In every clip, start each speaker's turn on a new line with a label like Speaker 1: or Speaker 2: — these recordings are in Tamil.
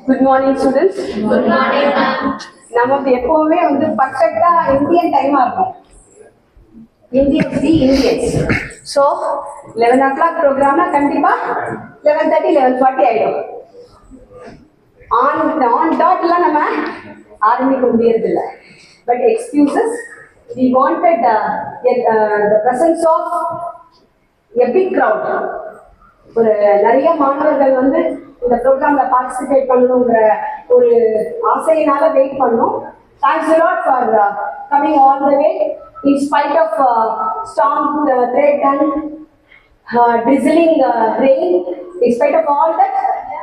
Speaker 1: Good morning, students.
Speaker 2: Good morning, ma'am.
Speaker 1: நமக்கு எப்பவுமே பர்ஃபெக்டா இந்தியன் டைமா இருக்கும். Indians. So 11 o'clock ப்ரோக்ராம்னா கண்டிப்பா 11:30 11:40 ஆயிடும். ஆன் டாட்லாம் நம்ம ஆரம்பிக்க முடியறது இல்லை. But excuses, we wanted the presence of a big crowd. ஒரு நிறைய மாணவர்கள் இந்த ப்ரோக்ராம்ல பார்ட்டிசிபேட் பண்ணணுங்கிற ஒரு ஆசையினால வெயிட் பண்ணோம். Thanks a lot for coming all the way in spite of storm, threat and drizzling rain. In spite of all that,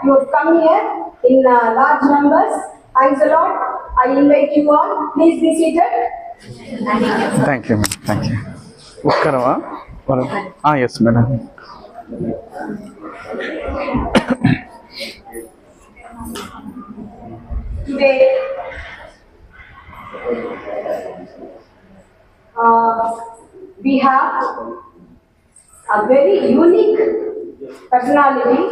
Speaker 1: you have come here in large numbers. Thanks a lot. I invite you all. Please be seated.
Speaker 3: Thank you, ma'am. Thank you. Ukkarava? Yes, madam.
Speaker 1: Today, we have a very unique personality,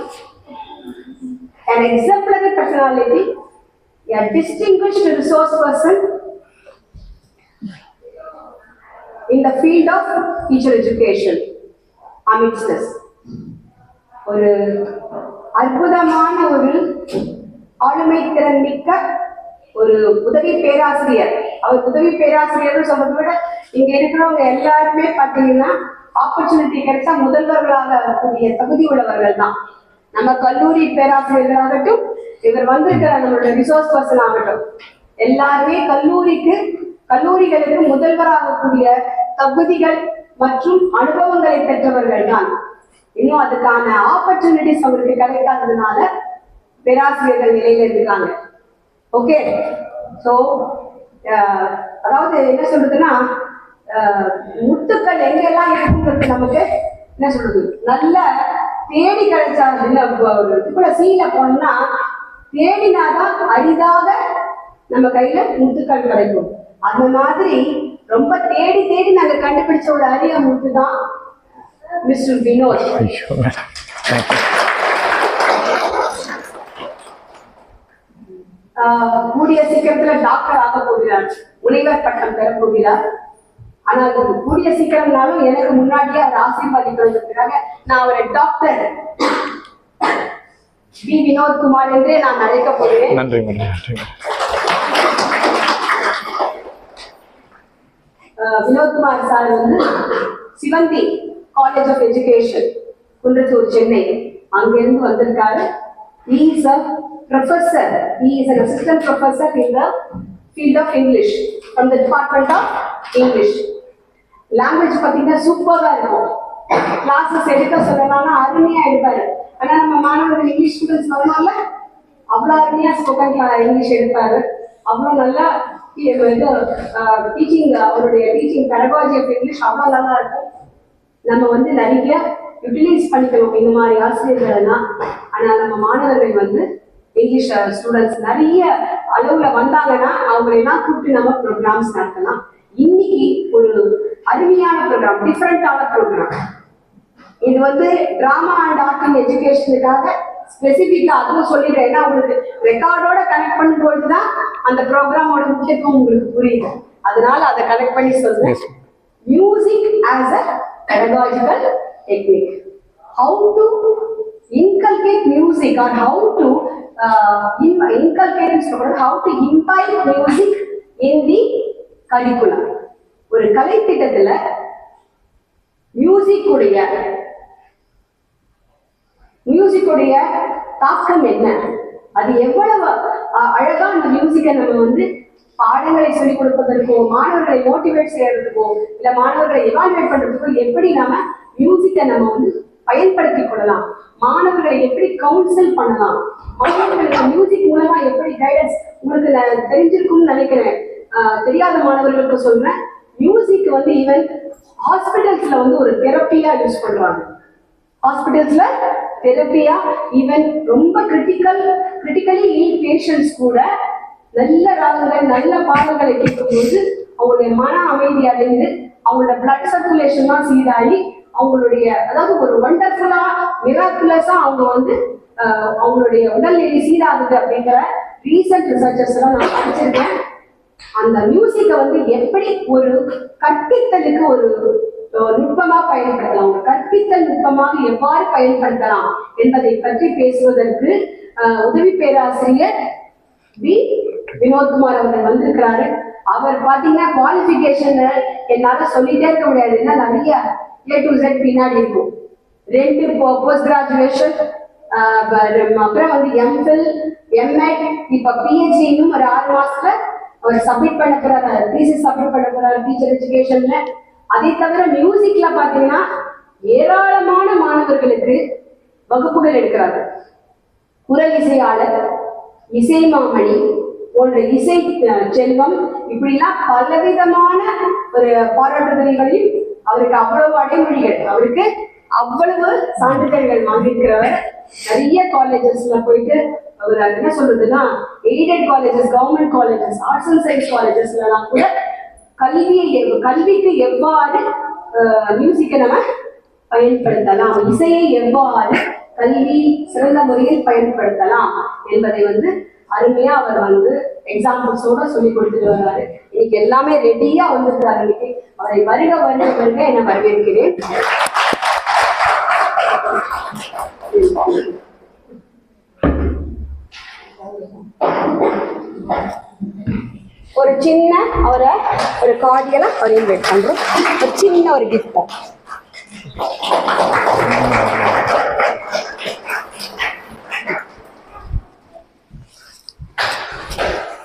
Speaker 1: an exemplary personality, a distinguished resource person in the field of teacher education amidst us. ஒரு அற்புதமான ஒரு ஆளுமை திறன் மிக்க ஒரு உதவி பேராசிரியர். அவர் உதவி பேராசிரியர் சொல்றதை விட இங்க இருக்கிறவங்க எல்லாருமே பாத்தீங்கன்னா ஆப்பர்ச்சுனிட்டி கிடைச்சா முதல்வர்களாக வரக்கூடிய தகுதி உள்ளவர்கள் தான். நம்ம கல்லூரி பேராசிரியர்களாகட்டும், இவர் வந்திருக்கிற நம்மளுடைய ரிசோர்ஸ் பர்சன் ஆகட்டும், எல்லாருமே கல்லூரிகளுக்கு முதல்வராகக்கூடிய தகுதிகள் மற்றும் அனுபவங்களை பெற்றவர்கள் தான். இன்னும் அதுக்கான ஆப்பர்ச்சுனிட்டிஸ் அவருக்கு கிடைக்காததுனால பேராசிரியர்கள் நிலையில இருக்காங்க. ஓகே, ஸோ அதாவது என்ன சொல்றதுன்னா, முத்துக்கள் எங்கெல்லாம் இருக்குங்கிறது நமக்கு என்ன சொல்றது, நல்ல தேடி கிடைச்சா இதுக்குள்ள சீல போனோம்னா தேடினாதான் அரிதாக நம்ம கையில முத்துக்கள் கிடைக்கும். அந்த மாதிரி ரொம்ப தேடி நாங்க கண்டுபிடிச்ச ஒரு அரிய முத்து தான் மிஸ்டர் வினோத். கூடிய சீக்கிரத்துல டாக்டர் ஆக போகிறார், முனைவர் பட்டம் பெற போகிறார். ஆனா கூடிய சீக்கிரம்னாலும் எனக்கு முன்னாடியே அவர் ஆசீர்வாதிக்கிறதுக்காக நான் அவரை டாக்டர் பி வினோத்குமார் என்றே நான் அழைக்க போகிறேன்.
Speaker 3: நன்றி.
Speaker 1: Vinodkumar sir Sivanthi college of education, Kundrathur, Chennai, அங்கிருந்து வந்திருக்காரு. He is a professor. He is an assistant professor in the field of English from the Department of English. Language பார்த்தீங்கன்னா சூப்பரா இருக்கும். கிளாஸஸ் எடுக்க சொல்லலாம்னா அருமையா எடுப்பாரு. ஆனா நம்ம மாணவர்கள் இங்கிலீஷ் ஸ்டூடெண்ட்ஸ் வரணும்ல, அவ்வளோ அருமையா ஸ்போக்கன் இங்கிலீஷ் எடுப்பாரு. அவ்வளோ நல்லா டீச்சிங், அவருடைய டீச்சிங் பெடகாலஜி ஆஃப் இங்கிலீஷ் அவ்வளோ நல்லா இருக்கும். நம்ம நிறைய யூட்டிலைஸ் பண்ணிக்கணும் இந்த மாதிரி ஆசிரியர்கள்லாம். ஆனால் நம்ம மாணவர்கள் இங்கிலீஷ் ஸ்டூடெண்ட்ஸ் நிறைய அளவுல வந்தாங்கன்னா அவங்களெல்லாம் கூப்பிட்டு நம்ம ப்ரோக்ராம்ஸ் நடத்தலாம். இன்னைக்கு ஒரு அருமையான ப்ரோக்ராம், டிஃப்ரெண்டான ப்ரோக்ராம். இது டிராமா அண்ட் ஆர்ட் இன் எஜுகேஷனுக்காக ஸ்பெசிஃபிக்கா அதுவும் சொல்லிடுறேன். ஏன்னா உங்களுக்கு ரெக்கார்டோட கனெக்ட் பண்ணும்போது தான் அந்த ப்ரோக்ராமோட முக்கியத்துவம் உங்களுக்கு புரியுது. அதனால அதை கனெக்ட் பண்ணி சொல்றேன். Music as a pedagogical technique. How to inculcate music, or how to inculcate, how to imbibe music in the curriculum. ஒரு கலை திட்டத்துல மியூசிக்குடைய தாக்கம் என்ன, அது எவ்வளவு அழகா அந்த மியூசிக்கை நம்ம பாடங்களை சொல்லிக் கொடுப்பதற்கோ, மாணவர்களை மோட்டிவேட் செய்யறதுக்கோ, இல்ல மாணவர்களை எவால்வேட் பண்றதுக்கோ எப்படி நாம மியூசிக்கை நம்ம பயன்படுத்திக் கொள்ளலாம், மாணவர்களை எப்படி கவுன்சில் பண்ணலாம், மாணவர்களுக்கு மியூசிக் மூலமா எப்படி கைடன்ஸ், உங்களுக்கு தெரிஞ்சிருக்கும்னு நினைக்கிறேன். தெரியாத மாணவர்களுக்கு சொல்றேன், மியூசிக் ஈவன் ஹாஸ்பிட்டல்ஸ்ல ஒரு தெரப்பியா யூஸ் பண்றாங்க. ஹாஸ்பிட்டல்ஸ்ல தெரப்பியா, ஈவன் ரொம்ப கிரிட்டிக்கலி இல் பேஷண்ட்ஸ் கூட நல்ல ராகங்கள், நல்ல பாடல்களை கேட்கும்போது அவங்களுடைய மன அமைதி அடைந்து அவங்களோட பிளட் சர்க்குலேஷன் தான் சீராகி அவங்களுடைய அதாவது ஒரு ஒண்டர்ஃபுல்லா மிராக்குலஸா அவங்க வந்து அவங்களுடைய உடல்நிலை சீராகுது அப்படிங்கிற ரீசன்ட் ரிசர்ச்சர்ஸ் எல்லாம் நான் படிச்சிருக்கேன். அந்த மியூசிக்கை வந்து எப்படி ஒரு கற்பித்தலுக்கு ஒரு நுட்பமா பயன்படுத்தலாம், ஒரு கற்பித்தல் நுட்பமாக எவ்வாறு பயன்படுத்தலாம் என்பதை பற்றி பேசுவதற்கு உதவி பேராசிரியர் வி வினோத்குமார் அவர்கள் வந்திருக்கிறாரு. அவர் பாத்தீங்கன்னா குவாலிபிகேஷன் என்னால சொல்லிட்டே இருக்க முடியாது, ஏன்னா நிறைய A to Z பின்னாடி இருக்கும். 2 போஸ்ட் கிராஜுவேஷன், அப்புறம் வந்து எம்ஃபில், எம்எட், இப்ப பிஹெச்டி இன்னும் ஒரு 6 மாசத்துல அவர் சப்மிட் பண்ண போறாரு, தீசிஸ் சப்மிட் பண்ண போறாரு டீச்சர் எஜுகேஷன்ல. அதை தவிர மியூசிக்ல பாத்தீங்கன்னா ஏராளமான மாணவர்களுக்கு வகுப்புகள் எடுக்கிறாரு. குரல் இசையாளர், இசை மாமணி போன்ற இசை செல்வம், இப்படிலாம் பலவிதமான ஒரு பாராட்டுதல்களையும் அவருக்கு அவ்வளவு அடைமொழிகள், அவருக்கு அவ்வளவு சான்றிதழ்கள் வாங்கியிருக்கிறவர். நிறைய காலேஜஸ்ல போயிட்டு அவர் என்ன சொல்றதுன்னா aided colleges, government colleges, arts and science காலேஜஸ்லாம் கூட கல்விக்கு எவ்வாறு மியூசிக்கை நம்ம பயன்படுத்தலாம், இசையை எவ்வாறு கல்வி சிறந்த முறையில் பயன்படுத்தலாம் என்பதை வந்து அருமையா அவர் வந்து எக்ஸாம்பிள்ஸோட சொல்லி கொடுத்துட்டு வர்றாரு. இன்னைக்கு எல்லாமே ரெடியா வந்துருக்காரு. இன்னைக்கு அவரை வருக வருக வருக என வரவேற்கிறேன். ஒரு சின்ன அவரை ஒரு கார்டியலா அவர் இன்வைட் பண்றோம். ஒரு சின்ன ஒரு கிஃப்ட்.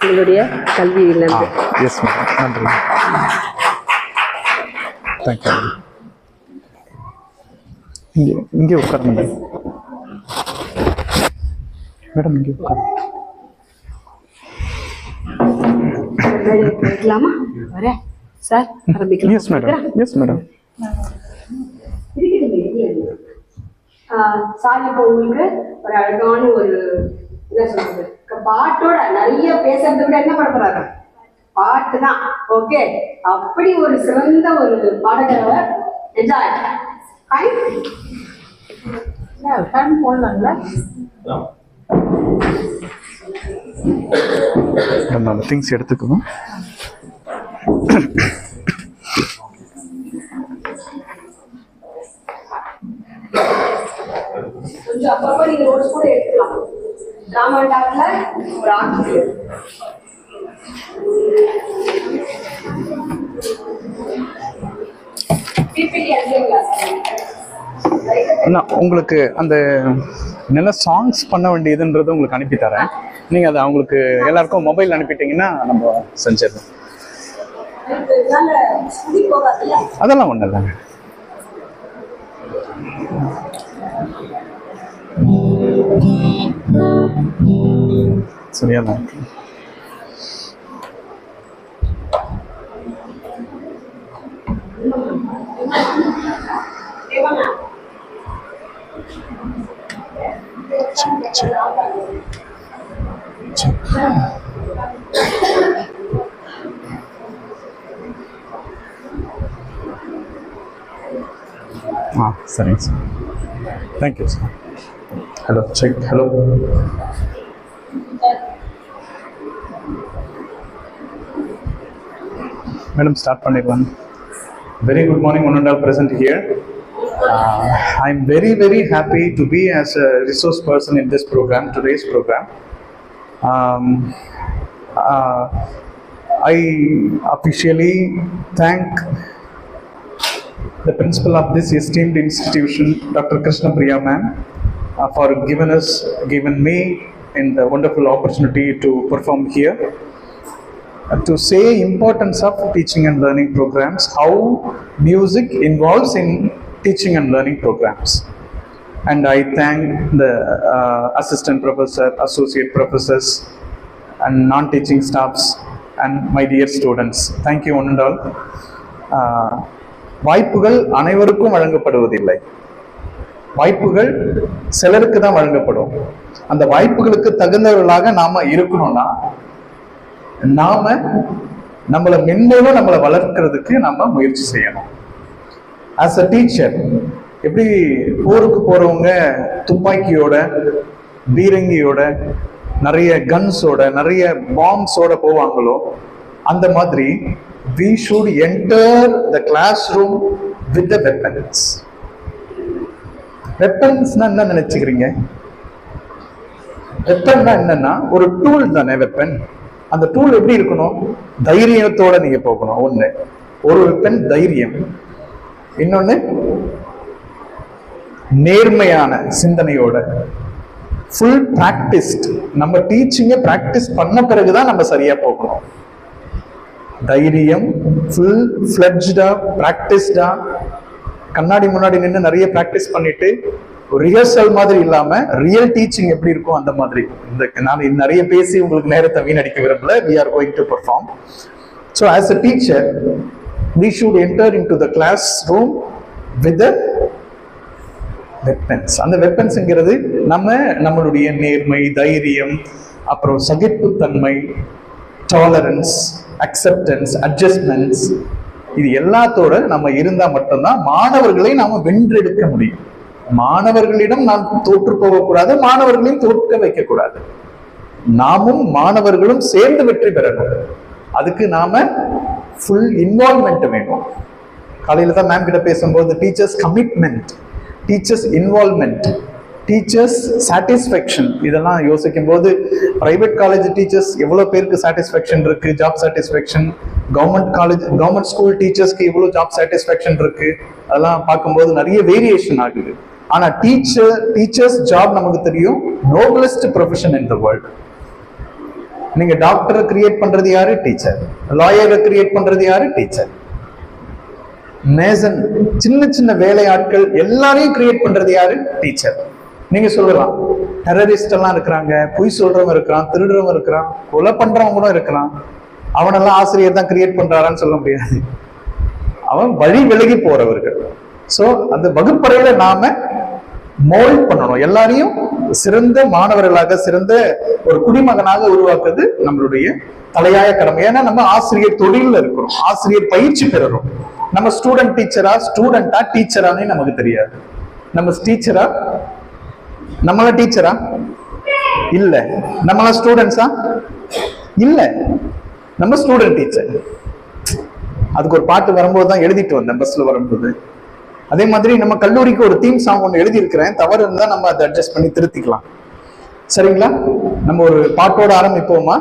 Speaker 1: உங்களுடைய கல்வியில
Speaker 3: எஸ் மேடம், நன்றி. தேங்க்யூ. இங்கே உட்காருங்க மேடம், இங்கே உட்காரு.
Speaker 1: இருக்கலாமா? வரேன் சார், ஆரம்பிக்கலாம்.
Speaker 3: Yes madam, yes madam.
Speaker 1: Sir, இப்போ உங்களுக்கு ஒரு அழகான ஒரு என்ன சொல்றது, பாட்டோட நிறைய பேசுறதை விட என்ன பண்ண போறாங்க, பாட்டு தான். ஓகே, அப்படி ஒரு சிறந்த ஒரு பாடகரை என்ஜாய் போடலாங்களா?
Speaker 3: நம்ம திங்ஸ் எடுத்துக்கணும்.
Speaker 1: கொஞ்சம் அப்பப்போ நீங்க நோட்ஸ் கூட எடுத்துக்கலாம். டிராமா டாப்ல ஒரு ஆர்டிகல் பிபிடி அனுப்புங்களா?
Speaker 3: உங்களுக்கு அந்த நல்ல சாங்ஸ் பண்ண வேண்டியதுன்றது உங்களுக்கு அனுப்பி தரேன். நீங்கள் அதை அவங்களுக்கு எல்லாருக்கும் மொபைல் அனுப்பிட்டீங்கன்னா நம்ம செஞ்சிடலாம். அதெல்லாம் ஒன்றும் இல்லைங்க. சரியா தான் இருக்கு. சரிங்க sir, thank you sir. Hello check. Hello madam, start பண்ணிடலாம். Very good morning, one and all present here. I'm very, very happy to be as a resource person in this program, today's program. I officially thank the principal of this esteemed institution, Dr. Krishna Priya ma'am, for given me in the wonderful opportunity to perform here. To say importance of teaching and learning programs, how music involves in teaching and learning programs. And I thank the assistant professor, associate professors and non-teaching staffs and my dear students. Thank you one and all. வாய்ப்புகள் அனைவருக்கும் வழங்கப்படுவதில்லை. வாய்ப்புகள் சிலருக்கு தான் வழங்கப்படும். அந்த வாய்ப்புகளுக்கு தகுந்தவர்களாக நாம இருக்கணும்னா நாம நம்மளை மென்மேலும் நம்மளை வளர்க்கிறதுக்கு நம்ம முயற்சி செய்யணும். ஆஸ் அ டீச்சர் எப்படி போருக்கு போறவங்க துப்பாக்கியோட, பீரங்கியோட, நிறைய கன்ஸோட, நிறைய பாம்ஸோட போவாங்களோ, அந்த மாதிரி we should enter the classroom with the weapons. வெப்பன்ஸ்னா என்ன நினைச்சுக்கிறீங்க? வெப்பன்னா என்னன்னா ஒரு டூல் தானே வெப்பன். அந்த டூல் எப்படி இருக்கணும்? தைரியத்தோட நீங்க போகணும். ஒண்ணு, ஒரு வெப்பன் தைரியம், இன்னொன்னு நேர்மையான சிந்தனையோட, ஃபுல் பிராக்டிஸ்ட். நம்ம டீச்சிங்க பிராக்டிஸ் பண்ண பிறகுதான் நம்ம சரியா போகணும். தைரியம், ஃபுல் ஃபிளட்ஜ்டா, பிராக்டிஸ்டா, கண்ணாடி முன்னாடி நின்று நிறைய பிராக்டிஸ் பண்ணிட்டு ரிஹர்சல் மாதிரி இல்லாம ரியல் டீச்சிங் எப்படி இருக்கும் அந்த மாதிரி. நான் நிறைய பேசி உங்களுக்கு நேரத்தை வீணடிக்க விரும்பல. we are going to perform. So as a teacher we should enter into the classroom with the weapons. அந்த வெப்பன்ஸ்ங்கிறது நம்மளுடைய நேர்மை, தைரியம், அப்புறம் சகிப்புத்தன்மை, டாலரன்ஸ், அக்செப்டன்ஸ், அட்ஜஸ்ட்மெண்ட்ஸ், இது எல்லாத்தோட நம்ம இருந்தா மட்டும்தான் மாணவர்களை நாம வென்றெடுக்க முடியும். மாணவர்களிடம் நாம் தோற்று போகக்கூடாது, மாணவர்களையும் தோற்க வைக்க கூடாது. நாமும் மாணவர்களும் சேர்ந்து வெற்றி பெறணும். அதுக்கு நாம ஃபுல் இன்வால்வ்மெண்ட் வேணும். காலையில தான் மேம் கிட்ட பேசும்போது teachers commitment, teachers involvement, teachers satisfaction, இதெல்லாம் யோசிக்கும் போது பிரைவேட் காலேஜ் டீச்சர்ஸ் எவ்வளவு பேருக்கு சாட்டிஸ்ஃபேக்ஷன் இருக்கு, ஜாப் சாட்டிஸ்ஃபேக்ஷன், கவர்மெண்ட் ஸ்கூல் டீச்சர்ஸ்க்கு எவ்வளவு ஜாப் சாட்டிஸ்ஃபேக்ஷன் இருக்கு, அதெல்லாம் பார்க்கும்போது நிறைய வேரியேஷன் ஆகுது. ஆனா டீச்சர்ஸ் ஜாப் நமக்கு தெரியும், noblest profession in the world. நீங்க டாக்டரை கிரியேட் பண்றது யாரு? டீச்சர். லாயரை கிரியேட் பண்றது யாரு? டீச்சர். மேசன், சின்ன சின்ன வேலையாட்கள் எல்லாரையும் கிரியேட் பண்றது யாரு? டீச்சர். நீங்க சொல்லலாம் டெரரிஸ்ட் எல்லாம் இருக்கிறாங்க, பொய் சொல்றவங்க இருக்கிறான், திருடுறவங்க இருக்கிறான், கொலை பண்றவங்க கூட இருக்கிறான், அவனெல்லாம் ஆசிரியர் தான் கிரியேட் பண்றாரான்னு சொல்ல முடியாது. அவன் வழி விலகி போறவர்கள். சோ அந்த வகுப்பறையில நாம மோல்ட் பண்ணணும், எல்லாரையும் சிறந்த மாணவர்களாக, சிறந்த ஒரு குடிமகனாக உருவாக்குறது நம்மளுடைய தலையாய கடமை. ஏன்னா நம்ம ஆசிரியர் தொழில இருக்கிறோம், ஆசிரியர் பயிற்சி பெறணும். நம்ம ஸ்டூடெண்ட் டீச்சரா, ஸ்டூடெண்டா டீச்சரானே நமக்கு தெரியாது. நம்ம டீச்சரா, நம்மள டீச்சரா இல்ல, நம்மள ஸ்டூடெண்ட்ஸா இல்ல, நம்ம ஸ்டூடெண்ட் டீச்சர். அதுக்கு ஒரு பாட்டு வரும்போது தான் எழுதிட்டு வந்தேன் பஸ்ல வரும்போது. அதே மாதிரி நம்ம கல்லூரிக்கு ஒரு தீம் சாங் ஒன்று எழுதி இருக்கிறேன், தவறு இருந்தா நம்ம அதை அட்ஜஸ்ட் பண்ணி திருத்திக்கலாம். சரிங்களா? நம்ம ஒரு பாட்டோட ஆரம்பிப்போமா?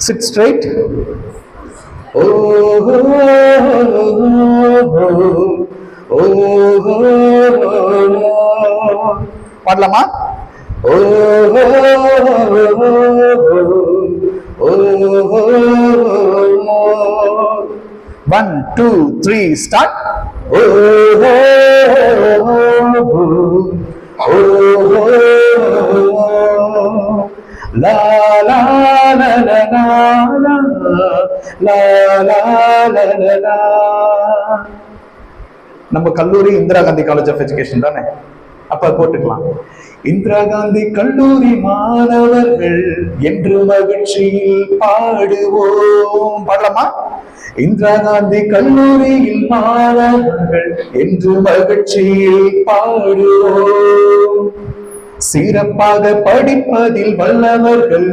Speaker 3: Chit straight. பாடலாமா? 1 2 3 start. La la la la la la la la la la la. நம்ம கல்லூரி Indira Gandhi college of education தானே, அப்ப போட்டுக்கலாம். இந்திரா காந்தி கல்லூரி மாணவர்கள் என்று மகிழ்ச்சியில் பாடுவோம். பாடலாமா? இந்திரா காந்தி கல்லூரியில் மாணவர்கள் என்று மகிழ்ச்சியில் பாடுவோம். சிறப்பாக படிப்பதில் வல்லவர்கள்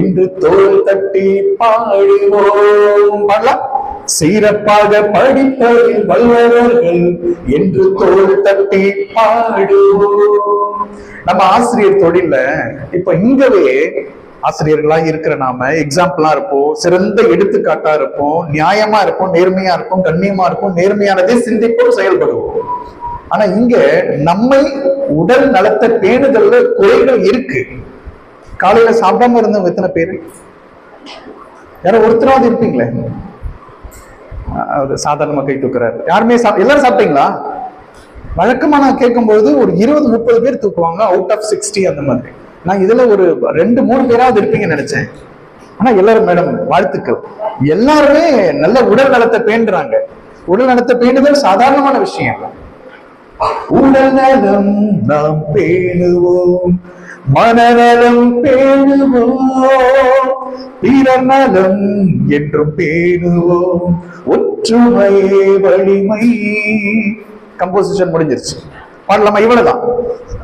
Speaker 3: என்று தோள் தட்டி பாடுவோம். பாடலாம். சிறப்பாக படிப்பதில் வல்லவர்கள் என்று தோள் தட்டி பாடுவோம். நம்ம ஆசிரியர் தொழில இப்ப இங்கவே ஆசிரியர்களா இருக்கிற நாம எக்ஸாம்பிளா இருப்போம், சிறந்த எடுத்துக்காட்டா இருப்போம், நியாயமா இருப்போம், நேர்மையா இருப்போம், கண்ணியமா இருப்போம், நேர்மையானதே சிந்திப்போம், செயல்படுவோம். ஆனா இங்க நம்மை உடல் நலத்தை பேணுதல்ல குறைகள் இருக்கு. காலையில சாப்பிடாம இருந்தவங்க எத்தனை பேரு? யாரோ ஒருத்தராவது இருப்பீங்களே. சாதாரணமா கை தூக்குறாரு. யாருமே எல்லாரும் சாப்பிட்டீங்களா? வழக்கமா நான் கேட்கும்போது ஒரு 20-30 பேர் தூக்குவாங்க, அவுட் ஆஃப் 60 அந்த மாதிரி. நான் இதுல ஒரு 2-3 பேராவது இருப்பீங்கன்னு நினைச்சேன். ஆனா எல்லாரும் மேடம் வாழ்த்துக்கள். எல்லாருமே நல்ல உடல் நலத்தை பேணுறாங்க. உடல் நலத்தை பேணுதல் சாதாரணமான விஷயம். உடல் நலம் நாம் பேணுவோம், மனநலம் பேணுவோம், பிறர் நலம் என்றும் பேணுவோம், ஒற்றுமையே வலிமை. கம்போசிஷன் முடிஞ்சிருச்சு. பாடலாமா? இவ்வளவுதான்.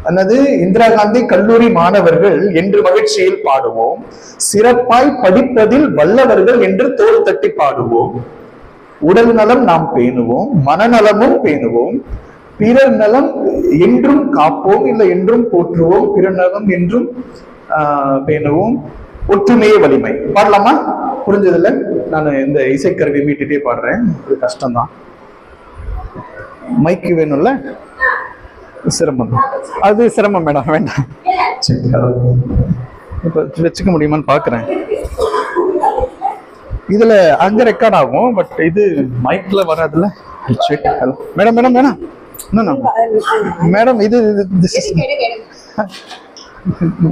Speaker 3: அதாவது இந்திரா காந்தி கல்லூரி மாணவர்கள் என்று மகிழ்ச்சியில் பாடுவோம், சிறப்பாய் படிப்பதில் வல்லவர்கள் என்று தோள் தட்டி பாடுவோம், உடல் நலம் நாம் பேணுவோம், மனநலமும் பேணுவோம், பிறர் நலம் என்றும் காப்போம், இல்லை என்றும் போற்றுவோம், பிறர் நலம் என்றும் பேணுவோம், ஒற்றுமையே வலிமை. பாடலாமா? புரிஞ்சதில்ல? நான் இந்த இசைக்கருவி மீட்டிட்டே பாடுறேன், இது கஷ்டம்தான். மைக்கு வேணும்ல? சிரமம். அது சிரமம் மேடம், வேண்டாம். இப்ப வச்சுக்க முடியுமான்னு பாக்குறேன். இதுல அங்க ரெக்கார்ட் ஆகும், பட் இது மைக்ல வராதுல்ல. மேடம் மேடம் வேணாம் மேடம், இது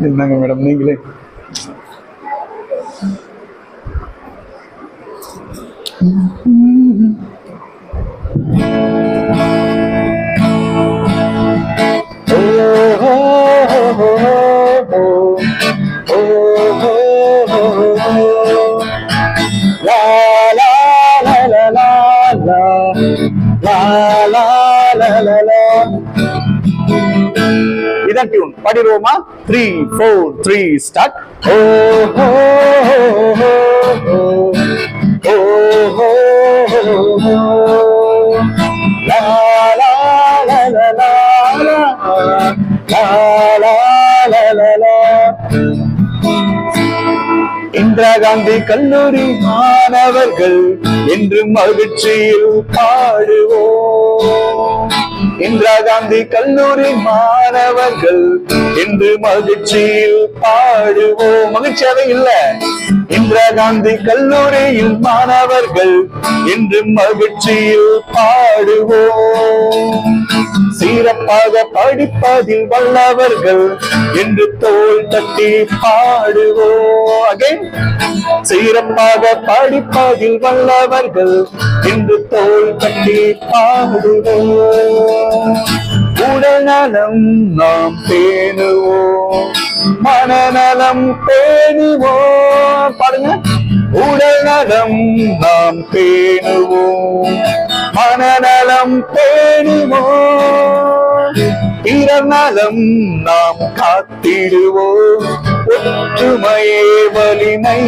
Speaker 3: என்னங்க மேடம் நீங்களே. இதான் டியூன். பாடிடுவோமா? 3 4 3 ஸ்டார்ட். ஓ ஹோ ஹோ ஓ ஹோ ஹோ லா லா லா லா லா லா லா லா லா. இந்திரா காந்தி கல்லூரி மாணவர்கள் என்று மகிழ்ச்சியில் பாடுவோம், இந்திரா காந்தி கல்லூரி மாணவர்கள் என்று மகிழ்ச்சியில் பாடுவோம். மகிழ்ச்சியாவே இல்ல, இந்திரா காந்தி கல்லூரியில் மாணவர்கள் என்று மகிழ்ச்சியில் பாடுவோம், சிறப்பாக படிப்பதில் வல்லவர்கள் என்று தோள் தட்டி பாடுவோம். அகைன், சிறப்பாக படிப்பதில் வல்லவர்கள் என்று தோள் தட்டி பாடுவோம், உடல் நலம் நாம் பேணுவோம், மனநலம் பேணுவோம். பாருங்க, உடல் நலம் நாம் பேணுவோம், மனநலம் பேணுவோம், பிறர் நலம் நாம் காத்திடுவோம், ஒற்றுமையே வலிமை.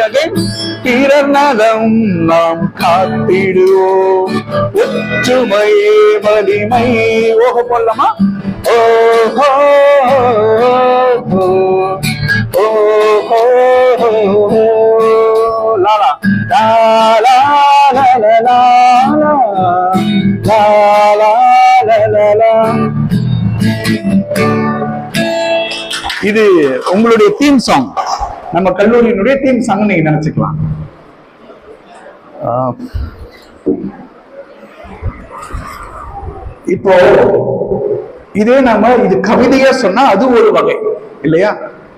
Speaker 3: அகைன், பிறர் நலம் நாம் காத்திடுவோம், ஒற்றுமையே வலிமை. ஓஹோ போடலாமா? ஓஹோ ஓஹோ லாலா லாலா லாலா லாலா. இது உங்களுடைய தீம் சாங், நம்ம கல்லூரியினுடைய தீம் சாங் நீங்க நினைச்சுக்கலாம். இப்போ இதே நாம இது கவிதையா சொன்னா அது ஒரு வகை இல்லையா?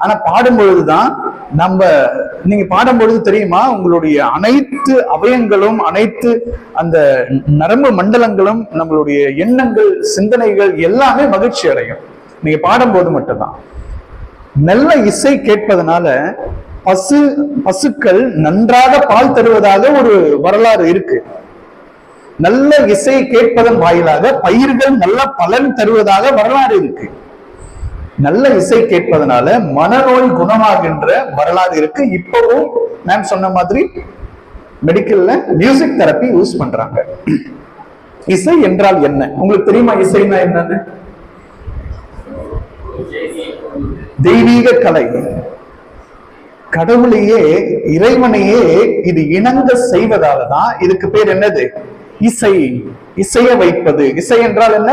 Speaker 3: ஆனா பாடும் பொழுதுதான் நீங்க பாடும் பொழுது தெரியுமா, உங்களுடைய அனைத்து அவயங்களும், அனைத்து அந்த நரம்பு மண்டலங்களும், நம்மளுடைய எண்ணங்கள், சிந்தனைகள் எல்லாமே மகிழ்ச்சி அடையும் நீங்க பாடும்போது மட்டும்தான். நல்ல இசை கேட்பதனால பசுக்கள் நன்றாக பால் தருவதாக ஒரு வரலாறு இருக்கு. நல்ல இசை கேட்பதன் வாயிலாக பயிர்கள் நல்ல பலன் தருவதாக வரலாறு இருக்கு. நல்ல இசை கேட்பதனால மனநோய் குணமாகின்ற வரலாறு இருக்கு. இப்பவும் நான் சொன்ன மாதிரி மெடிக்கல்ல மியூசிக் தெரப்பி யூஸ் பண்றாங்க. இசை என்றால் என்ன உங்களுக்கு தெரியுமா? இசைன்னா என்னன்னு? தெய்வீக கலை, கடவுளையே, இறைவனையே இது இணங்க செய்வதால தான் இதுக்கு பேர் என்னது? இசை. இசைய வைப்பது. இசை என்றால் என்ன?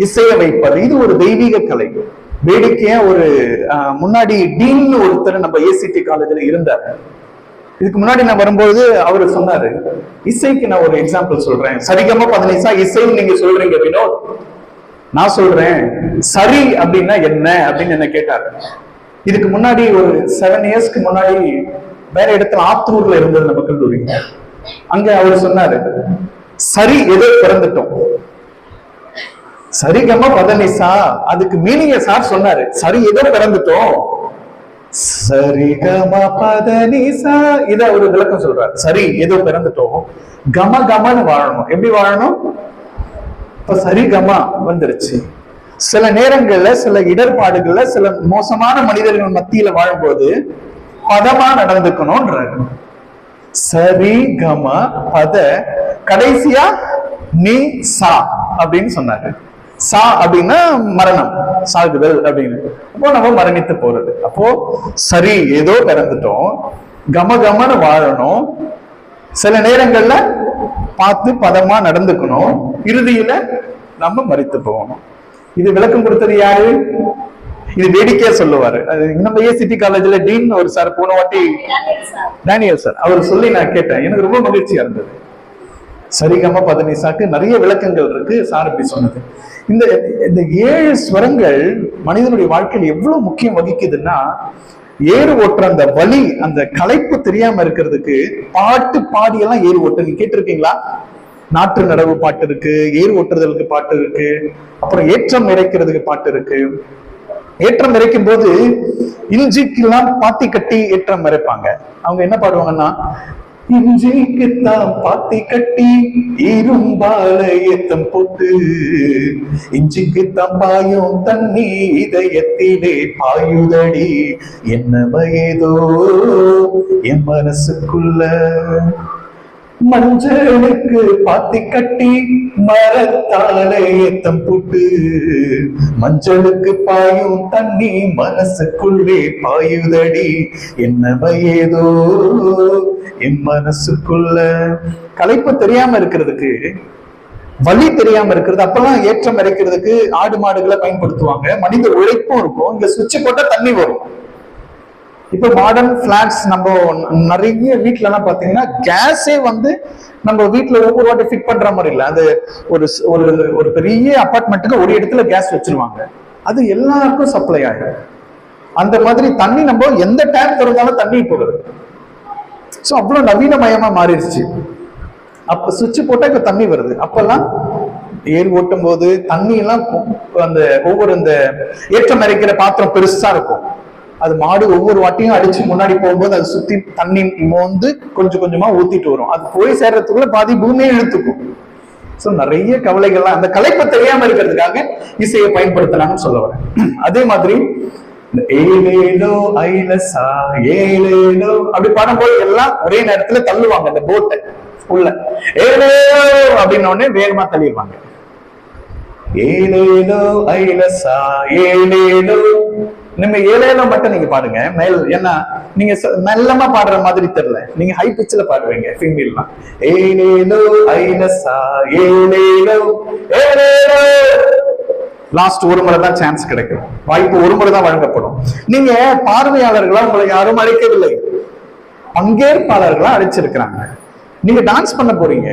Speaker 3: இசைய வைப்பது. இது ஒரு தெய்வீக கலை. வேடிக்கையா ஒரு முன்னாடி டீன் ஒருத்தர் நம்ம ஏசிடி காலேஜ்ல இருந்தார். இதுக்கு முன்னாடி நான் வரும்போது அவரு சொன்னாரு, இசைக்கு நான் ஒரு எக்ஸாம்பிள் சொல்றேன். சரிகமா 15 இசைன்னு நீங்க சொல்றீங்க வினோத், நான் சொல்றேன் சரி அப்படின்னா என்ன அப்படின்னு என்ன கேட்டாரு. இதுக்கு முன்னாடி ஒரு 7 இயர்ஸ்க்கு முன்னாடி வேற இடத்துல ஆத்தூர்ல இருந்தது நம்ம கல்லூரி. அங்க அவர் சொன்னாரு, சரி ஏதோ பிறந்துட்டோம், சரிகம பதனிசா, அதுக்கு மீனிங்க சார் சொன்னாரு. சரி ஏதோ பிறந்துட்டோம், சரிகம பதனிசா, இத ஒரு விளக்கம் சொல்றாரு. சரி ஏதோ பிறந்துட்டோம், கம கமன்னு வாழணும். எப்படி வாழணும்? இப்ப சரிகமா வந்துருச்சு. சில நேரங்கள்ல, சில இடர்பாடுகள்ல, சில மோசமான மனிதர்கள் மத்தியில வாழும்போது பதமா நடந்துக்கணும்ன்றாரு. சரி கம பத, கடைசியா நீ சா அப்படின்னு சொன்னாரு. சா அப்படின்னா மரணம், சாகுதல் அப்படின்னு. அப்போ நம்ம மரணித்து போறது. அப்போ சரி ஏதோ பிறந்துட்டோம், கம கமன்னு வாழணும், சில நேரங்கள்ல பார்த்து பதமா நடந்துக்கணும், இறுதியில நம்ம மரித்து போகணும். இது விளக்கம் கொடுத்தது யாரு? இது வேடிக்கையா சொல்லுவாரு. நம்ம ஏசிடி காலேஜ்ல டீன் ஒரு சார் போன வாட்டி, டேனியல் சார், அவர் சொல்லி நான் கேட்டேன். எனக்கு ரொம்ப மகிழ்ச்சியா இருந்தது. சரிகம பதனிசாக்கு நிறைய விளக்கங்கள் இருக்கு. சார் அப்படி சொன்னது. இந்த 7 ஸ்வரங்கள் மனிதனுடைய வாழ்க்கையில் எவ்வளவு முக்கியம் வகிக்குதுன்னா, ஏறு ஓட்டுற அந்த வலி, அந்த களைப்பு தெரியாம இருக்கிறதுக்கு பாட்டு பாடியெல்லாம் ஏறு ஓட்டு. நீ கேட்டிருக்கீங்களா? நாற்று நடவு பாட்டு இருக்கு, ஏறு ஓட்டுறதுக்கு பாட்டு இருக்கு, அப்புறம் ஏற்றம் இறைக்கிறதுக்கு பாட்டு இருக்கு. ஏற்றம் இறைக்கும் போது இஞ்சிக்கெல்லாம் பாத்தி கட்டி ஏற்றம் இறைப்பாங்க. அவங்க என்ன பாடுவாங்கன்னா, இஞ்சிக்குத்தான் பாத்தி கட்டி இரும்பால ஏத்தம் போட்டு, இஞ்சிக்குத்தான் பாயும் தண்ணி இதயத்திலே பாயுதடி, என்ன வயதோ என் மனசுக்குள்ள, மஞ்சளுக்கு பாத்தி கட்டி மரத்தால ஏத்தம் போட்டு, மஞ்சளுக்கு பாயும் தண்ணி மனசுக்குள்ளே பாயுதடி, என்ன வயதோ என் மனசுக்குள்ள. களைப்பு தெரியாம இருக்கிறதுக்கு, வலி தெரியாம இருக்கிறது. அப்பெல்லாம் ஏற்றம் இறைக்கிறதுக்கு ஆடு மாடுகளை பயன்படுத்துவாங்க. மனித உழைப்பும் இருக்கும். இங்க சுவிட்ச் போட்டா தண்ணி வரும். இப்ப மாடர்ன் பிளாட்ஸ் நம்ம நிறைய வீட்டுல எல்லாம் பாத்தீங்கன்னா கேஸே வந்து நம்ம வீட்டுல ஒவ்வொரு வாட்டி ஃபிட் பண்ற மாதிரி இல்ல. அது ஒரு ஒரு பெரிய அபார்ட்மெண்ட்டுக்கு ஒரு இடத்துல கேஸ் வச்சிருவாங்க. அது எல்லாருக்கும் சப்ளை ஆகும். அந்த மாதிரி தண்ணி நம்ம எந்த டேங்க் திறந்தாலும் தண்ணி போகுது. சோ அவ்வளவு நவீனமயமா மாறிடுச்சு. அப்ப சுவிட்ச் போட்டா இப்ப தண்ணி வருது. அப்பெல்லாம் ஏர் ஓட்டும் போது தண்ணி எல்லாம் அந்த ஒவ்வொரு இந்த ஏற்றம் இறைக்கிற பாத்திரம் பெருசா இருக்கும். அது மாடு ஒவ்வொரு வாட்டியும் அடிச்சு முன்னாடி போகும்போது அது சுத்தி தண்ணி மோந்து கொஞ்சம் கொஞ்சமா ஊத்திட்டு வரும். அது போய் சேர்றதுக்குள்ள பாதி பூமியை இழுத்துக்கும். சோ நிறைய கவலைகள்லாம் அந்த களைப்பு தெரியாம இருக்கிறதுக்காக இசையை பயன்படுத்தினாங்கன்னு சொல்ல வரேன். அதே மாதிரி ஏலேலோ ஐலசா ஏலேலோ அப்படி பாடும்போது எல்லாம் ஒரே நேரத்துல தள்ளுவாங்க அந்த போட்டை உள்ள. ஏலேலோ அப்படின்ன உடனே வேகமா தள்ளிடுவாங்க. ஏலேலோ ஐலசா ஏலேலோ. நம்ம ஏலேலோ மட்டும் நீங்க பாடுங்க. மேல் என்ன நீங்க மெல்லமா பாடுற மாதிரி தெரியல, நீங்க ஹை பிட்ச்ல பாடுவீங்க ஃபீமேல்லாம். ஏலேலோ ஐலசா ஏலேலோ ஏலேலோ. லாஸ்ட் ஒரு முறை தான் சான்ஸ் கிடைக்கும். வாய்ப்பு ஒரு முறை தான் வழங்கப்படும். நீங்க பார்வையாளர்களா உங்களை யாரும் அழைக்கவில்லை, பங்கேற்பாளர்களா அழைச்சிருக்கிறாங்க. நீங்க டான்ஸ் பண்ண போறீங்க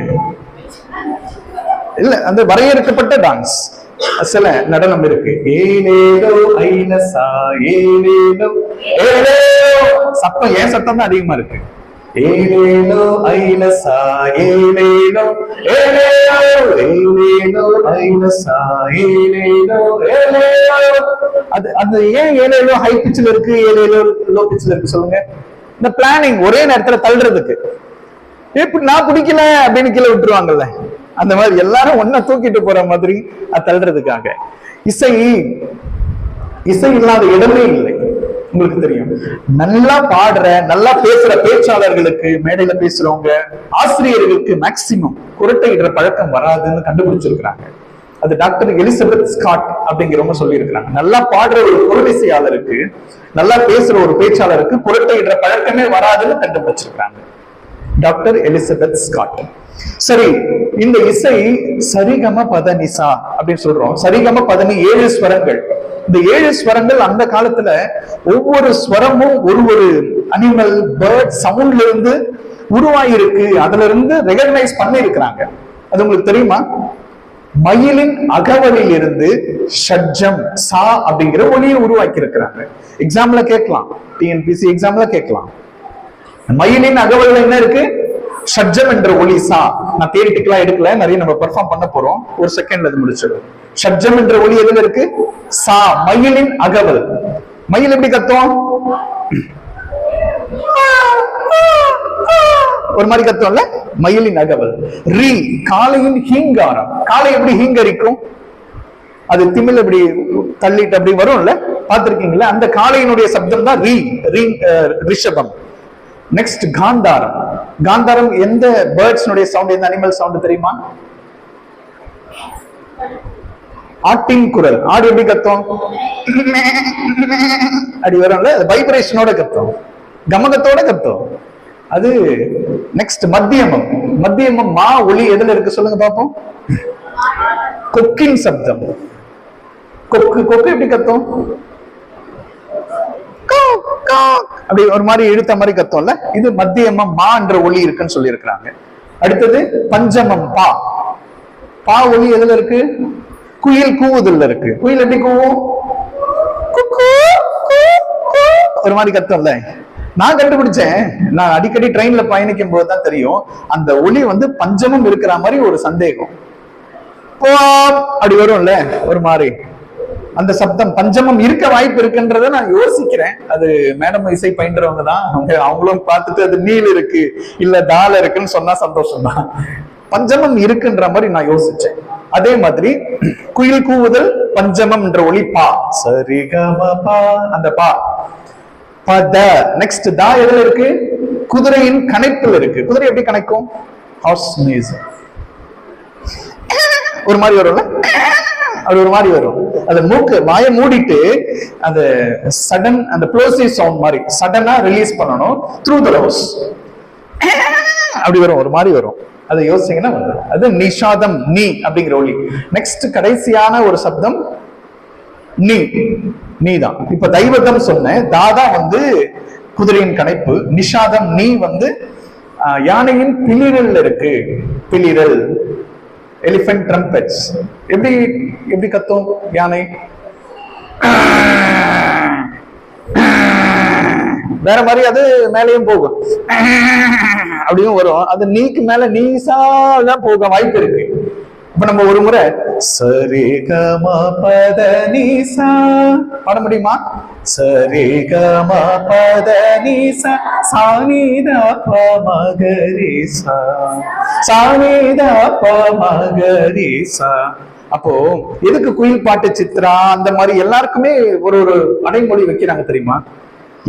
Speaker 3: இல்ல, அந்த வரையறுக்கப்பட்ட டான்ஸ் சில நடனம் இருக்கு. ஏலேலோ ஐலசா ஏலேலோ ஏலேலோ. சத்தம் ஏன் சத்தம் தான் அதிகமா இருக்கு. ஏலேலோ ஐலசா ஏலேலோ ஏலேலோ ஏலேலோ ஐலசா ஏலேலோ ஏலேலோ. அது அந்த ஏன் ஏலேலோ ஹை பிட்ச்ல இருக்கு, ஏலேலோ லோ பிட்ச்ல இருக்கு சொல்லுங்க. இந்த பிளானிங் ஒரே நேரத்துல தள்ளுறதுக்கு. எப்படி நான் பிடிக்கல அப்படின்னு கீழே விட்டுருவாங்கல்ல, அந்த மாதிரி எல்லாரும் ஒன்ன தூக்கிட்டு போற மாதிரி தள்ளுறதுக்காக. இசை இல்லாத இடமே இல்லை. உங்களுக்கு தெரியும், நல்லா பாடுற நல்லா பேசுற பேச்சாளர்களுக்கு, மேடையில பேசுறவங்க, ஆசிரியர்களுக்கு மேக்சிமம் குரட்டையிடுற பழக்கம் வராதுன்னு கண்டுபிடிச்சிருக்கிறாங்க. அது டாக்டர் எலிசபெத் ஸ்காட் அப்படிங்கிறவங்க சொல்லி இருக்கிறாங்க. நல்லா பாடுற ஒரு குரலிசையாளருக்கு, நல்லா பேசுற ஒரு பேச்சாளருக்கு குரட்டையிடுற பழக்கமே வராதுன்னு கண்டுபிடிச்சிருக்காங்க டாக்டர் எலிசபெத் ஸ்காட். சரி, இந்த இசை சரிகம பதனிசா அப்படின்னு சொல்றோம். சரிகம பதனி 7 ஸ்வரங்கள். இந்த 7 ஸ்வரங்கள் அந்த காலத்துல ஒவ்வொரு ஸ்வரமும் ஒரு அனிமல் பேர்ட் சவுண்ட்ல இருந்து உருவாயிருக்கு. அதுல இருந்து ரெகக்னைஸ் பண்ணி இருக்கிறாங்க. அது உங்களுக்கு தெரியுமா? மயிலின் அகவலில் இருந்து ஷட்ஜம் சா அப்படிங்கிற ஒலியை உருவாக்கி இருக்கிறாங்க. எக்ஸாம்ல கேட்கலாம், டிஎன்பிசி எக்ஸாம்ல கேட்கலாம். மயிலின் அகவலில் என்ன இருக்கு? ஷட்ஜம் என்ற ஒலி சா. நான் தியரிட்டிக்கலா எடுக்கல, நிறைய நம்ம பெர்ஃபார்ம் பண்ண போறோம். ஒரு செகண்ட்ல அது முடிச்சிடும். ஷட்ஜம் என்ற ஒலி எதுல இருக்கு? சா, மயிலின் அகவல். மயில் எப்படி கத்தும்? ஒரு மாதிரி கத்தும்ல, மயிலின் அகவல். ரீ, காளையின் ஹீங்காரம். காளை எப்படி ஹீங்கரிக்கும்? அது திமிழ் இப்படி தள்ளிட்டு அப்படி வரும்ல, பார்த்திருக்கீங்களா? அந்த காளையினுடைய சப்தம் தான் ரீ, ரிஷபம். நெக்ஸ்ட் காந்தாரம். காந்தாரம் எந்த பேர்ட்ஸ் சவுண்ட், எந்த அனிமல் சவுண்ட் தெரியுமா? ஆட்டின் குரல். ஆடு எப்படி கத்தும்? அப்படி வரும்ல, வைப்ரேஷனோட கத்தும், கமகத்தோட கத்தும். அது நெக்ஸ்ட் மத்தியமம். மத்தியமம் மா ஒலி எதுல இருக்கு சொல்லுங்க பாப்போம்? கொக்கின் சப்தம். கொக்கு, கொக்கு எப்படி கத்தும்? அப்படி ஒரு மாதிரி இழுத்த மாதிரி கத்தும்ல, இது மத்தியமம் மா என்ற ஒலி இருக்குன்னு சொல்லி இருக்கிறாங்க. அடுத்தது பஞ்சமம் பா. பா ஒலி எதுல இருக்கு? குயில் கூவுதல்ல இருக்கு. குயில் எப்படி கூவும்? ஒரு மாதிரி கத்தும்ல. நான் கண்டுபிடிச்சேன், நான் அடிக்கடி ட்ரெயின்ல பயணிக்கும் போதுதான் தெரியும், அந்த ஒலி பஞ்சமும் இருக்கிற மாதிரி ஒரு சந்தேகம். அப்படி வரும்ல ஒரு மாதிரி, அந்த சப்தம் பஞ்சமம் இருக்க வாய்ப்பு இருக்குன்றத நான் யோசிக்கிறேன். அது மேடம் இசை பயின்றவங்க தான், அவங்களும் பார்த்துட்டு அது நீல் இருக்கு இல்ல தால இருக்குன்னு சொன்னா சந்தோஷம் தான். பஞ்சமம் இருக்குன்ற மாதிரி நான் யோசிச்சேன். அதே மாதிரி குயில் கூவுதல் பஞ்சமம் என்ற ஒலி பா. சரிகமபா, அந்த பா. பத. நெக்ஸ்ட் தா எதுல இருக்கு? குதிரையின் கணைப்பில் இருக்கு. குதிரை எப்படி கணைக்கும்? Hours sneeze. ஒரு மாதிரி வரும்ல, அது ஒரு மாதிரி வரும். அந்த மூக்கு வாயை மூடிட்டு அந்த சடன், அந்த ப்ளோசிவ் சவுண்ட் மாதிரி சடனா ரிலீஸ் பண்ணணும் த்ரூ த நோஸ். அப்படி வரும், ஒரு மாதிரி வரும். அதை யோசிச்சீங்கன்னா அது நிஷாதம், நீ அப்படிங்கிற ஒலி. நெக்ஸ்ட் கடைசியான ஒரு சப்தம் நீ, நீதான். இப்ப தெய்வதம் சொன்னேன், தாதா குதிரையின் கணைப்பு. நிஷாதம் நீ யானையின் பிளிரல் இருக்கு. பிளிரல், எலிபென்ட் ட்ரம்பெட்ஸ். எப்படி எப்படி கத்தும் யானை? வேற மாதிரி அது மேலேயும் போகும், அப்படியும் வரும். அது நீக்கு மேல நீசா தான் போக வாய்ப்பு இருக்கு. இப்ப நம்ம ஒரு முறை சரி கம பத நீசா பாட முடியுமா? சரி கம பத நீசா சானிதா ப மகரிசா சானிதா ப மகரிசா. அப்போ எதுக்கு குயில் பாட்டு, சித்ரா, அந்த மாதிரி எல்லாருக்குமே ஒரு ஒரு அடைமொழி வைக்கிறாங்க தெரியுமா?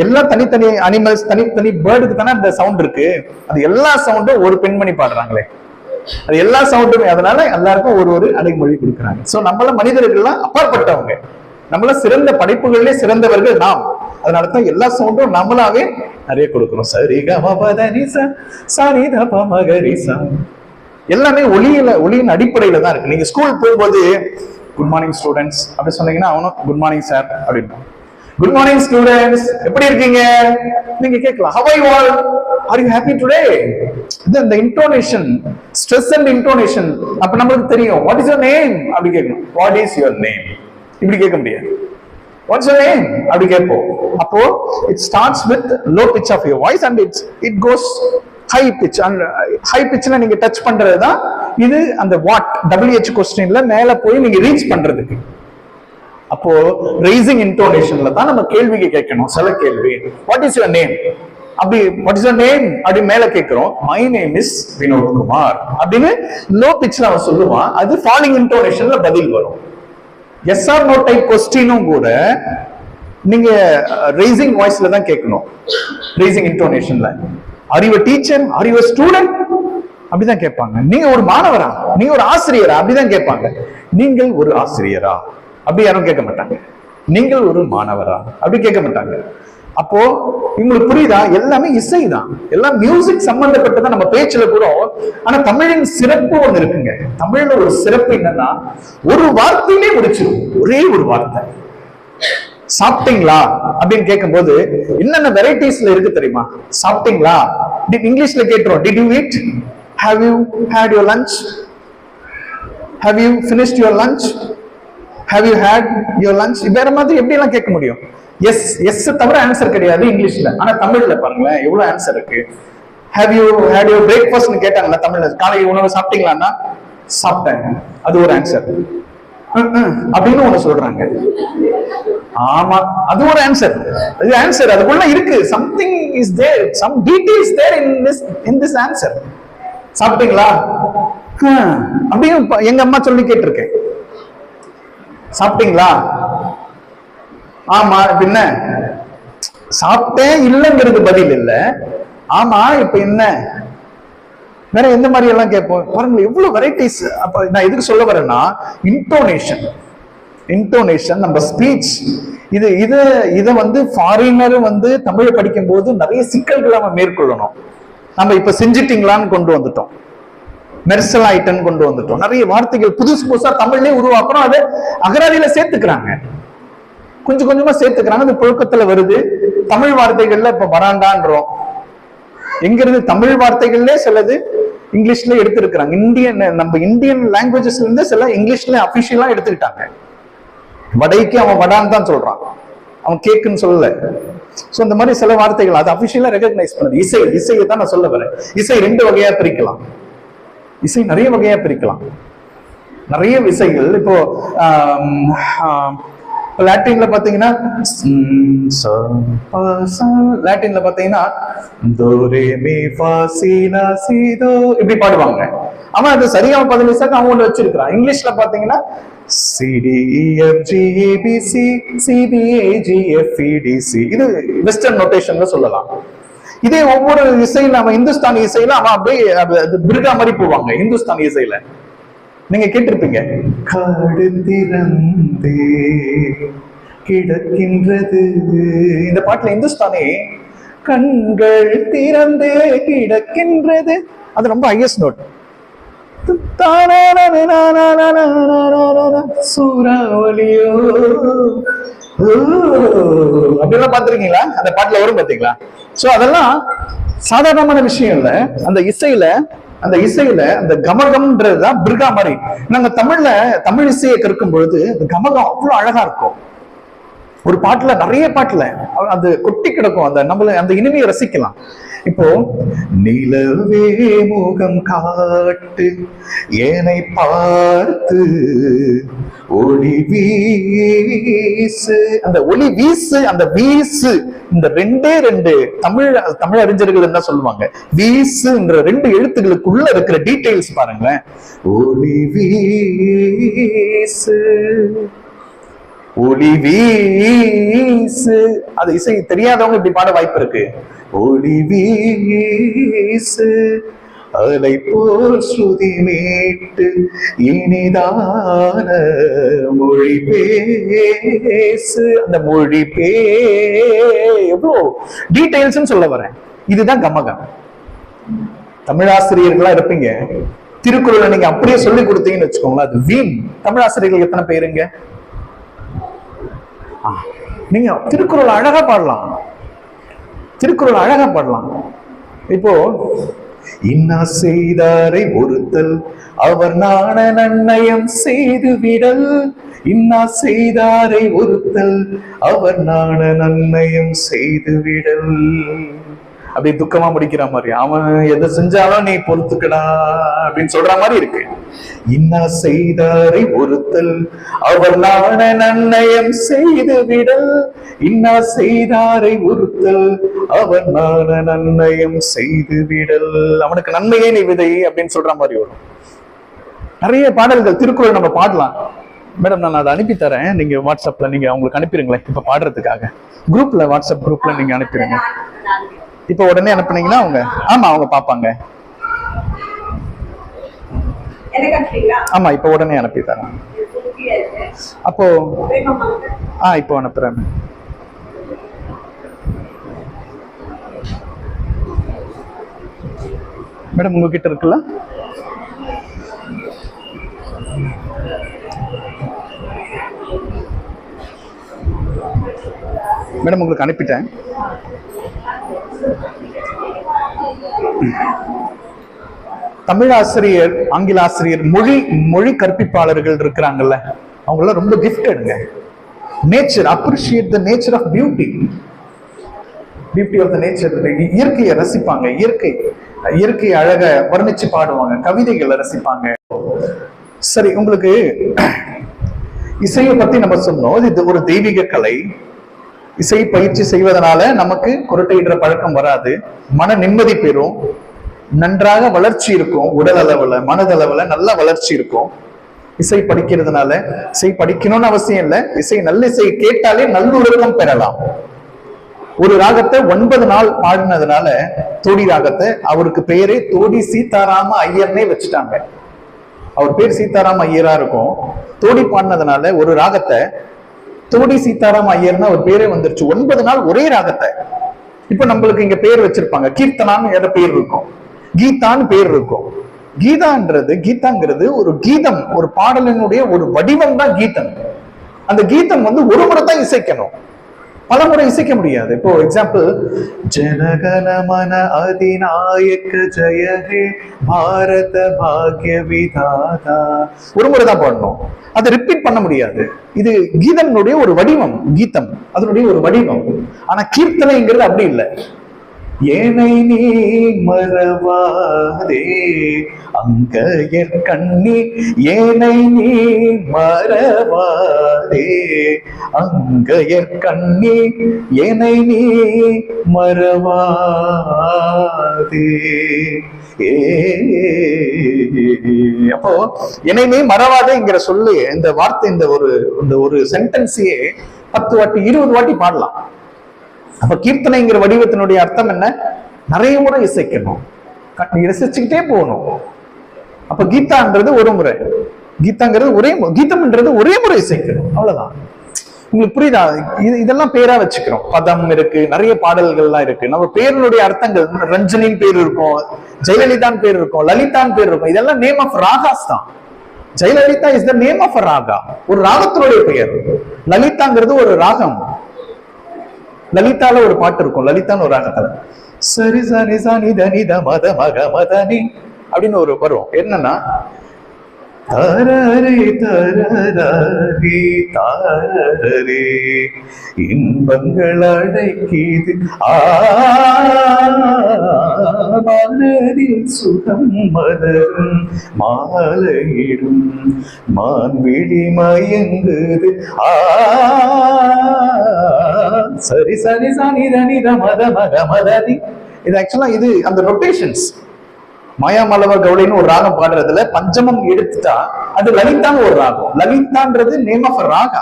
Speaker 3: எல்லா தனித்தனி அனிமல்ஸ், தனித்தனி பேர்டுக்கு தானே அந்த சவுண்ட் இருக்கு. அது எல்லா சவுண்டும் ஒரு பெண்மணி பாடுறாங்களே, அது எல்லா சவுண்டுமே. அதனால எல்லாருக்கும் ஒரு ஒரு அடைமொழி கொடுக்குறாங்க. சோ நம்மள மனிதர்கள்லாம் அப்பாற்பட்டவங்க, நம்மள சிறந்த படைப்புகளிலே சிறந்தவர்கள் நாம். அதனாலதான் எல்லா சவுண்டும் நம்மளாவே நிறைய கொடுக்கணும். சரி கமபதனிசா சானிதா ப மகரிசா. எல்லாமே ஒளியின் அடிப்படையில தான் இருக்கு. நீங்க ஸ்கூல் போகும்போது குட் மார்னிங் ஸ்டூடெண்ட்ஸ் அப்படி சொன்னீங்கன்னா அவனும் குட் மார்னிங் சார் அப்படின்னு. குட் மார்னிங் ஸ்டூடெண்ட்ஸ், எப்படி இருக்கீங்க நீங்க கேட்கலாம். How are you all? Are you happy today? இந்த intonation, stress and intonation அப்ப நமக்கு தெரியும். What is your name? அப்படி கேட்கணும். What is your name? இப்படி கேட்க முடியாது. What's your name? அப்படி கேட்போம். அப்போ it starts with low pitch of your voice and it goes high pitch. and high pitchல நீங்க டச் பண்றதுதான் இது அந்த வாட் WH கொஸ்டின்ல மேல போய் நீங்க ரீச் பண்றதுக்கு. அப்போ ரைசிங் இன்டோனேஷன்ல தான் நம்ம கேள்விக்கு கேட்கணும். சில கேள்வி வாட் இஸ் யுவர் நேம் அப்படி, வாட் இஸ் யுவர் நேம் அப்படி மேல கேட்கிறோம். My name is Vinod Kumar அப்படின்னு லோ பிட்ச்ல அவன் சொல்லுவான். அது ஃபாலிங் இன்டோனேஷன்ல பதில் வரும். எஸ் ஆர் நோ டைப் கொஸ்டினும் கூட நீங்க ரைசிங் வாய்ஸ்ல தான் கேட்கணும். ரைசிங் இன்டோனேஷன்ல are you teacher, are you student அப்படிதான் கேட்பாங்க. நீங்க ஒரு மாணவரா, நீங்க ஒரு ஆசிரியரா அப்படிதான் கேட்பாங்க. நீங்கள் ஒரு ஆசிரியரா அப்படி யாரும் கேட்க மாட்டாங்க. நீங்கள் ஒரு மாணவரா அப்படி கேட்க மாட்டாங்க. அப்போ உங்களுக்கு புரியுதா? எல்லாமே இசைதான், எல்லாம் மியூசிக் சம்பந்தப்பட்டதான் நம்ம பேச்சுல கூட. ஆனா தமிழின் சிறப்பு ஒண்ணு இருக்குங்க. தமிழ்ல ஒரு சிறப்பு என்னன்னா, ஒரு வார்த்தையிலே முடிச்சிடும். ஒரே ஒரு வார்த்தை. சாப்பிட்டீங்களா அப்படின்னு கேட்கும் போது என்னென்ன வெரைட்டிஸ்ல இருக்கு தெரியுமா? சாப்பிட்டீங்களா இங்கிலீஷ்ல கேட்டுரும். Did you eat? Have you had your lunch? Have you finished your lunch? Have you had your lunch? வேற மாதிரி எப்படி எல்லாம் கேட்க முடியும்? எஸ் எஸ் தவிர ஆன்சர் கிடையாது இங்கிலீஷ்ல. ஆனா தமிழ்ல பாருங்களேன் எவ்வளவு ஆன்சர் இருக்கு. Have you had your breakfast னு கேட்டாங்கல தமிழ்ல, காலை உணவு சாப்பிட்டீங்களான்னா சாப்பிட்டேன், அது ஒரு ஆன்சர். அப்படின்னு ஒண்ணு சொல்றாங்க. ஆமா, அது ஒரு ஆன்சர். அது ஆன்சர், அதுக்குள்ள இருக்கு. Something is there, some details there in this answer. சாப்பிட்டீங்களா? அப்படியும் எங்க அம்மா சொல்லி கேட்டிருக்கேன். சாப்பிட்டீங்களா? ஆமா. பின்ன சாப்பிட்டேன் இல்லைங்கிறது பதில் இல்ல. ஆமா, இப்ப என்ன வேற எந்த மாதிரி எல்லாம் கேட்போம் பாருங்க, எவ்வளவு வெரைட்டிஸ். அப்ப நான் எதுக்கு சொல்ல வரேன்னா, இன்டோனேஷன் நம்ம ஸ்பீச் இத வந்து ஃபாரினர் வந்து தமிழ் படிக்கும் போது நிறைய சிக்கல்களை நம்ம மேற்கொள்ளணும். நம்ம இப்ப செஞ்சிட்டீங்களான்னு கொண்டு வந்துட்டோம், மெர்சல் ஐட்டன் கொண்டு வந்துட்டோம், நிறைய வார்த்தைகள் புதுசு புதுசா தமிழ்லயே உருவாக்குறோம். அதை அகராதியில சேர்த்துக்கிறாங்க, கொஞ்சம் கொஞ்சமா சேர்த்துக்கிறாங்க. அது புழக்கத்துல வருது. தமிழ் வார்த்தைகள்ல இப்ப வராண்டான்றோம். எங்கிருந்து தமிழ் வார்த்தைகள்ல சிலது இங்கிலீஷ்ல எடுத்திருக்கிறாங்க. நம்ம இந்தியன் லாங்குவேஜஸ்ல இருந்து சில இங்கிலீஷ்ல அபிஷியலா எடுத்துக்கிட்டாங்க. வடைக்கு அவன் வடான்னு தான் சொல்றான், அவன் கேக்குன்னு சொல்லல. சோ இந்த மாதிரி சில வார்த்தைகள் அது அபிஷியலா ரெகக்னைஸ் பண்ணுது. இசையை தான் நான் சொல்ல வரேன். இசை 2 வகையா பிரிக்கலாம். இசை நிறைய வகையா பிரிக்கலாம். நிறைய இசைகள் இப்போ லாட்டின்ல பாத்தீங்கன்னா லாட்டின்ல பாத்தீங்கன்னா இப்படி பாடுவாங்க. அவன் அது சரியான 15 அவன் ஒண்ணு வச்சிருக்கிறான். இங்கிலீஷ்ல பாத்தீங்கன்னா CDEFGABC CBAGFEDC, இது வெஸ்டர்ன் நோட்டேஷன்ல சொல்லலாம். இதே ஒவ்வொரு இசையில அவன் இந்துஸ்தானி இசையில அவன் அப்படியே பிருகா மாதிரி போவாங்க. இந்துஸ்தானி இசையில நீங்க கேட்டிருப்பீங்க, காடு திறந்தே கிடக்கின்றது. இந்த பாட்டுல இந்துஸ்தானி கண்கள் திறந்தே கிடக்கின்றது, அது ரொம்ப ஹையஸ்ட் நோட். சூறாவளியோ அப்படிலாம் பாத்திருக்கீங்களா? அந்த பாட்டுல வரும் பாத்தீங்களா? சோ அதெல்லாம் சாதாரணமான விஷயம் இல்ல. அந்த இசையில அந்த கமகம்ன்றதுதான் பிருகா மாதிரி. நாங்க தமிழ் இசையை கற்கும் பொழுது அந்த கமகம் அவ்வளவு அழகா இருக்கும். ஒரு பாட்டுல நிறைய பாட்டுல அது கொட்டி கிடக்கும். அந்த இனிமையை ரசிக்கலாம். இப்போ நிலவே முகம் காட்டு ஏனை பார்த்து ஒளி வீசு, அந்த ஒளி வீசு, அந்த வீசு, இந்த 2 தமிழ் அறிஞர்கள் என்ன சொல்லுவாங்க, வீசுன்ற 2 எழுத்துக்களுக்குள்ள இருக்கிற டீடைல்ஸ் பாருங்களேன். ஒளி வீசு, ஒளி வீசு, அது இசை தெரியாதவங்க இப்படி பாட வாய்ப்பு இருக்கு. ஒளி வீசு அலை போல் ஸ்ருதி மீட்டு இனிதான மொழி பேசு, அந்த மொழி எவ்வளோ டீடைல்ஸ் சொல்ல வரேன். இதுதான் கமகம். தமிழாசிரியர்களா இருப்பீங்க, திருக்குறளை நீங்க அப்படியே சொல்லி கொடுத்தீங்கன்னு வச்சுக்கோங்களேன், அது வீண். தமிழாசிரியர்கள் எத்தனை பேருங்க? நீங்க திருக்குறள் அழகா பாடலாம், திருக்குறள் அழகா பாடலாம். இப்போ இன்னா செய்தாரை ஒருத்தல் அவர் நாண நன்னயம் செய்து விடல், இன்னா செய்தாரை ஒருத்தல் அவர் நாண நன்னயம் செய்து விடல். அப்படி துக்கமா முடிக்கிற மாதிரி, அவன் எதை செஞ்சாலும் நீ பொறுத்துக்கடா அப்படின்னு சொல்ற மாதிரி இருக்கு. இன்னா செய்தாரை ஒருத்தல் அவர் நாண நன்னயம் செய்து விடல், இன்னா செய்தாரை ஒருத்தல் அவர் நாண நன்னயம் செய்து விடல். அவனுக்கு நன்மையே நீ விதை அப்படின்னு சொல்ற மாதிரி வரும். நிறைய பாடல்கள் திருக்குறள் நம்ம பாடலாம். மேடம் நான் அதை அனுப்பி தரேன், நீங்க வாட்ஸ்அப்ல நீங்க அவங்களுக்கு அனுப்பிடுங்களேன். இப்ப பாடுறதுக்காக குரூப்ல, வாட்ஸ்அப் குரூப்ல நீங்க அனுப்பிடுங்க. இப்ப உடனே அனுப்புனீங்கன்னா அவங்க பாப்பாங்க. ஆமா, இப்ப உடனே அனுப்பி தரேன். அப்போ இப்போ அனுப்புறேன். மேடம் உங்ககிட்ட இருக்குல்ல? மேடம் உங்களுக்கு அனுப்பிட்டேன். தமிழாசிரியர், ஆங்கில ஆசிரியர், மொழி கற்பிப்பாளர்கள் இருக்கிறாங்கல்ல, அவங்களாம் ரொம்ப கிஃப்டடுங்க. Nature, appreciate the nature of beauty of the nature. இயற்கையை ரசிப்பாங்க, இயற்கை அழக வர்ணிச்சு பாடுவாங்க, கவிதைகளை ரசிப்பாங்க. சரி, உங்களுக்கு இசையை பத்தி நம்ம சொன்னோம், இது ஒரு தெய்வீக கலை. இசை பயிற்சி செய்வதனால நமக்கு குரட்டையிடுற பழக்கம் வராது, மன நிம்மதி பெறும், நன்றாக வளர்ச்சி இருக்கும், உடல் அளவுல மனதளவுல நல்ல வளர்ச்சி இருக்கும். இசை படிக்கிறதுனால, இசை படிக்கணும்னு அவசியம் இல்லை, நல்ல இசை கேட்டாலே நல்லுறக்கம் பெறலாம். ஒரு ராகத்தை 9 நாள் பாடினதுனால தோடி ராகத்தை அவருக்கு பெயரே தோடி சீதாராம ஐயர்னே வச்சுட்டாங்க. அவர் பேர் சீதாராம ஐயரா இருக்கும். தோடி பாடினதுனால ஒரு ராகத்தை தோடி சீதாராம ஐயர்னு அவர் பேரே வந்துருச்சு. 9 நாள் ஒரே ராகத்தை. இப்ப நம்மளுக்கு இங்க பேர் வச்சிருப்பாங்க, கீர்த்தனான்னு ஏதோ பேர் இருக்கும், கீதான்னு பேர் இருக்கும். கீதாங்கிறது ஒரு கீதம், ஒரு பாடலினுடைய ஒரு வடிவம் தான் கீதம். அந்த கீதம் ஒரு முறை தான் இசைக்கணும், பல முறை இசைக்க முடியாது. இப்போ எக்ஸாம்பிள், ஜனகணமன அதிநாயக ஜெய ஹே பாரத பாக்ய விதாதா, ஒரு முறை தான் பாடணும், அதை ரிப்பீட் பண்ண முடியாது. இது கீதனுடைய ஒரு வடிவம், கீதம் அதனுடைய ஒரு வடிவம். ஆனா கீர்த்தனைங்கிறது அப்படி இல்லை. ஏனை நீ மறவாதே அங்கையர் கண்ணி, ஏனை நீ மறவாதே அங்கையர் கண்ணி, ஏனை நீ மறவாதே. அப்போ என்னை நீ மறவாதேங்கிற சொல்லு, இந்த வார்த்தை, இந்த ஒரு சென்டென்ஸையே 10 வாட்டி 20 வாட்டி பாடலாம். அப்ப கீர்த்தனைங்கிற வடிவத்தினுடைய அர்த்தம் என்ன? நிறைய முறை இசைக்கணும், ரசிச்சுக்கிட்டே போகணும். அப்ப கீதான்றது ஒரு முறை, கீதாங்கிறது கீதம்ன்றது ஒரே முறை இசைக்கணும், அவ்வளவுதான். உங்களுக்கு புரியுதா? இதெல்லாம் பேரா வச்சுக்கிறோம். பதம் இருக்கு, நிறைய பாடல்கள்லாம் இருக்கு. நம்ம பேருடைய அர்த்தங்கள், ரஞ்சனின் பேர் இருக்கும், ஜெயலலிதான் பேர் இருக்கும், லலிதான் பேர் இருக்கும். இதெல்லாம் நேம் ஆஃப் ராகாஸ் தான். Jayalalitha is the name of raga, ஒரு ராகத்தினுடைய பெயர். லலிதாங்கிறது ஒரு ராகம். லலிதால ஒரு பாட்டு இருக்கும், லலிதான்னு ஒரு ராகத்துல சரி சரி சனி தனி த மத மக மதனி அப்படின்னு ஒரு வரும். என்னன்னா தரரே தரரே தாரரே இன்பங்கள் அடைக்கிது ஆனதில் சுகம் மலரும் மாலையிடும் மான்விழி மயங்குது சரி சரி சனி தனி த மத மக மதனி. இது ஆக்சுவலா இது அந்த ரொட்டேஷன்ஸ். மாயாமலவ கௌடின்னு ஒரு ராகம் பாடுறதுல பஞ்சமம் எடுத்துட்டா அது லலிதான்னு ஒரு ராகம். லலிதான்றது name of raga.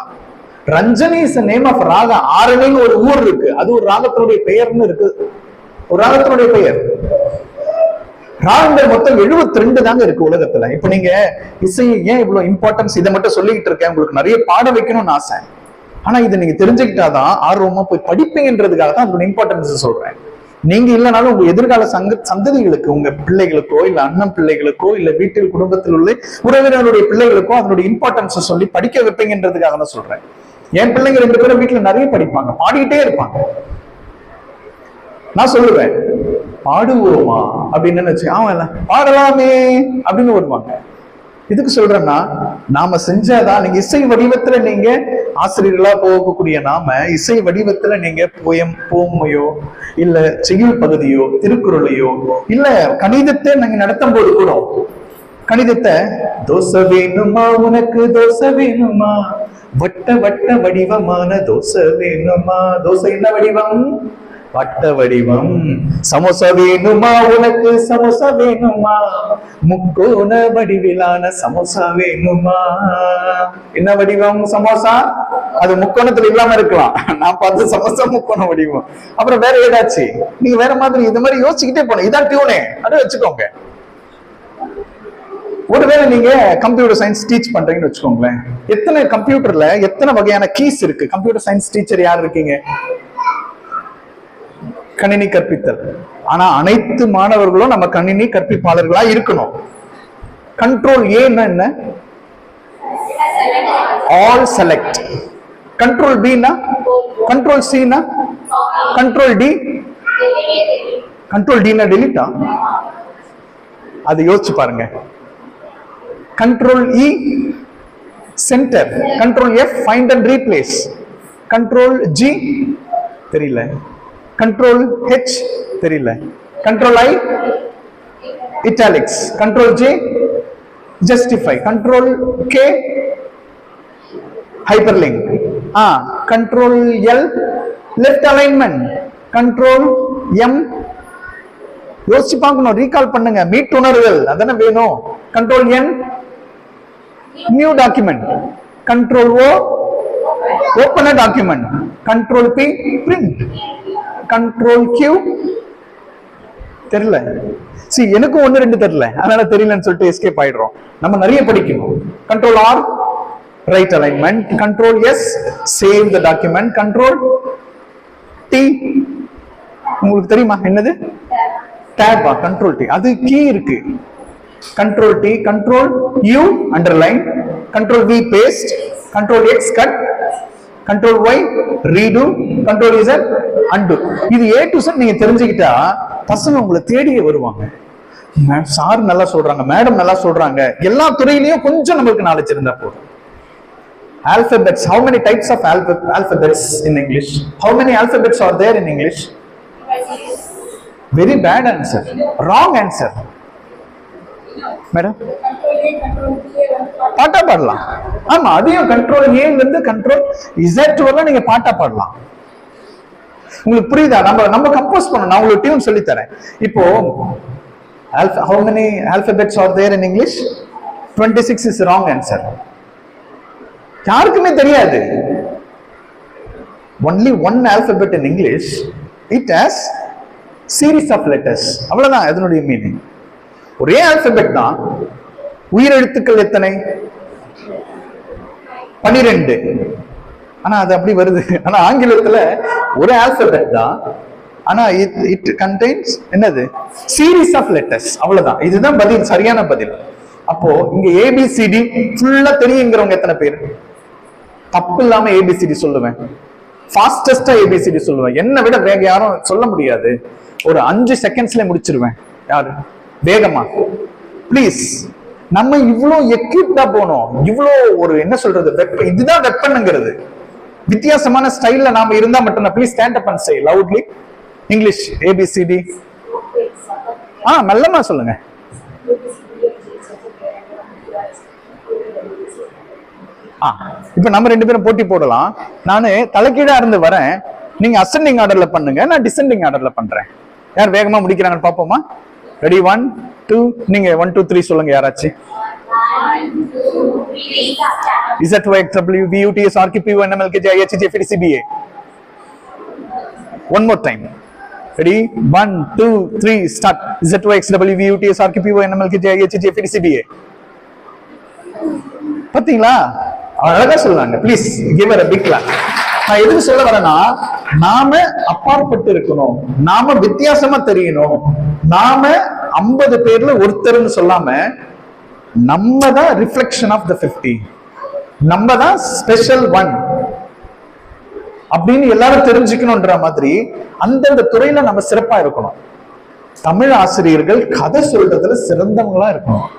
Speaker 3: Ranjani is name of raga. ஆரணின்னு ஒரு ஊர் இருக்கு, அது ஒரு ராகத்தினுடைய பெயர்னு இருக்கு, ஒரு ராகத்தினுடைய பெயர். ராகங்கள் மொத்தம் 72 தாங்க இருக்கு உலகத்துல. இப்ப நீங்க இசையை ஏன் இவ்வளவு இம்பார்ட்டன்ஸ் இதை மட்டும் சொல்லிக்கிட்டு இருக்கேன், உங்களுக்கு நிறைய பாட வைக்கணும்னு ஆசை. ஆனா இதை நீங்க தெரிஞ்சுக்கிட்டாதான் ஆர்வமா போய் படிப்பீங்கன்றதுக்காக தான் அதோட இம்பார்ட்டன்ஸ் சொல்றேன். நீங்க இல்லைனாலும் உங்க எதிர்கால சந்ததிகளுக்கு, உங்க பிள்ளைகளுக்கோ இல்ல அண்ணன் பிள்ளைகளுக்கோ இல்ல வீட்டில் குடும்பத்தில் உள்ள உறவினருடைய பிள்ளைகளுக்கோ அதனுடைய இம்பார்ட்டன்ஸ் சொல்லி படிக்க வைப்பீங்கன்றதுக்காக தான் சொல்றேன். என் பிள்ளைங்க 2 பேரும் வீட்டுல நிறைய படிப்பாங்க, பாடிக்கிட்டே இருப்பாங்க. நான் சொல்லுவேன் பாடுவோமா அப்படின்னு நினைச்சு, ஆமா பாடலாமே அப்படின்னு வருவாங்க. இதுக்கு சொல்றேன்னா, நாம செஞ்சாதான் நீங்க இசை வடிவத்துல நீங்க ஆசிரியர்களா போகக்கூடிய நாம இசை வடிவத்துல நீங்க போமையோ இல்ல செய்யுள் பகுதியோ திருக்குறளையோ இல்ல கணிதத்தை நீங்க நடத்தும் போது கூட, கணிதத்தை தோசை வேணுமா உனக்கு தோசை வேணுமா, வட்ட வட்ட வடிவமான தோசை வேணுமா, தோசை என்ன வடிவம்? வட்ட வடிவம். சமோசா வேணுமா உனக்கு சமோசா வேணுமா, முக்கோண வடிவிலான சமோசா வேணுமா. என்ன வடிவம் சமோசா? அது முக்கோணத்துல இல்லாம இருக்கலாம், நான் பார்த்து சமோசா முக்கோண வடிவம். அப்புறம் வேற ஏதாச்சும் நீங்க வேற மாதிரி இந்த மாதிரி யோசிச்சுக்கிட்டே போன, இதான் டியூனே, அதை வச்சுக்கோங்க. ஒருவேளை நீங்க கம்ப்யூட்டர் சயின்ஸ் டீச் பண்றீங்கன்னு வச்சுக்கோங்களேன், எத்தனை கம்ப்யூட்டர்ல எத்தனை வகையான கீஸ் இருக்கு? கம்ப்யூட்டர் சயின்ஸ் டீச்சர் யார் இருக்கீங்க? கணினி கற்பித்தல். ஆனா அனைத்து மாணவர்களும் நம்ம கணினி கற்பிப்பாளர்களா இருக்கணும். கண்ட்ரோல் ஏன்னா என்ன? All select. கண்ட்ரோல் பின்னா, கண்ட்ரோல் சின்னா, கண்ட்ரோல் டி, கண்ட்ரோல் டினா டெலிட்டா? அது யோசிச்சு பாருங்க. Control E center, control F find and replace, control G தெரியல, கண்ட்ரோல் ஹெச் தெரியல, control I italics, control J justify, control K hyperlink. Control L left alignment, control M யோசிச்சு பார்க்கணும், ரீகால் பண்ணுங்க, மீட்டுணர்வுகள் அதானே வேணும். Control N new document, control O open a document, control P print, control Q தெரியல. சி எனக்கும் ஒன்னு ரெண்டு தெரியல, அதனால தெரியலன்னு சொல்லிட்டு எஸ்கேப் ஆயிடுறோம். நம்ம நிறைய படிக்கணும். Control R right alignment, control S save the document, control D உங்களுக்கு தெரியுமா என்னது? டேபா, கண்ட்ரோல் டி அது கீ இருக்கு. Control D, control U underline, control V paste, control X cut, control Y redo, control Z undo. இது ஏ டு செட் நீங்க தெரிஞ்சுக்கிட்டா பசங்க உங்களை தேடியே வருவாங்க. சார் நல்லா சொல்றாங்க, மேடம் நல்லா சொல்றாங்க, எல்லா துறையிலையும் கொஞ்சம் நம்மளுக்கு நாலேஜ் இருந்தா போதும். Alphabets, how many types of alphabets in English? How many alphabets are there in English? Very bad answer, wrong answer. Madam பாட்டா பாடலாம். ஆமா, அதையும் கண்ட்ரோல் ஏல இருந்து கண்ட்ரோல் இசட் வரலாம் நீங்க பாட்டா பாடலாம். உங்களுக்கு புரியுதா? நம்ம கம்போஸ் பண்ணணும். நான் உங்களுக்கு டியூன் சொல்லி தரேன். இப்போ how many alphabets are there in English? 26 is wrong answer. யாருக்குமே தெரியாது. Only one alphabet in English, it has series of letters. அவ்வளவுதான் அதனுடைய மீனிங். ஒரே ஆல்பபெட் தான். உயிரெழுத்துக்கள் எத்தனை? 12. ஆனா அது அப்படி வருது. ஆனா ஆங்கிலத்துல ஒரு ஆல்பபெட் தான், ஆனா it contains என்னது? Series of letters. அவ்வளவுதான். இதுதான் பதில், சரியான பதில். அப்போ இங்க ஏபிசிடி ஃபுல்லா தெரியுங்கிறவங்க எத்தனை பேர்? தப்பு இல்லாம ஏபிசிடி சொல்லுவேன், ஃபாஸ்டஸ்டா ஏபிசிடி சொல்லுவேன். என்ன விட வேக யாரும் சொல்ல முடியாது. ஒரு 5 செகண்ட்ஸ்ல முடிச்சிருவேன். யாரு வேகமா? ப்ளீஸ். நம்ம இவ்வளோ எக்யூப்டா போனோம், இவ்வளோ ஒரு என்ன சொல்றது, வெப்பன். இதுதான் வெப்பன்ங்கிறது. வித்தியாசமான ஸ்டைல்ல நாம இருந்தா மட்டும்தான். Please stand up and say loudly English A B C D. மெல்லமா சொல்லுங்க. இப்ப நம்ம 2 பேரும் போட்டி போடலாம். நானு தலைக்கீழா இருந்து வரேன், நீங்க அசெண்டிங் ஆர்டர்ல பண்ணுங்க, நான் டிசெண்டிங் ஆர்டர்ல பண்றேன். யார் வேகமா முடிக்கிறாங்கன்னு பாப்போமா? ரெடி? 1 2 நீங்க 1 2 3 சொல்லுங்க. யாராச்சும் ZYXWVUTSRQPUNMLKJIHJFDCBA. One more time. Ready? 1 2 3 start. ZYXWVUTSRQPUNMLKJIHJFDCBA. பாத்தீங்களா? அழகா சொல்றாங்க. Please give her a big clap. நான் எதுக்கு சொல்ல வரேன்னா, நாம அப்பாற்பட்டு இருக்கணும், நாம வித்தியாசமா தெரியணும். நாம 50 பேர்ல ஒருத்தர்னு சொல்லாம நம்ம தான் ரிஃப்ளெக்ஷன் ஆஃப் த 50, நம்ம தான் ஸ்பெஷல் ஒன் அப்படின்னு எல்லாரும் தெரிஞ்சுக்கணும்ன்ற மாதிரி அந்தந்த துறையில நம்ம சிறப்பா இருக்கணும். தமிழ் ஆசிரியர்கள் கதை சொல்றதுல சிறந்தவங்களா இருக்கணும்.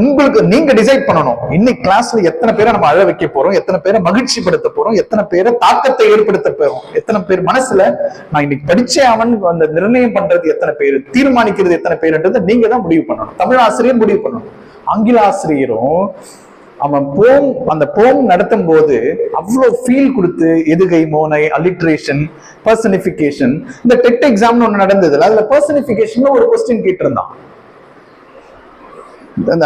Speaker 3: உங்களுக்கு நீங்க டிசைட் பண்ணணும், இன்னைக்கு கிளாஸ்ல எத்தனை பேரை நம்ம அழ வைக்க போறோம், எத்தனை பேரை மகிழ்ச்சி படுத்த போறோம், எத்தனை பேரை தாக்கத்தை ஏற்படுத்த போறோம், எத்தனை பேர் மனசுல நான் இன்னைக்கு படிச்சே அவன் அந்த நிர்ணயம் பண்றது எத்தனை பேர், தீர்மானிக்கிறது எத்தனை பேருன்றது நீங்க தான் முடிவு பண்ணணும். தமிழ் ஆசிரியர் முடிவு பண்ணணும். ஆங்கில ஆசிரியரும் அவன் அந்த போம் நடத்தும் போது அவ்வளவு ஃபீல் கொடுத்து எதுகை மோனை அலிட்ரேஷன் பர்சனிபிகேஷன். இந்த டெட் எக்ஸாம்னு ஒண்ணு நடந்ததுல அதுல பர்சனிபிகேஷன் ஒரு கொஸ்டின் கேட்டிருந்தான்.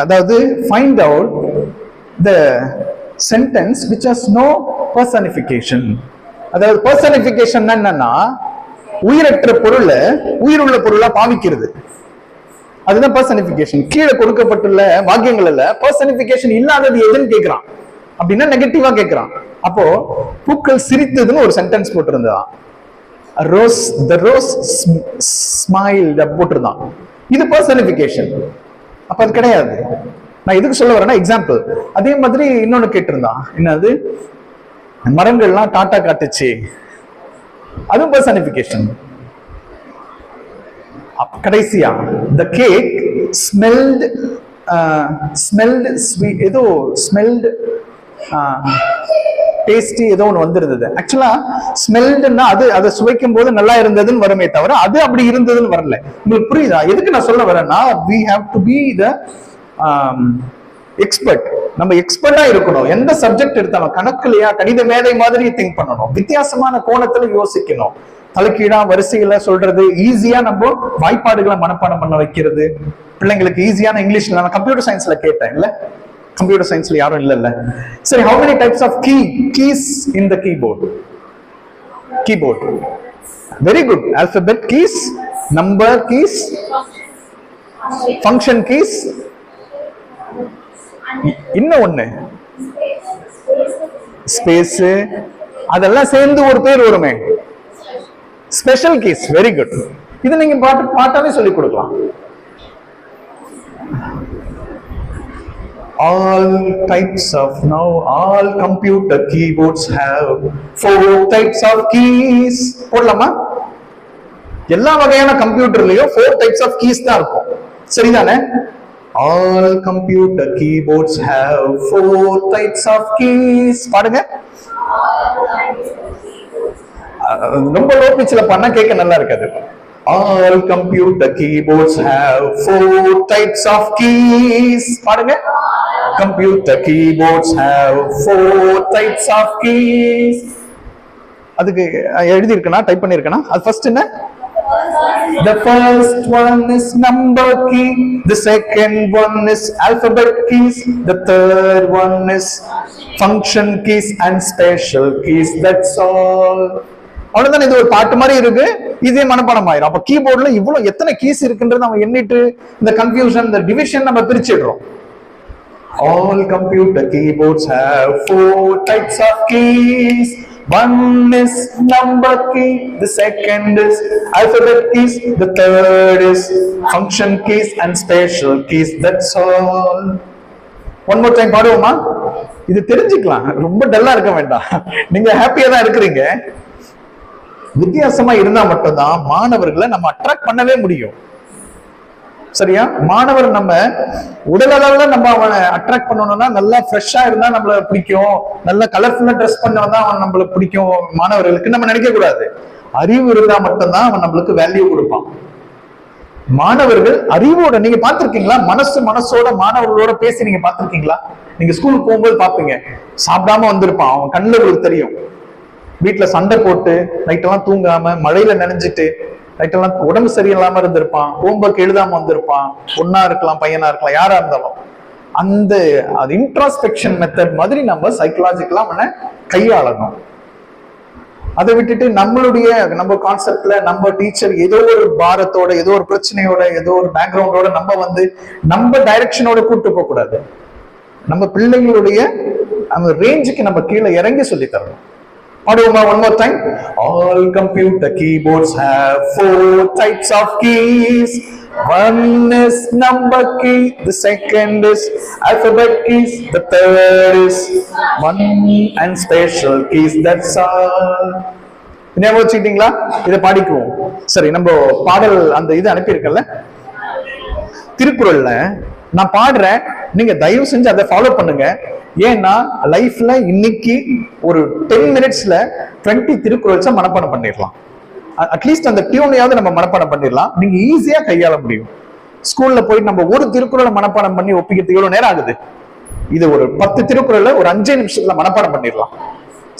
Speaker 3: அதாவது find out the sentence which has no personification. அதாவது personification என்னன்னா உயிரற்ற பொருளை உயிருள்ள பொருளா பாவிக்கிறது. அதுதான் பர்சனிபிகேஷன். கீழே கொடுக்கப்பட்டுள்ள வாக்கியங்கள்ல பர்சனிபிகேஷன் இல்லாதது எதுன்னு கேட்கிறான். அப்படின்னா நெகட்டிவா கேட்கிறான். அப்போ பூக்கள் சிரித்ததுன்னு ஒரு சென்டென்ஸ் போட்டிருந்தான். ரோஸ் த ரோஸ் ஸ்மைல் போட்டிருந்தான். இது பர்சனிபிகேஷன். அப்ப அது கிடையாது. நான் எதுக்கு சொல்ல வரேன்னா எக்ஸாம்பிள். அதே மாதிரி இன்னொன்னு கேட்டிருந்தான். என்னது? மரங்கள்லாம் டாட்டா காட்டுச்சு, அதுவும் பர்சனிபிகேஷன். கடைசியா the cake smelled sweet, ஏதோ smelled டேஸ்டி ஏதோ ஒன்று வந்துருந்தது. ஆக்சுவலா ஸ்மெல்டுன்னா அதை சுவைக்கும் போது நல்லா இருந்ததுன்னு வருமே தவிர அது அப்படி இருந்ததுன்னு வரல. உங்களுக்கு புரியுதா எதுக்கு நான் சொல்ல வரேன்னா, we have to be the expert. நம்ம எக்ஸ்பர்ட்டா இருக்கணும். எந்த சப்ஜெக்ட் எடுத்தாலும் கணக்குலையா கணித மேதை மாதிரி திங்க் பண்ணணும். வித்தியாசமான கோணத்துல யோசிக்கணும். தலைக்கீழா வரிசைகளை சொல்றது, ஈஸியா நம்ம வாய்ப்பாடுகளை மனப்பாடம் பண்ண வைக்கிறது, பிள்ளைங்களுக்கு ஈஸியான இங்கிலீஷ்ல. நான் கம்ப்யூட்டர் சயின்ஸ்ல கேட்டேன் இல்ல, கம்ப்யூட்டர் சயின்ஸ்ல யாரும் இல்ல. சரி, how many types of keys in the keyboard? Very good. Alphabet keys, number keys, function keys, இன்னும் ஒண்ணு ஸ்பேஸ், அதெல்லாம் சேர்ந்து ஒரு பேர் வருமே, ஸ்பெஷல் கீஸ். Very good. இது நீங்க பாட்டாவே சொல்லி கொடுக்கலாம். All computer keyboards have 4 types of keys. போடலாமா? எல்லா வகையான கம்ப்யூட்டர்லயும் 4 types of keys தான் இருக்கும். சரிதானே? All computer keyboards have 4 types of keys. பாருங்க. ரொம்ப லோ பிட்ச்ல பண்ணா கேட்க நல்லா இருக்காது. All computer keyboards have 4 types of keys. பாருங்க. Computer keyboards have 4 types of keys. அதுக்கு எழுதி இருக்கனா, டைப் பண்ணி இருக்கனா? அது ஃபர்ஸ்ட் என்ன? The first one is number key, the second one is alphabet keys, the third one is function keys and special keys. That's all. அவ்வளவுதான். இது ஒரு பாட்டு மாதிரி இருக்கு, இதே மனப்பாடம் ஆயிரும். அப்ப கீபோர்ட்ல இவ்வளவு எத்தனை கீஸ் இருக்குன்றது நம்ம எண்ணிட்டு இந்த கன்ஃபியூஷன், இந்த டிவிஷன் நம்ம பிரிச்சிடுறோம். All computer keyboards have 4 types of keys. One is number key, the second is alphabet keys, the third is function keys and special keys. That's all. One more time பாடுவோமா? இது தெரிஞ்சுக்கலாம், ரொம்ப டல்லா இருக்க வேண்டாம். நீங்க ஹாப்பியா தான் இருக்கிறீங்க. வித்தியாசமா இருந்தா மட்டும்தான் மாணவர்களை நம்ம அட்ராக்ட் பண்ணவே முடியும். சரியா? மாணவர் நம்ம உடல் அளவுல நம்ம அவனை அட்ராக்ட் பண்ணணும்னா நல்லா ஃப்ரெஷ்ஷா இருந்தா நம்மள பிடிக்கும், நல்ல கலர்ஃபுல்லா ட்ரெஸ் பண்ணா அவன் நம்மள பிடிக்கும். மாணவர்களுக்கு நம்ம நினைக்க கூடாது. அறிவு இருந்தா மட்டும்தான் அவன் நம்மளுக்கு வேல்யூ கொடுப்பான். மாணவர்கள் அறிவோட, நீங்க பாத்திருக்கீங்களா? மனசோட மாணவர்களோட பேசி நீங்க பாத்திருக்கீங்களா? நீங்க ஸ்கூலுக்கு போகும்போது பாப்பீங்க, சாப்பிடாம வந்திருப்பான், அவன் கண்ணுல உங்களுக்கு தெரியும். வீட்டுல சண்டை போட்டு நைட்டெல்லாம் தூங்காம மழையில நனைஞ்சிட்டு நைட்டெல்லாம் உடம்பு சரியில்லாம இருந்திருப்பான், ஹோம்ஒர்க் எழுதாம வந்திருப்பான். பொண்ணா இருக்கலாம், பையனா இருக்கலாம், யாரா இருந்தாலும். அந்த இன்ட்ராஸ்பெக்ஷன் மெத்தட் மாதிரி நம்ம சைக்கலாஜிக்கலா அவனை கையாளணும். அதை விட்டுட்டு நம்ம கான்செப்ட்ல நம்ம டீச்சர் ஏதோ ஒரு பாரத்தோட, ஏதோ ஒரு பிரச்சனையோட, ஏதோ ஒரு பேக்ரவுண்டோட நம்ம டைரக்ஷனோட கூட்டு போக கூடாது. நம்ம பிள்ளைங்களுடைய அந்த ரேஞ்சுக்கு நம்ம கீழே இறங்கி சொல்லி தரணும். பாடுவோமா? One more time. All computer keyboards have 4 types of keys. One is number key, the second is alphabet keys, the third is one and special keys. That's all. ஞாபகம் வச்சுக்கிட்டீங்களா? இதை பாடிக்குவோம். சரி, நம்ம பாடல் அந்த இது அனுப்பியிருக்கல திருக்குறள்ல நான் பாடுறேன், நீங்க தயவு செஞ்சு அதை ஃபாலோ பண்ணுங்க. ஏன்னா லைஃப்ல இன்னைக்கு ஒரு 10 மினிட்ஸ்ல 20 திருக்குறள்ஸை மனப்பாடம் பண்ணிடலாம். அட்லீஸ்ட் அந்த டியூனையாவது நம்ம மனப்பாடம் பண்ணிடலாம். நீங்க ஈஸியா கையாள முடியும். ஸ்கூல்ல போயிட்டு நம்ம ஒரு திருக்குறளை மனப்பாடம் பண்ணி ஒப்பிக்கிறதுக்கு எவ்வளவு நேரம் ஆகுது? இது ஒரு 10 திருக்குறளை ஒரு 5 நிமிஷத்துல மனப்பாடம் பண்ணிடலாம்.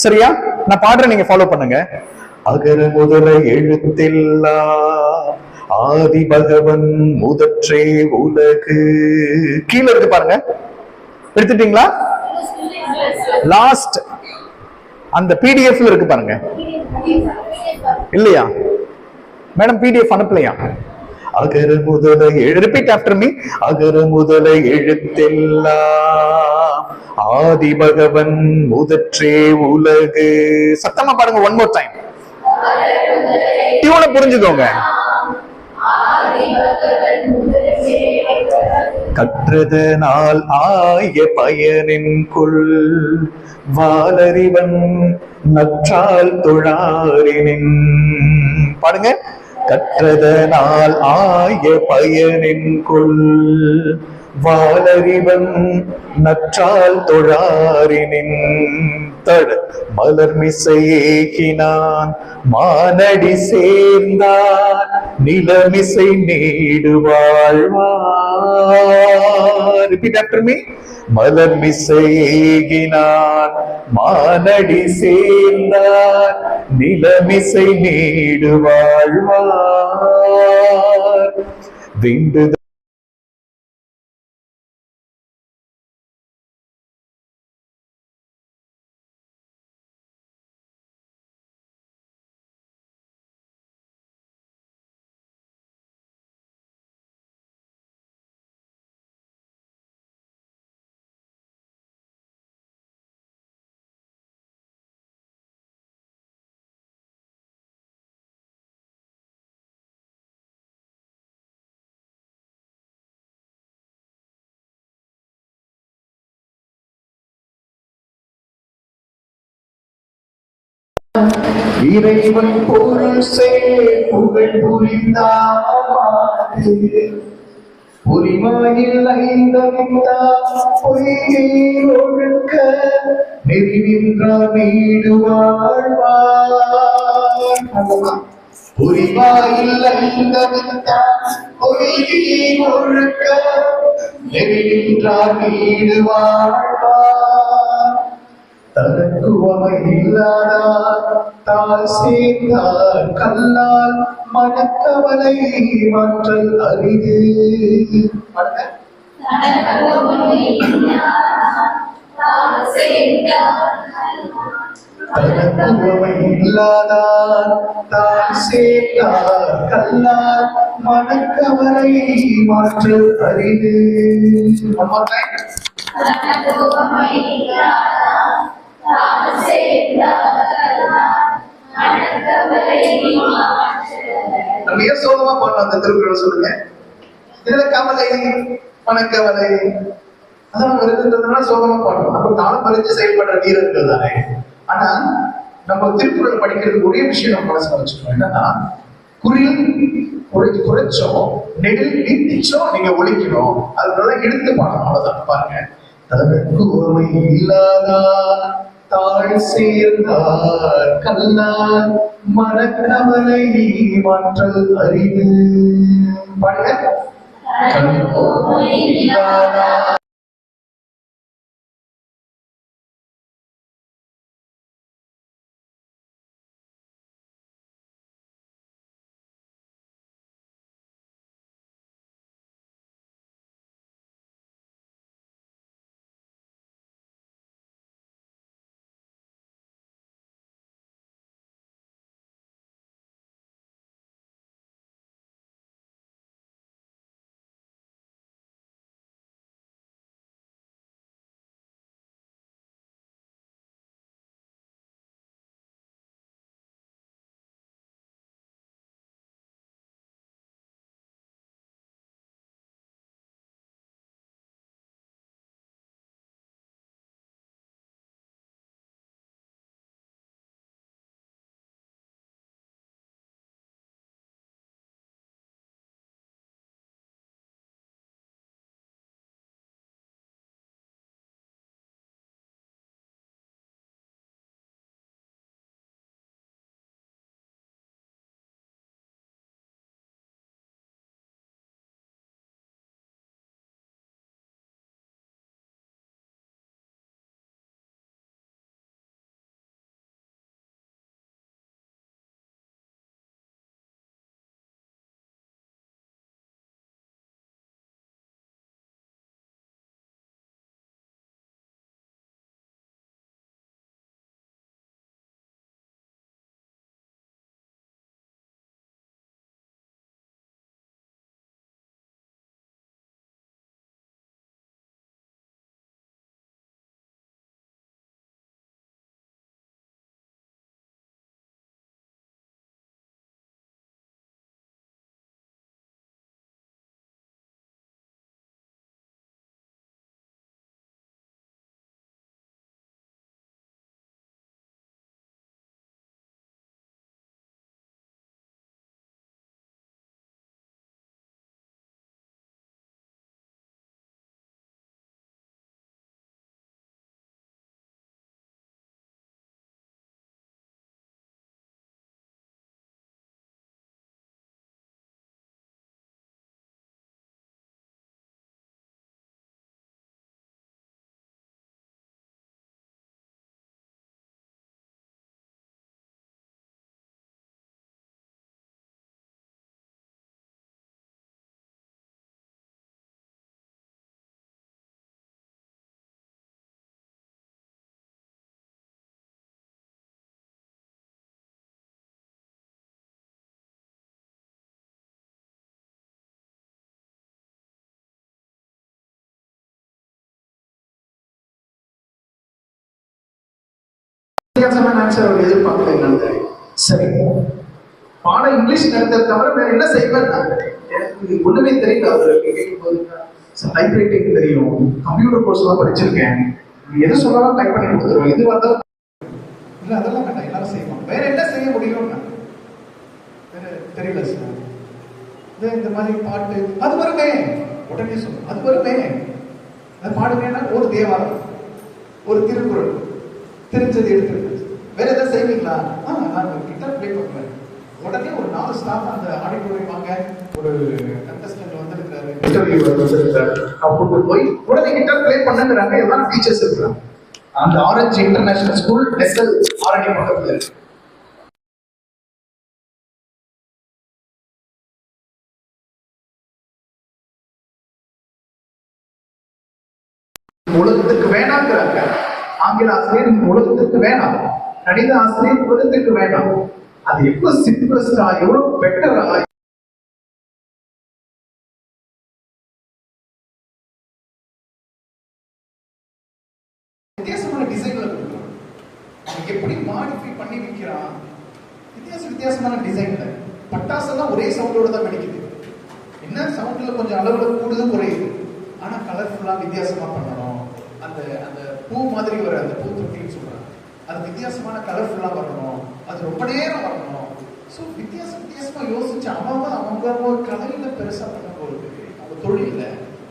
Speaker 3: சரியா? நான் பாடுறேன், நீங்க ஃபாலோ பண்ணுங்க. அகர முதல எழுத்தெல்லா ஆதி பகவன் முதற்றே உலகு. கீழே இருக்கு பாருங்க, எடுத்துட்டீங்களா? லாஸ்ட் அந்த பிடிஎஃப்ல இருக்கு பாருங்க. இல்லையா மேடம்? பிடிஎஃப் அனுப்பலையா? அகர முதல ரிப்பீட் ஆஃப்டர் மீ. அகர முதல எழுத்தெல்லாம் ஆதி பகவன் முதற்றே உலகு. சத்தமா பாருங்க. One more time. டியூனை புரிஞ்சுக்கோங்க. கற்றதனால் ஆய பயனின்குள் வாலறிவன் நற்றால் தொழாரினின். பாடுங்க. கற்றதனால் ஆய பயனின்குள் வாலறிவன் நற்றால் தொழாரினின். தடு மலர்மிசையேகினான் மானடி சேர்ந்தார் நிலமிசை நீடு வாழ்வார். repeat after me. மலர் மிசையினான் மானடி சேர்ந்தார் நிலமிசை நீடு வாழ்வார் விண்டு இறைவன் பொருள் புகழ் புரிந்தார் பொறிமாயில் ஐந்தவித்தார் பொய்யை ஒழுக்க நெறி நின்றார் நீடு வாழ்வார் பொறிமாயில் ஐந்தவித்தார் பொய்யை ஒழுக்க நெறி நின்றார் நீடு வாழ்வார் தனக்குவமை இல்லாதார் தால் சேர்ந்தார் கல்லால் மனக்கவலை மாற்றல் அரிது. தனக்குவமை இல்லாதார் தால் சேர்ந்தார் கல்லால் மனக்கவலை மாற்றல் அரிது. நிறைய சோகமா பாடலாம் அந்த திருக்குறள் சொல்லுங்க. இதுல கவலை மனக்கவலை அதான் இருந்ததுனால சோகமா பாடலாம். அப்ப காலம் பறிஞ்சு செயல்படுற வீரர்கள் தானே. ஆனா நம்ம திருக்குறள் படிக்கிறதுக்கு ஒரே விஷயம் நம்ம மனசுல வச்சுக்கணும். என்னன்னா குறில் குறைச்சோம் நெடில் நீட்டிச்சோம் நீங்க ஒழிக்கணும். அதனால எடுத்து பாடணும். அவ்வளவுதான். பாருங்க. தனக்குவமை இல்லாதார் தாழ் சேர்ந்தார் கல்லால் மனக்கவலை மாற்றல் அரிது. பாருங்க.
Speaker 2: வித்தியாசமான ஆன்சர் அவர் எதிர்பார்க்கல. சரி, பாடம் இங்கிலீஷ் நடத்த தவிர வேற என்ன செய்வேன்? எனக்கு ஒண்ணுமே தெரியல. அவருக்கு கேட்கும்போது டைப்ரைட்டிங் தெரியும், கம்ப்யூட்டர் கோர்ஸ் எல்லாம் படிச்சிருக்கேன், எது சொன்னாலும் டைப் பண்ணி கொடுத்துருவோம், எது வந்தாலும் இல்லை அதெல்லாம் வேண்டாம், எல்லாரும் செய்வோம். வேற என்ன செய்ய முடியும்? வேற தெரியல சார். இந்த மாதிரி பாட்டு அது வருமே, உடனே சொல்லும் அது வருமே. அது பாடுங்கன்னா ஒரு தேவாரம், ஒரு திருக்குறள் தெரிஞ்சது எடுத்துருக்கு. வேற எதாவது செய்வீங்களா? நான் கிட்டார் ப்ளே பண்ணுவேன். உடனே ஒரு 4 ஸ்டாஃப் அந்த ஆடிட்டோரியம் வாங்க, ஒரு கண்டஸ்டன்ட் வந்திருக்காரு, இன்டர்வியூவர் வந்திருக்காரு, அவங்க போய் உடனே கிட்டார் ப்ளே பண்ணுங்கிறாங்க. எல்லாம் டீச்சர்ஸ் இருக்கிறாங்க. அந்த orange international school Nestle orange பக்கத்துல இருக்கு. உலகத்துக்கு வேணாங்கிறாங்க. ஆங்கில ஆசிரியர் உலகத்துக்கு வேணாம், கணித ஆசிரியர் உலகத்துக்கு வேணாம். அது எவ்வளவு சிம்பிளஸ்டா, எவ்வளவு பெட்டரா, வித்தியாசமான டிசைன்ல கொடுக்குறான். எப்படி மாடிஃபை பண்ணி விற்கிறான், வித்தியாசமான டிசைன்ல. பட்டாசெல்லாம் ஒரே சவுண்டோட தான் வெடிக்குது. என்ன சவுண்ட்ல கொஞ்சம் அளவுல கூடுதல் குறையுது, ஆனா கலர்ஃபுல்லா வித்தியாசமா பண்ணணும். அந்த அந்த பூ மாதிரி வர அந்த பூ தொட்டின்னு சொல்றாங்க, அது வித்தியாசமான கலர்ஃபுல்லா வரணும், அது ரொம்ப நேரம் வரணும். ஸோ வித்தியாசமா யோசிச்சு அவங்க கலையில பெருசா பண்ணும்போது அவங்க தொழில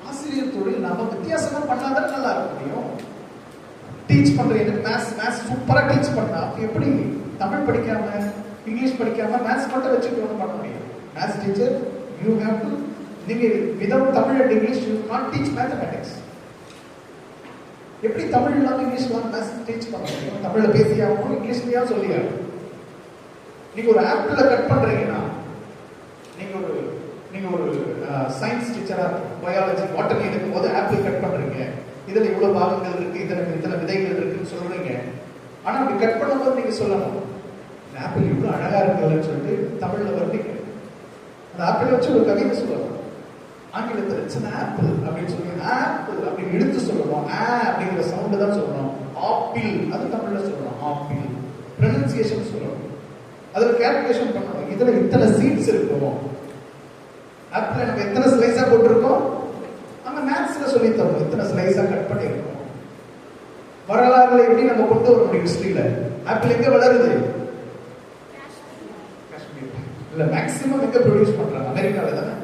Speaker 2: ஆசிரியர் தொழில் நம்ம வித்தியாசமா பண்ணாதான் நல்லா இருக்க முடியும். டீச் பண்ற எனக்கு மேத்ஸ் சூப்பரா டீச் பண்ணா எப்படி தமிழ் படிக்காம இங்கிலீஷ் படிக்காம மேத்ஸ் மட்டும் வச்சுட்டு ஒன்றும் பண்ண முடியும். Maths teacher you have to, நீங்க without Tamil and English you can't teach mathematics. எப்படி தமிழ் இல்லாம இங்கிலீஷ் இல்லாம மேத்ஸ் டீச் பண்ண முடியும்? தமிழ்ல பேசியாகவும் இங்கிலீஷ்லயா சொல்லியாகும். நீங்க ஒரு ஆப்பிள கட் பண்றீங்கன்னா, நீங்க ஒரு சயின்ஸ் டீச்சரா பயாலஜி பாட்டனி எடுக்கும் போது ஆப்பிள் கட் பண்றீங்க, இதுல இவ்வளவு பாகங்கள் இருக்கு, இத்தனை விதைகள் இருக்குன்னு சொல்றீங்க. ஆனா அப்படி கட் பண்ணும்போது நீங்க சொல்லணும், ஆப்பிள் இவ்வளவு அழகா இருக்குன்னு சொல்லிட்டு தமிழ்ல வருவீங்க. அந்த ஆப்பிள் வச்சு ஒரு கவிதை சொல்லணும். ஆங்கிலத்தில் இட்ஸ் an ஆப்பிள் அப்படின்னு சொல்லி ஆப்பிள் அப்படின்னு எடுத்து சொல்லணும். அப்படிங்கிற சவுண்ட் தான் சொல்லணும். ஆப்பிள் அது தமிழ்ல சொல்லணும். ஆப்பிள் ப்ரொனன்சியேஷன் சொல்லணும். அதுல கால்குலேஷன் பண்ணணும். இதுல இத்தனை சீட்ஸ் இருக்கும், ஆப்பிள் நம்ம எத்தனை ஸ்லைஸா போட்டிருக்கோம், நம்ம மேத்ஸ்ல சொல்லி தரணும் இத்தனை ஸ்லைஸா கட் பண்ணிருக்கோம். வரலாறுல எப்படி நம்ம கொண்டு வர முடியும்? ஹிஸ்டரியில ஆப்பிள் எங்க வளருது? காஷ்மீர் இல்ல, மேக்சிமம் எங்க ப்ரொடியூஸ் பண்றாங்க? அமெரிக்கால தானே,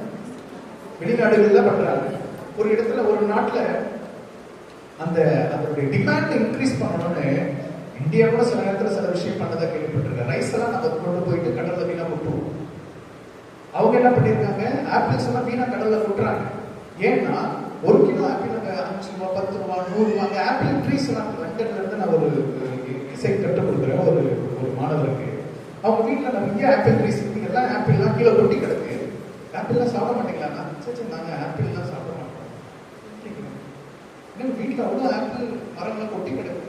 Speaker 2: வெளிநாடுகள்ல பண்றாங்க. ஒரு இடத்துல ஒரு நாட்டுல அதோடைய டிமாண்ட் இன்க்ரீஸ் பண்ணணும்னு இந்தியா கூட சில நேரத்துல சில விஷயம் பண்ணதை கேள்விப்பட்டிருக்கேன். ரைஸ் எல்லாம் நம்ம கொண்டு போயிட்டு கடல்ல வீணா கொட்டுவோம். அவங்க என்ன பண்ணிருக்காங்க, ஆப்பிள்ஸ் எல்லாம் வீணா கடல்ல கொட்டுறாங்க. ஏன்னா 1 கிலோ ஆப்பிள் அங்க 5 ரூபா 10 ரூபா 100 ரூபா. அங்க ஆப்பிள் ட்ரீஸ் எல்லாம் லண்டன்ல இருந்து நான் ஒரு இசை கற்றுக் கொடுக்குறேன் ஒரு மாணவருக்கு. அவங்க வீட்டுல நிறைய ஆப்பிள் ட்ரீஸ் இருக்கு. எல்லாம் ஆப்பிள்லாம் கீழே கொட்டி கிடக்கு. ஆப்பிள்லாம் சாப்பிட மாட்டீங்களா? சரி நாங்க ஆப்பிள்லாம் சாப்பிட மாட்டோம். வீட்டுல அவ்வளவு ஆப்பிள் மரம்லாம் கொட்டி கிடக்கு.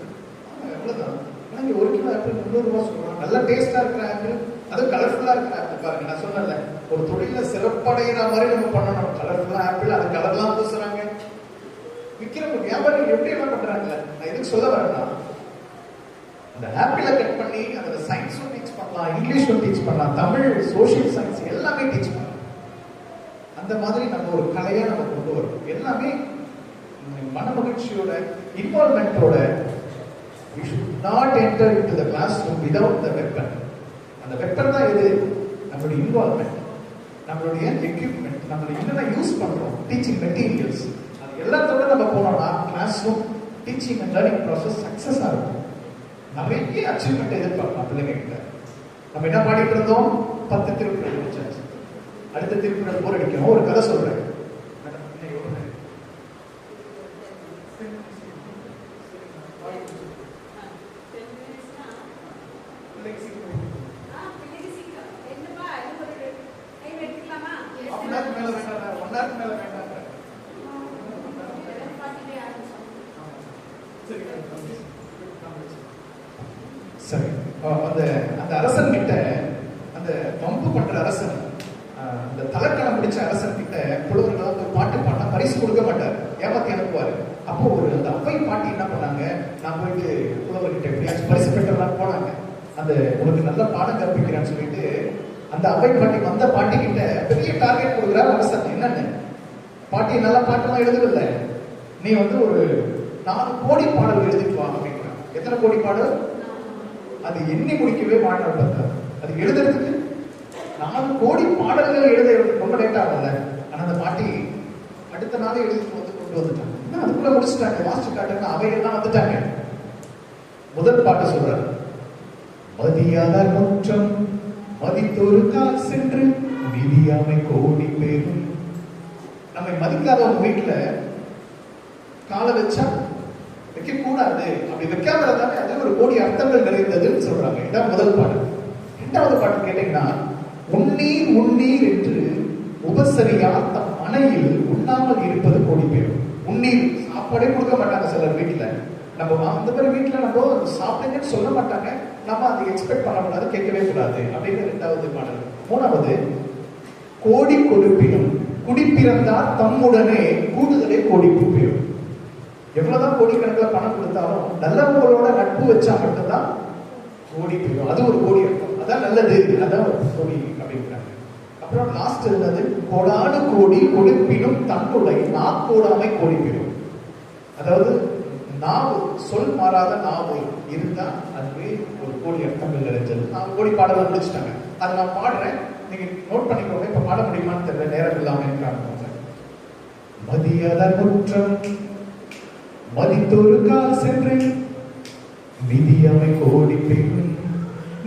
Speaker 2: எவ்வளவுதான், ஆனா இங்க 1 கிலோ ஆப்பிள் 300 ரூபாய் சொல்றாங்க. நல்லா டேஸ்டா இருக்கிற ஆப்பிள், அது கலர்ஃபுல்லா இருக்கிற ஆப்பிள். பாருங்க, நான் சொன்னல ஒரு தொழில சிறப்படைகிற மாதிரி நம்ம பண்ணணும். கலர்ஃபுல்லா ஆப்பிள், அது கலர்லாம் பூசுறாங்க. விற்கிறவங்க வியாபாரிகள் எப்படி எல்லாம் பண்றாங்கல்ல. நான் எதுக்கு சொல்ல வரேன்னா, அந்த ஆப்பிளை கட் பண்ணி அதுல சயின்ஸும் டீச் பண்ணலாம், இங்கிலீஷும் டீச் பண்ணலாம், தமிழ் சோசியல் சயின்ஸ் எல்லாமே டீச் பண்ணலாம். அந்த மாதிரி நம்ம ஒரு கலையா நம்ம கொண்டு வரோம். எல்லாமே மன மகிழ்ச்சியோட இன்வால்மெண்டோட. we should not enter into the classroom without the weapon. அந்த வெப்பன் தான் எது? நம்மளுடைய இன்வால்மெண்ட், நம்மளுடைய எக்யூப்மெண்ட், நம்ம என்னென்ன யூஸ் பண்றோம், டீச்சிங் மெட்டீரியல்ஸ், அது எல்லாத்தோட நம்ம போனோம்னா class room teaching and learning process success ஆகும். நிறைய அச்சீவ்மெண்ட் எதிர்பார்க்கலாம் பிள்ளைங்க கிட்ட. நம்ம என்ன பாடிட்டு இருந்தோம்? 10 திருக்குறள் முடிச்சாச்சு. அடுத்த திருக்குறள் போர் அடிக்கணும். ஒரு கதை சொல்றேன். சரி, அந்த அரசன் கிட்ட, அந்த வம்பு பண்ற அரசன், அந்த தலைக்கணம் பிடிச்ச அரசன் கிட்ட புலவர்களாக ஒரு பாட்டு பாடினா பரிசு கொடுக்க மாட்டார், ஏமாத்தி அனுப்புவாரு. அப்போ அந்த அவை பாட்டி என்ன பண்ணாங்க, நான் போயிட்டு புலவர்கிட்ட எப்படியாச்சும் பரிசு பெற்றலாம் போன அந்த உனக்கு நல்ல பாடம் கற்பிக்கிறேன்னு சொல்லிட்டு அந்த அவை பாட்டி வந்த பாட்டி கிட்ட பெரிய டார்கெட் கொடுக்குறாரு அரசன். என்னன்னு, பாட்டி நல்ல பாட்டெல்லாம் எழுதுறதில்ல, நீ வந்து ஒரு 4 கோடி பாடல் எழுதிட்டு வா அப்படிங்கிறான். எத்தனை கோடி பாடல்? அது எண்ணி முடிக்கவே மாட்டார் பார்த்தார். அது எழுதுறதுக்கு 4 கோடி பாடல்கள் எழுத ரொம்ப லேட் ஆகல. ஆனா அந்த பாட்டி அடுத்த நாளே எழுதிட்டு வந்து கொண்டு வந்துட்டாங்க. அதுக்குள்ள முடிச்சுட்டாங்க, வாசிச்சு காட்டுங்க, அவையெல்லாம் வந்துட்டாங்க. முதல் பாட்டு சொல்றாரு, மதியாதார் முற்றம் மதித்தொரு கால் சென்று நிதியாமை கோடி பேரும். நம்மை மதிக்காதவங்க வீட்டுல காலை வச்சா வைக்க கூடாது, அப்படி வைக்காம இருந்தாலே அது ஒரு கோடி அர்த்தங்கள் நிறைந்ததுன்னு சொல்றாங்க. இதான் முதல் பாட்டு. இரண்டாவது பாட்டு கேட்டீங்கன்னா, உன்னீர் உன்னீர் என்று உபசரியா தம் மனையில் உண்ணாமல் இருப்பது கோடி பேரும். உன்னீர் சாப்பாடே கொடுக்க மாட்டாங்க சிலர் வீட்டுல. நம்ம அந்த மாதிரி வீட்டுல நம்ம சாப்பிடுங்கன்னு சொல்ல மாட்டாங்க, நம்ம அதை எக்ஸ்பெக்ட் பண்ணக்கூடாது, கேட்கவே கூடாது அப்படின்னு இரண்டாவது பாடல். மூணாவது, கோடி கொடுப்பினும் குடிப்பிறந்தார் தம்முடனே கூடுதலே கோடிப்பு பேரும். எவ்வளவுதான் கோடிக்கணக்கில் பணம் கொடுத்தாலும் நல்லவங்களோட நட்பு வச்சா மட்டும்தான் கோடி பேரும். அது ஒரு கோடி அர்த்தம், அதான் நல்லது, அதான் ஒரு கோடி அப்படிங்கிறாங்க. அப்புறம் லாஸ்ட் இருந்தது, கோடானு கோடி கொடுப்பினும் தன்னுடைய நாக்கோடாமை கோடி பேரும். அதாவது நாவு, சொல் மாறாத நாவு இருந்தா அதுவே ஒரு கோடி அர்த்தங்கள் நிறைஞ்சது. 4 கோடி பாடலாம் முடிச்சுட்டாங்க. அதை நான் பாடுறேன், நீங்க நோட் பண்ணிக்கோங்க. இப்ப பாட முடியுமான்னு தெரியல, நேரம் இல்லாம இருக்காங்க. மதியாதார் முற்றம் மதித்தொரு கால் சென்று விதியாமை கோடி பேரும்.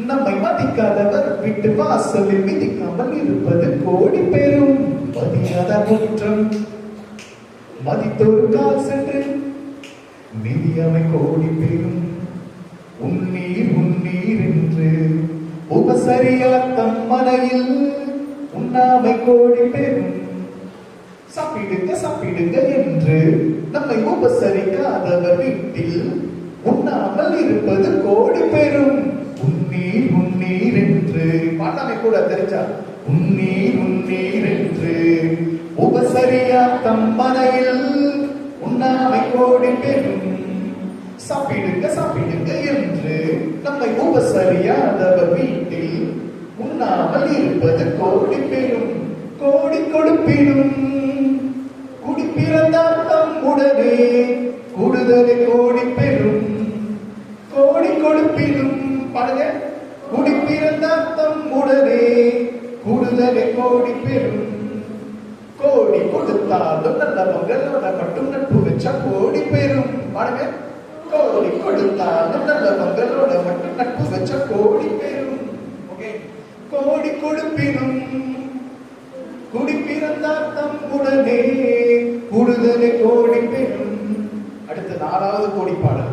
Speaker 2: நம்மை மதிக்காதவர் வீட்டு வாசலில் மிதிக்காமல் இருப்பது கோடி பேரும். மதியாதார் முற்றம் மதித்தொரு கால் சென்று விதியாமை கோடி பேரும். உன்னீர் உன்னீர் என்று உபசரியா தம் மனையில் உண்ணாமை கோடி பேரும். சாப்பிடுங்க சாப்பிடுங்க என்று நம்மை உபசரிக்காதவர் வீட்டில் உண்ணாமல் இருப்பது கோடி பேரும். உன்னீர் உன்னீர் என்று பாட்டாமை கூட தெரிஞ்சா, உன்னீர் உன்னீர் என்று உபசரியா தம் மனையில் உண்ணாமை கோடி பேரும். சாப்பிடுங்க சாப்பிடுங்க என்று நம்மை உபசரியாதவர் வீட்டில் உண்ணாமல் இருப்பது கோடி பேரும். கோடி கொடுப்பினும் குடிப்பிறந்தார் தம்முடனே கூடுதலை கோடி பெறும். கோடி கொடுப்பினும் பாருங்க, குடிப்பிறந்தார் தம்முடனே கூடுதலை கோடி பெறும். கோடி கொடுத்தாலும் நல்லவங்களோட மட்டும் நட்பு வச்சா கோடி பெறும். பாருங்க, கோடி கொடுத்தாலும் நல்லவங்களோட மட்டும் நட்பு வச்சா கோடி பெறும். ஓகே, கோடி கொடுப்பினும் குடிப்பிறந்தார் தம்முடனே கூடுதலை கோடி பெறும். அடுத்து 4வது கோடி பாடல்,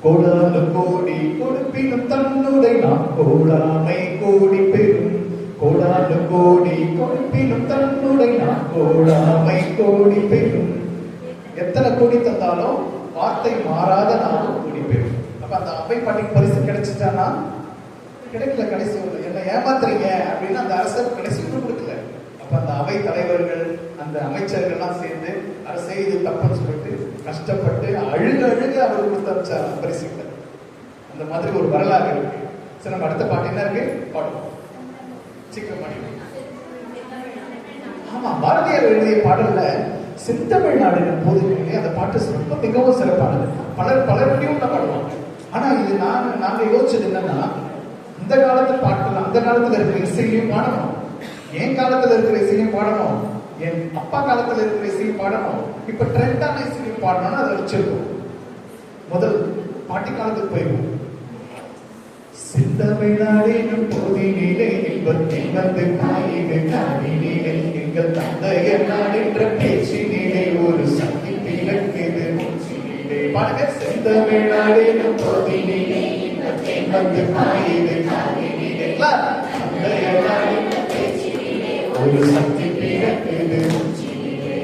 Speaker 2: கோடானு கோடி கொடுப்பினும் தன்னுடைய நாம் கோடாமை கோடி பெறும். கோடானு கோடி கொடுப்பினும் தன்னுடைய நாம் கோடாமை கோடி பெறும். எத்தனை கோடி தந்தாலும் வார்த்தை மாறாத நாம் கோடி பெறும். அப்ப அந்த அவை பாட்டிக்கு பரிசு கிடைச்சிட்டானா? கிடைக்கல. கடைசி என்ன ஏமாத்துறீங்க அப்படின்னு அந்த அரசர் கடைசி கொடுக்கல. அப்ப அந்த அவை தலைவர்கள், அந்த அமைச்சர்கள்லாம் சேர்ந்து அரசே இது தப்புன்னு சொல்லிட்டு கஷ்டப்பட்டு அழுக அழுக அவர் கொடுத்து அமைச்சார் பரிசுகளை. அந்த மாதிரி ஒரு வரலாறு இருக்கு. சரி, நம்ம அடுத்த பாட்டு என்ன இருக்கு பாடுவோம். சீக்கிரம் பாடி. ஆமா, பாரதியார் எழுதிய பாடல்ல செந்தமிழ்நாடு போதுமே அந்த பாட்டு ரொம்ப மிகவும் சிறப்பானது. பலருடையும் தான் பாடுவாங்க. ஆனா இது நாங்க யோசிச்சது என்னன்னா, இந்த காலத்து பாட்டுல அந்த காலத்துல இருக்கிற இசையையும் பாடணும், என் காலத்துல இருக்கிற இசையும் பாடணும், என் அப்பா காலத்துல இருக்கிற இசையும் பாடணும், இப்ப ட்ரெண்டான இசையும் பாடணும்னு அதை வச்சிருக்கோம். முதல் பாட்டி காலத்துக்கு போயிருவோம். செந்தமிழ்நாடினும் போதினிலே இன்பத்தில் வந்து காயிடு காணினிலே எங்கள் தந்தைய நாடென்ற பேச்சினிலே ஒரு சக்தி பிறக்குது மூச்சினிலே. பாருங்க, செந்தமிழ்நாடினும் போதினிலே இன்பத்தில் வந்து காயிடு காணினிலே தந்தைய நாடென்ற பேச்சினிலே ஒரு சக்தி பிறக்குது மூச்சினிலே.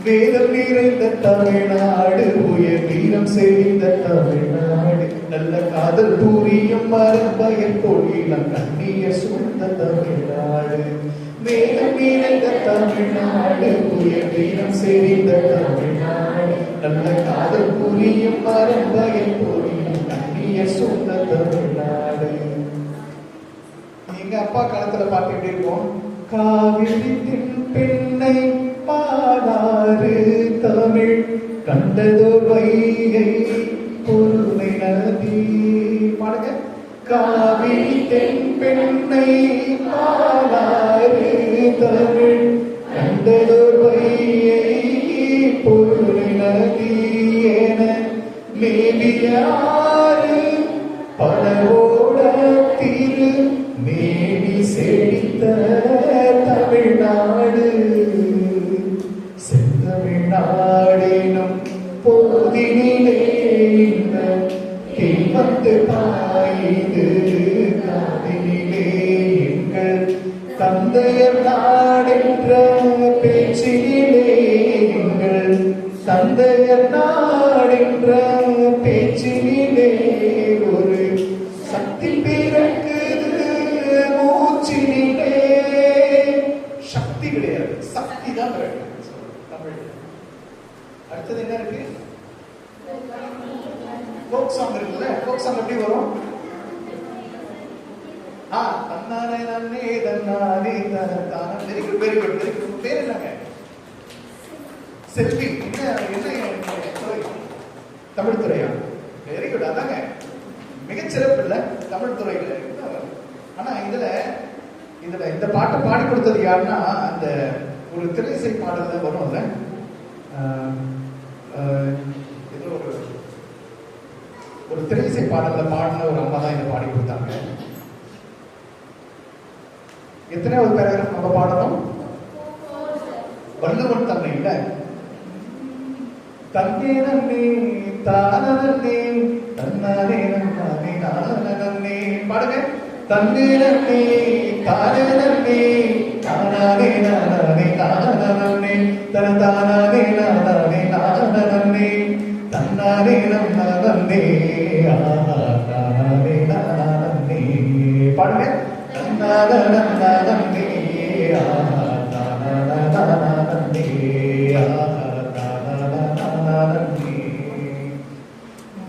Speaker 2: வேதம் நிறைந்த தமிழ்நாடு, உயர் வீரம் செய்த தமிழ்நாடு, நல்ல காதல் பூரியும் மரபயர் கோயிலம் கண்ணிய சூழ்ந்த தமிழ்நாடு. வேதம் நிறைந்த தமிழ்நாடு, உயர் வீரம் செய்த தமிழ்நாடு, நல்ல காதல் பூரியும் மரபயர் கோயிலம் கண்ணிய சூழ்ந்த தமிழ்நாடு. அப்பா காலத்துல பாட்டு எப்படி இருக்கும்? காவிரி பெண்ணை பாடாறு தமிழ் கண்டதோ வைகை பொருளை நதி. பாடுங்க. காவிரி பெண்ணை பாடாறு தமிழ் கண்டதோ வைகை பொருளை நதி என மேவியாறு படவோட திரு மேவி செழித்த தமிழ்நாடு. செந்தமிழ்நாடேனும் போதினிலே இந்த வந்து பாய்ந்து காதினிலே எங்கள் தந்தையர் நாடென்ற பேச்சினிலே எங்கள் தந்தையர் நாடென்ற பேச்சினிலே ஒரு சக்தி பிறக்குது மூச்சினிலே. சக்தி கிடையாது, சக்தி தான் தமிழ். அடுத்தது என்ன இருக்கு? ஃபோக் சாங் இருக்குல்ல. ஃபோக் சாங் எப்படி வரும்? தன்னானே நன்னே தன்னானே தன்னானே. Very good very good very good. பேர் என்னங்க? செல்வி. என்ன துறை? தமிழ் துறையா? Very good. அதாங்க மிகச்சிறப்பு இல்ல தமிழ் துறையில. ஆனா இதுல இந்த பாட்டை பாடி கொடுத்தது யாருன்னா, அந்த ஒரு திரைசை பாடல்ல வரும்ல, ஏதோ ஒரு திரைசை பாடல்ல பாடின ஒரு அம்மா தான் இதை பாடி கொடுத்தாங்க. எத்தனையாவது பேராகிராஃப் நம்ம பாடணும்? வள்ளுவன் தன்னை இல்ல, தன்னே நன்னே தானே தன்னானே நன்னானே நானே. பாடுங்க. தன்னே நன்னே தானே நன்னே தானானே நானே நானே தனதானே நானே நானே தன்னானே நன்னானே ஆனானே நானே. பாடுங்க. தன்னானே நன்னானே ஆனானே ஆனானே.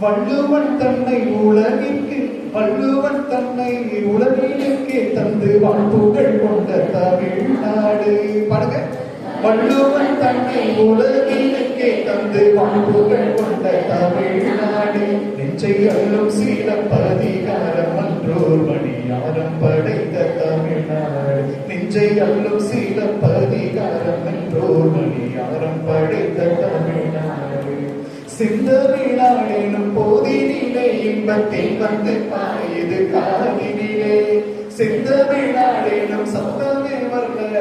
Speaker 2: வள்ளுவன் தன்னை உலகிற்கு வள்ளுவன் தன்னை உலகிற்கு தந்து வாழ்ப்புகள் கொண்ட தமிழ்நாடு. பாடுங்க. வள்ளுவன் தன்னை உலகிற்கு தந்து வாழ்ப்புகள் கொண்ட தமிழ்நாடு. நெஞ்சை அள்ளும் சீலப்பதிகாரம் மன்றோர் மணியாரம் படைத்த தமிழ்நாடு. நெஞ்சை அள்ளும் சீலப்பதிகாரம் மன்றோர் மணியாரம் படைத்த தமிழ்நாடு. செந்தமிழ்நாடெனும் போதினிலே இன்பத்தில் வந்து பாயுது காதினிலே. செந்தமிழ்நாடெனும் சத்தமே வரல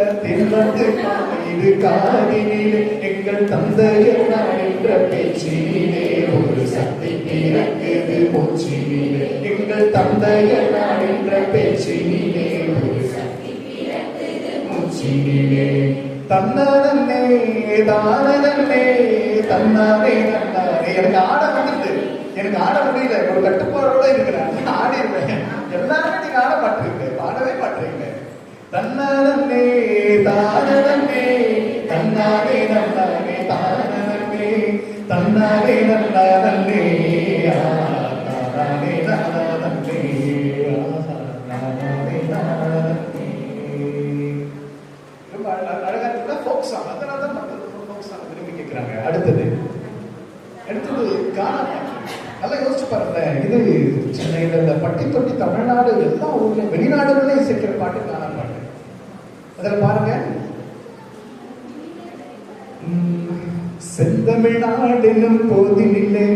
Speaker 2: வந்து பாயுது காதினிலே. எங்கள் தந்தையர் நாடென்ற பேச்சினிலே ஒரு சக்தி பிறக்குது மூச்சினிலே. எங்கள் தந்தையர் நாடென்ற பேச்சினிலே ஒரு சக்தி பிறக்குது மூச்சினிலே. தன்னானே தானே தன்னானே நன்னானே. எனக்கு ஆட வந்துட்டு, எனக்கு ஆட முடியல, ஒரு கட்டுப்பாடோட இருக்கிறேன், ஆடிடுவேன். எல்லாருமே நீங்க ஆட மாட்டீங்க, பாடவே மாட்டீங்க. தன்னானே தானே தன்னானே நன்னானே தானே தன்னானே நன்னானே தானே நானே நானே நானே. ரொம்ப அழகா இருக்குல்ல ஃபோக் சாங். அதனால தான் மக்கள் ஃபோக் சாங் விரும்பி கேட்கிறாங்க. அடுத்தது கானா பாட்டு. நல்லா யோசிச்சு பாருங்க. இது சென்னையில இந்த பட்டி தொட்டி தமிழ்நாடு எல்லா ஊர்லயும் வெளிநாடுகளையும் இசைக்கிற பாட்டு கானா பாட்டு. அதில் பாருங்க. செந்தமிழ்நாடெனும் போதினில்லை,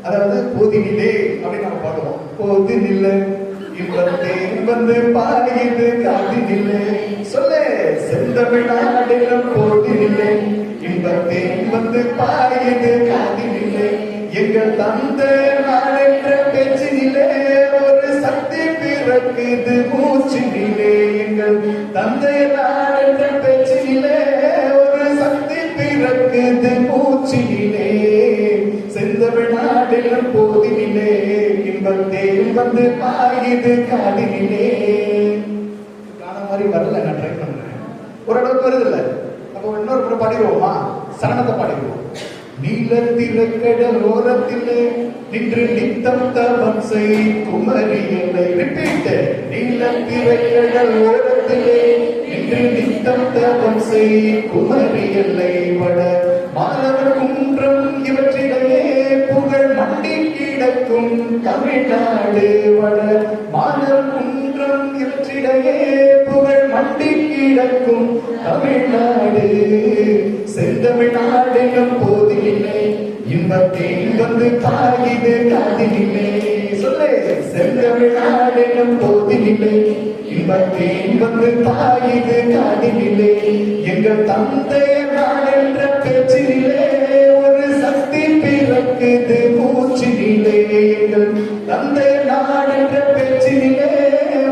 Speaker 2: அதாவது போதினிலே அப்படின்னு நம்ம பாடுவோம். போதினில்லை இன்பத்தேன் வந்து பாடியது காதினில்லை. சொல்லு. செந்தமிழ்நாடெனும் போதினில்லை இன்பத்தேன் வந்து பாடியது காதினில்லை. எங்கள் தந்தை நாடென்ற பேச்சினிலே ஒரு சக்தி பிறக்குது மூச்சினிலே. எங்கள் தந்தை நாடென்ற பேச்சினிலே ஒரு சக்தி பிறக்குது மூச்சினிலே. செந்தமிழ்நாடெனும் போதினிலே இன்பத்தேன் வந்து பாயுது காதினிலே. காண மாதிரி வரல, நான் ட்ரை பண்றேன். ஓரளவுக்கு வருது இல்ல. அப்போ இன்னொரு முறை பாடிடுவோமா? சரணத்தை பாடிடுவோம். நீலத்திரைக்கடல் ஓரத்திலே நின்று நித்தம் தவம் செய் குமரியலை. ரிப்பீட். நீலத்திரைக்கடல் ஓரத்திலே நின்று நித்தம் தவம் செய் குமரியலை. வட மாலவர் குன்றம் இவற்றிடையே புகழ் மண்டி கிடக்கும் தமிழ்நாடு. வட மாலவர் குன்றம் இவற்றிடையே புகழ் மண்டி கிடக்கும் தமிழ்நாடு. செந்தமிழ்நாடெனும் போதிலே இன்பத்தேன் வந்து காகிது காதினிலே. சொல்லு. செந்தமிழ்நாடெனும் போதிலே இன்பத்தேன் வந்து காகிது காதினிலே. எங்கள் தந்தையர் நாள் என்ற பேச்சினிலே ஒரு சக்தி பிறக்குது மூச்சினிலே. எங்கள் தந்தையர் நாள் என்ற பேச்சினிலே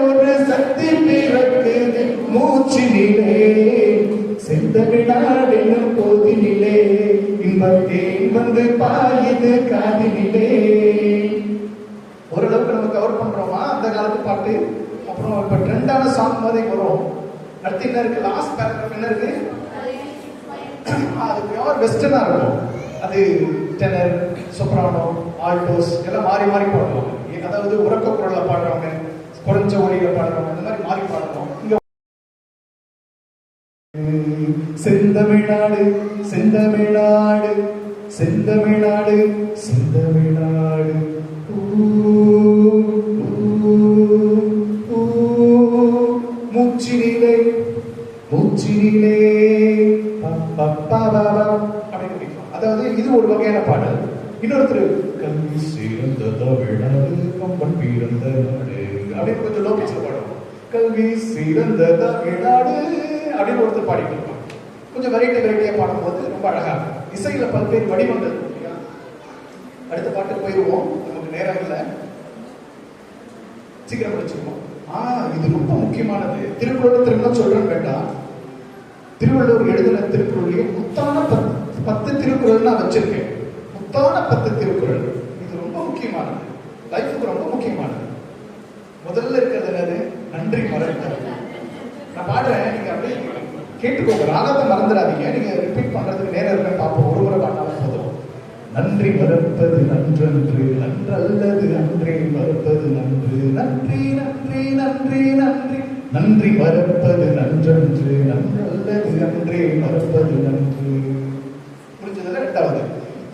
Speaker 2: ஒரு சக்தி பிறக்குது மூச்சினிலே. செந்தமிழ்நாடெனும் போதினிலே இன்பத்தேன் வந்து பாயுது காதினிலே. ஓரளவுக்கு நம்ம கவர் பண்றோமா அந்த காலத்து பாட்டு? அப்புறம் இப்ப ட்ரெண்டான சாங் மாதிரி வரும். அடுத்து என்ன இருக்கு? லாஸ்ட் பேராகிராஃப் என்ன இருக்கு? அது பியூர் வெஸ்டர்னா இருக்கும். அது டெனர், சொப்ரானோ, ஆல்டோஸ் எல்லாம் மாறி மாறி பாடுவாங்க. அதாவது உறக்க குரல்ல பாடுறவங்க, குறைஞ்ச ஒலியில பாடுறவங்க, இந்த மாதிரி மாறி பாடுறோம். இங்க செந்தமிழ்நாடு செந்தமிழ்நாடு செந்தமிழ்நாடு செந்தமிழ்நாடு. மூச்சினிலே மூச்சினிலே அப்படின்னு கேட்கலாம். அதாவது இது ஒரு வகையான பாடல். இன்னொருத்தர் கல்வி சிறந்த தமிழ்நாடு கம்பன் பிறந்த நாடு அப்படின்னு கொஞ்சம் லோகேஷன் பாடுவோம். கல்வி சிறந்த தமிழ்நாடு அப்படின்னு ஒருத்தர் பாடிட்டு இருப்பாங்க. கொஞ்சம் வெரைட்டியா பாடும்போது ரொம்ப அழகா இருக்கும். இசையில பல்வேறு வடிவங்கள். அடுத்த பாட்டுக்கு போயிடுவோம், நமக்கு நேரம் இல்லை, சீக்கிரம் முடிச்சிருவோம். இது ரொம்ப முக்கியமானது. திருக்குறள் திரும்ப சொல்றேன் வேண்டாம். திருவள்ளுவர் எழுதின திருக்குறளையே முத்தான 10 திருக்குறள் நான் வச்சிருக்கேன். முத்தான 10 திருக்குறள். இது ரொம்ப முக்கியமானது, லைஃபுக்கு ரொம்ப முக்கியமானது. முதல்ல இருக்கிறது என்னது? நன்றி மறத்தல். நான் பாடுறேன், நீங்க அப்படியே கேட்டுக்கோங்க, ராகத்தை மறந்துடாதீங்க. நீங்க ரிப்பீட் பண்றதுக்கு நேரம் இருக்க பார்ப்போம். ஒரு முறை பாட்டாலும் போதும். நன்றி மறப்பது நன்றன்று நன்றல்லது அன்றே மறப்பது நன்று. நன்றி நன்றி நன்றி நன்றி. நன்றி மறப்பது நன்றன்று நன்றல்லது அன்றே மறப்பது நன்று. புரிஞ்சதுல? ரெண்டாவது,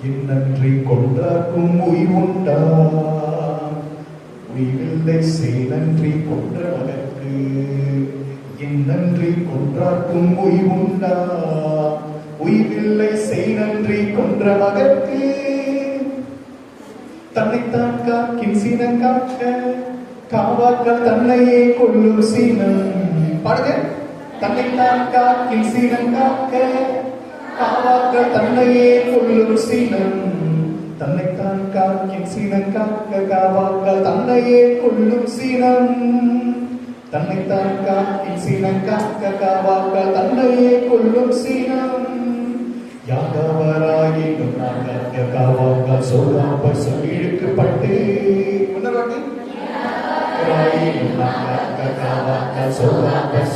Speaker 2: என் நன்றி கொன்றார்க்கும் உய்வுண்டா உய்வில்லை செய் நன்றி கொன்ற மகற்கு. என் நன்றி கொன்றார்க்கும் உய்வுண்டா உய்வில்லை செய் நன்றி கொன்ற மகற்கு. தன்னைத்தான் காக்கின் சீனம் காக்க காவாக்கள் தன்னையே கொள்ளும் சீனம். பாடுங்க. தன்னைத்தான் காக்கின் சீனம் காக்க காவாக்கள் தன்னையே கொள்ளும் சீனம். தன்னைத்தான் காக்கின் சீனம் காக்க காவாக்கள் தன்னையே கொள்ளும் சீனம். தன்னைத்தான் காக்கின் சீனம் காக்க காவாக்கள் தன்னையே கொள்ளும் சீனம். யாகவராயினும் நாங்க காவாக்கள் சொல்லாப்ப சொல்லிழுக்கப்பட்டு.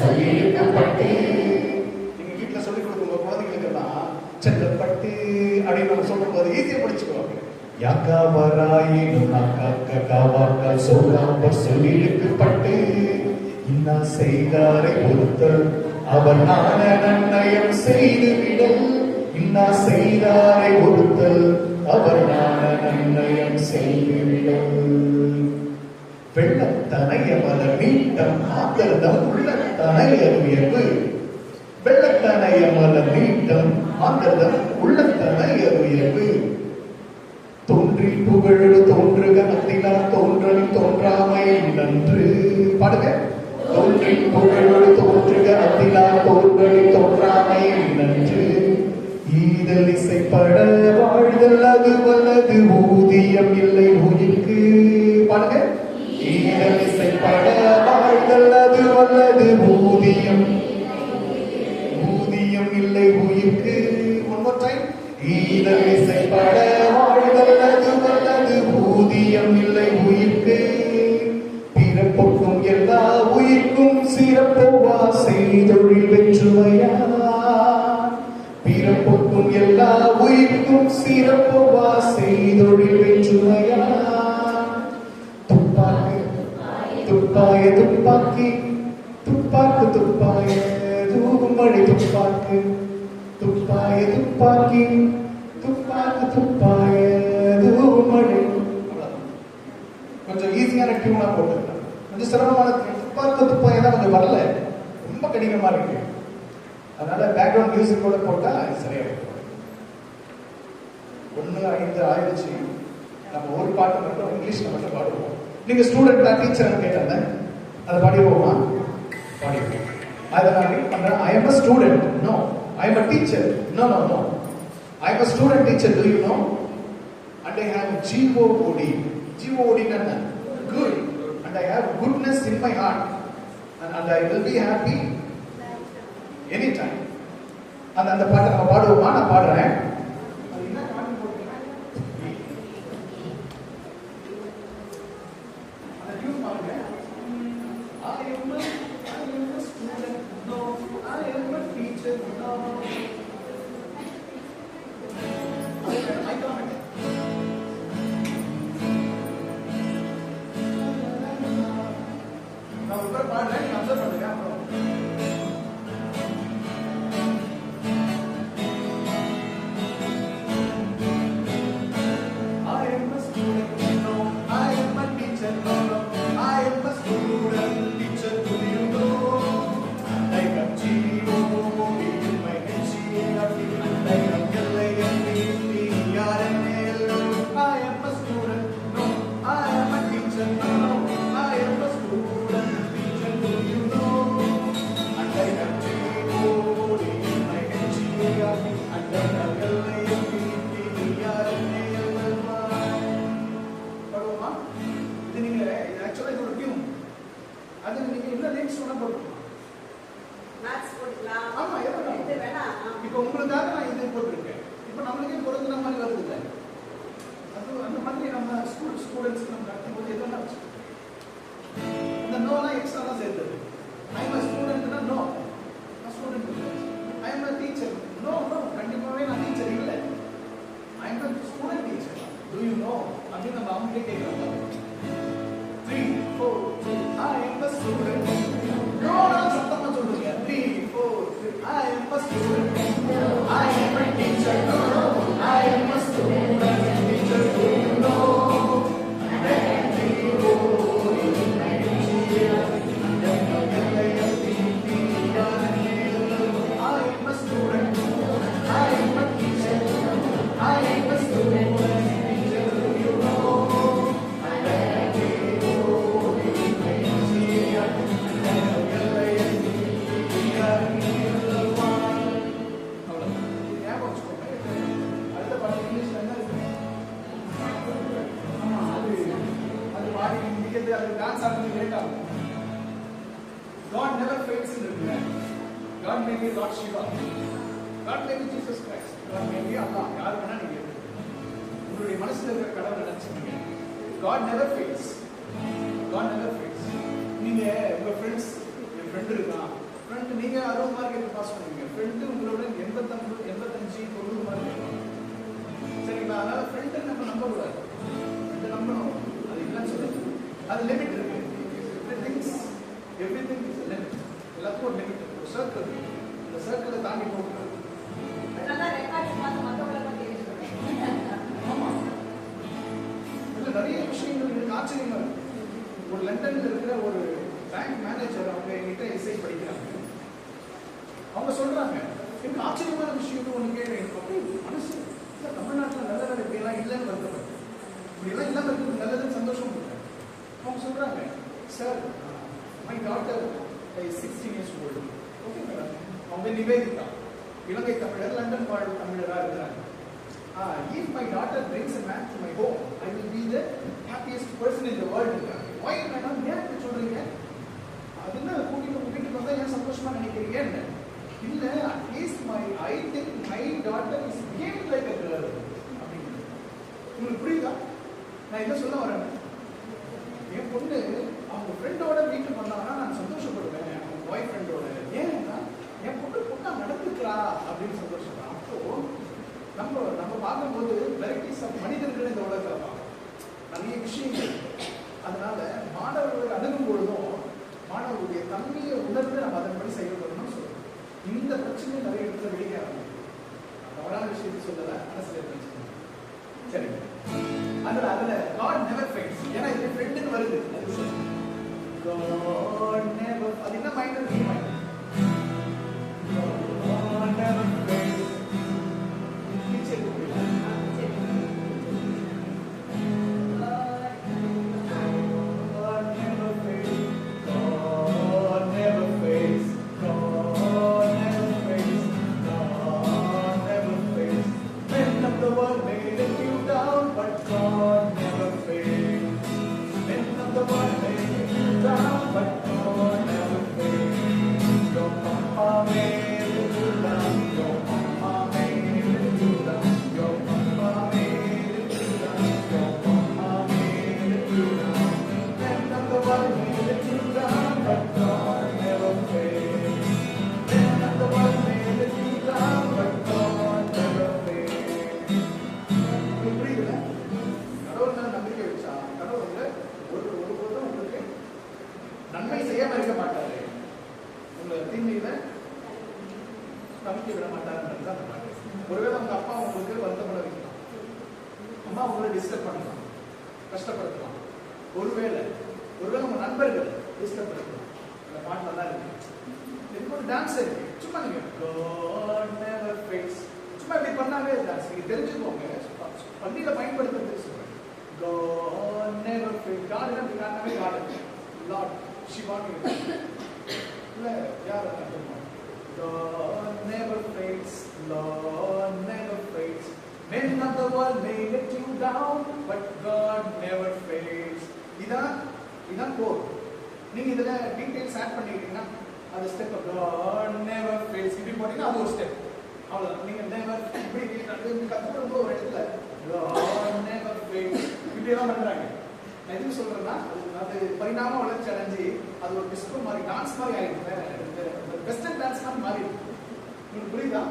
Speaker 2: சொல்லிழுக்கப்பட்டு. நீங்க வீட்டுல சொல்லிக் கொடுக்கும் குழந்தைங்களுக்கு எல்லாம் செல்லப்பட்டு அப்படின்னு நம்ம சொல்லும் போது ஈஸியா படிச்சுக்குவாங்க. யாக்காவராயினும் நாங்க காவாக்கள் சொல்லாப்ப சொல்லிழுக்கப்பட்டு. இன்னா செய்தாரை பொறுத்தல் அவர் நான நன்னயம் செய்துவிடல். இன்னா செய்தாரை பொறுத்தல் அவர் நான நன்னயம் செய்துவிடல். வெள்ளத்தனைய மலர் நீட்டம் ஆதர்தம் உள்ளத்தனைய உயர்வு. வெள்ளத்தனைய மலர் நீட்டம் ஆதர்தம் உள்ளத்தனைய உயர்வு. தோன்றி புகழு தோன்றுக அத்தினா தோன்றலும் தோன்றாமை நன்று. பாடுங்க. தோன்றி புகழோடு தோன்றுக அத்தினா தோன்றலும் தோன்றாமை நன்று. ஈதல் இசைப்பட வாழ்தல் அது வல்லது ஊதியம் இல்லை உயிர்க்கு. பாடுங்க. ஈதல் இசைப்பட வாழ்தல் அது வல்லது ஊதியம் இல்லை உயிர்க்கு. One more time. ஈதல் இசைப்பட வாழ்தல் அது வல்லது ஊதியம் இல்லை உயிர்க்கு. பிறப்பொக்கும் எல்லா உயிர்க்கும் சிறப்போவா செய்தொழில் வெற்றுமையா. பிறப்பொக்கும் எல்லா எல்லா உயிர்க்கும் சிறப்புவா செய்தொழில் வெற்றுமையா. துப்பாக்கி துப்பாய துப்பாக்கி துப்பாக்கு துப்பாய தூகுமணி துப்பாக்கு துப்பாய துப்பாக்கி துப்பாக்கு துப்பாய தூகுமணி. கொஞ்சம் ஈஸியான டியூனா போட்டுருக்கேன். கொஞ்சம் சிரமமான துப்பாக்கு துப்பாய தான் கொஞ்சம் வரல, ரொம்ப கடினமா இருக்கு. அதனால பேக்ரவுண்ட் மியூசிக் கூட போட்டா சரியா இருக்கும். 1:05 ஆயிடுச்சு. நம்ம ஒரு பாட்டு மட்டும் இங்கிலீஷ்ல மட்டும் பாடுவோம். நீங்க ஸ்டூடெண்டா டீச்சர் கேட்டாங்க, அதை பாடிடுவோமா? பாடிடுவோம். அதை நான் ரீட் பண்றேன். I am a student. No. I am a teacher. No. I am a student teacher. Do you know? And I have GOOD. GOOD என்ன? Good. And I have goodness in my heart. And I will be happy anytime. அந்த பாட்டை நம்ம பாடுவோமா? நான் பாடுறேன். God never fails in reply. God may be Lord Shiva. God may be Jesus Christ. God may be Allah. யார் வேணா நீங்க உங்களுடைய மனசுல இருக்கிற கடவுளை நினைச்சுக்கீங்க. God never fails. God never fails. நீங்க உங்க ஃப்ரெண்ட்ஸ், என் ஃப்ரெண்ட் இருக்கான், ஃப்ரெண்ட் நீங்க 60 மார்க் பாஸ் பண்ணுவீங்க, ஃப்ரெண்ட் உங்களோட 85 90 மார்க் இருக்கான். சரிங்களா? அதனால ஃப்ரெண்ட் நம்ம நம்ப கூடாது, ஃப்ரெண்ட் நம்பணும். அது இல்லைன்னு சொல்லுது, அது லிமிட் இருக்கு. Everything is a limit. எல்லாத்துக்கும் ஒரு லிமிட் இருக்கு, ஒரு சர்க்கிள் இருக்கு. அந்த சர்க்கிளை தாண்டி போகக்கூடாது. ஆமா, இதுல நிறைய விஷயங்கள் எனக்கு ஆச்சரியமா இருக்கு. ஒரு லண்டன்ல இருக்கிற ஒரு பேங்க் மேனேஜர் அவங்க என்கிட்ட எஸ்ஐ படிக்கிறாங்க. அவங்க சொல்றாங்க, எனக்கு ஆச்சரியமான விஷயம் ஒன்று கேட்டு எனக்கு அப்படி மனசு தமிழ்நாட்டில் நல்ல வேலை இப்படியெல்லாம் இல்லைன்னு வருத்தப்படும். இப்படியெல்லாம் இல்லாமல் இருக்கிறது நல்லதுன்னு சந்தோஷம் இருக்கு. அவங்க சொல்றாங்க, sir my daughter is 16 years old. Okay madam. அவங்க நிவேதிதா இலங்கை தமிழர், லண்டன் வாழ் தமிழரா இருக்கிறாங்க. If my daughter brings a man to my home, I will be the happiest person in the world. Why madam? ஏன் சொல்றீங்க? அதுனா கூட்டிட்டு வீட்டுக்கு வந்தா ஏன் சந்தோஷமா நினைக்கிறீங்க? இல்ல, at least I think my daughter is behaving like a girl. உங்களுக்கு புரியுதா நான் என்ன சொல்ல வரேன்? என் பொண்ணு அவங்க ஃப்ரெண்டோட வீட்டுக்கு வந்தாங்கன்னா நான் சந்தோஷப்படுவேன், அவங்க பாய் ஃப்ரெண்டோட. ஏன்னா என் பொண்ணா நடந்துக்கிறா அப்படின்னு சந்தோஷப்படுறேன். அப்போ நம்ம பார்க்கும்போது வெரைட்டிஸ் ஆஃப் மனிதர்கள் இந்த உலகத்தில் பார்க்கணும், நிறைய விஷயங்கள். அதனால மாணவர்களை அணுகும் பொழுதும் மாணவர்களுடைய தன்மையை உணர்ந்து நம்ம அதன்படி செயல்படணும்னு சொல்றோம். இந்த பிரச்சனை நிறைய இடத்துல வெளியே ஆரம்பிக்கும். தவறான விஷயத்தை சொல்லல, அரசியல் பிரச்சனை. சரி, அதுல God never fails. ஏன்னா இது ஃப்ரெண்டுன்னு வருது. God never, அது என்ன மைனர் நீ மைனர். God never fails. சரி, நன்மை செய்யாம இருக்க மாட்டாரு, உங்களை தீமையில தவிக்க விட மாட்டாருன்றது தான் அந்த பாட்டு. ஒருவேளை உங்க அப்பா உங்களுக்கு வருத்தப்பட வைக்கலாம், அம்மா உங்களை டிஸ்டர்ப் பண்ணலாம், கஷ்டப்படுத்தலாம். ஒருவேளை உங்க நண்பர்கள் டிஸ்டர்ப் பண்ணலாம். இந்த பாட்டு நல்லா இருக்கு. இதுக்கு ஒரு டான்ஸ் இருக்கு, சும்மா நீங்க God never fails, சும்மா இப்படி பண்ணாவே டான்ஸ். நீங்க தெரிஞ்சுக்கோங்க, பள்ளியில பயன்படுத்துறது சொல்றேன். God never fails. God என்ன பண்ணாவே God லார்ட் சிவானி இல்ல யார் சொல்லுவாங்க. God never fails, Lord never fails. Men of the world may let you down, but God never fails. இதான் கோர். நீங்க இதுல டீடைல்ஸ் ஆட் பண்ணிட்டீங்கன்னா அது ஸ்டெப் God never fails இப்படி போட்டீங்கன்னா அது ஒரு ஸ்டெப். அவ்வளவுதான். நீங்க never இப்படி கத்துக்கும் ஒரு இடத்துல God never fails இப்படி எல்லாம் பண்றாங்க. நான் எதுவும் சொல்றேன்னா அது பரிணாம வளர்ச்சி அடைஞ்சு அது ஒரு டிஸ்கோ மாதிரி டான்ஸ் மாதிரி ஆயிடுச்சு, வெஸ்டர்ன் டான்ஸ் மாதிரி மாறிடுது. உங்களுக்கு புரியுதா?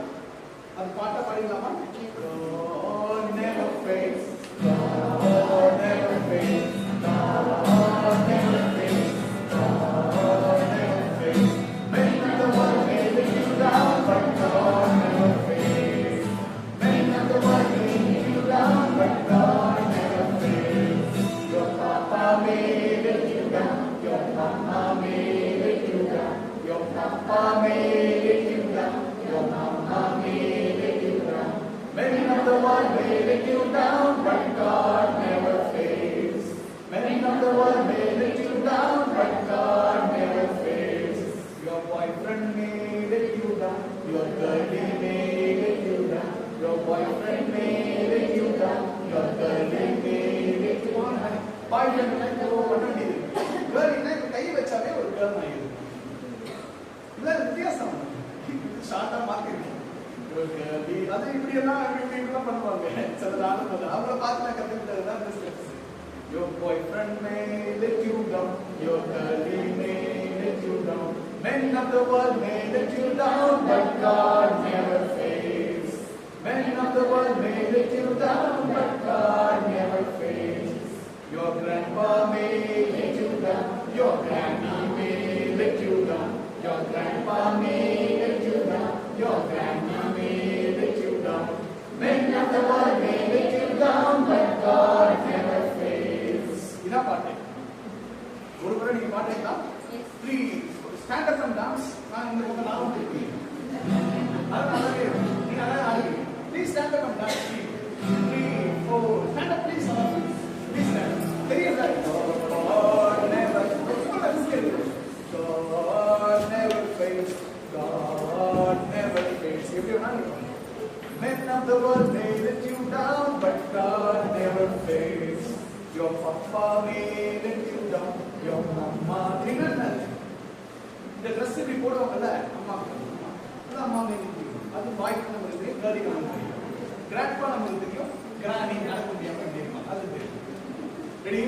Speaker 2: அது பாட்டா பாடிடலாமா? God never fails, God never fails, God never fails, God never fails. Men of the world may let you down, but God never fails. Men of the world may let you down, but God never fails. Your papa may let you down, your mama may let you down, your papa may let you down, your mama may let you down. Many of the world may let you down, but God never fails. Many of the world may let you down, but God never fails. Your boyfriend may let you down, your girlie may let you down, your boyfriend may let you down, your girlie may let you down. Boyfriend like oh what did you? Girl என்ன கை வச்சாவே ஒரு girl ஆயிடுது. இல்ல வித்தியாசம் ஷார்ட்டா மார்க்கெட் அது இப்படி எல்லாம் பண்ணுவாங்க. சில நாள் அவங்கள பார்த்து நான் கத்துக்கிட்டது தான் இந்த steps. Your boyfriend may let you down, your girlie may let you down, men of the world may let you down, but God never fails. Men of the world may let you down, but God never fails. Your grandpa may let you down, your granny may let you down, your grandpa may let you down, your granny may let you down. Men of the world may let you down, but God never fails. இதா பாட்டு. ஒரு முறை நீங்க பாடுறீங்களா? Please stand up and dance. நான் இந்த பக்கம் நான் வந்து அதனால நீங்க அழகா ஆடுங்க. Please stand up and dance. 3 4 stand up please. Please stand up. தெரியுதா? God never God never fails. God never fails. எப்படி வேணாலும் men of the world may let you down, but God never fails. Your papa may let you down, your mama இந்த ட்ரெஸ் இப்படி போடுவாங்கல்ல அம்மா அம்மா அது பாய்க்கு நமக்கு தெரியும், கேர்ளிக்கு நமக்கு தெரியும், கிராண்ட்பா நமக்கு தெரியும், கிராணி நடக்க முடியாம தெரியுமா அது தெரியும். Ready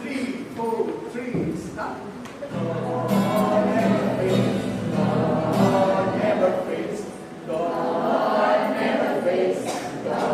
Speaker 2: 3 4 3 start. God never fails, God never fails, God never fails, God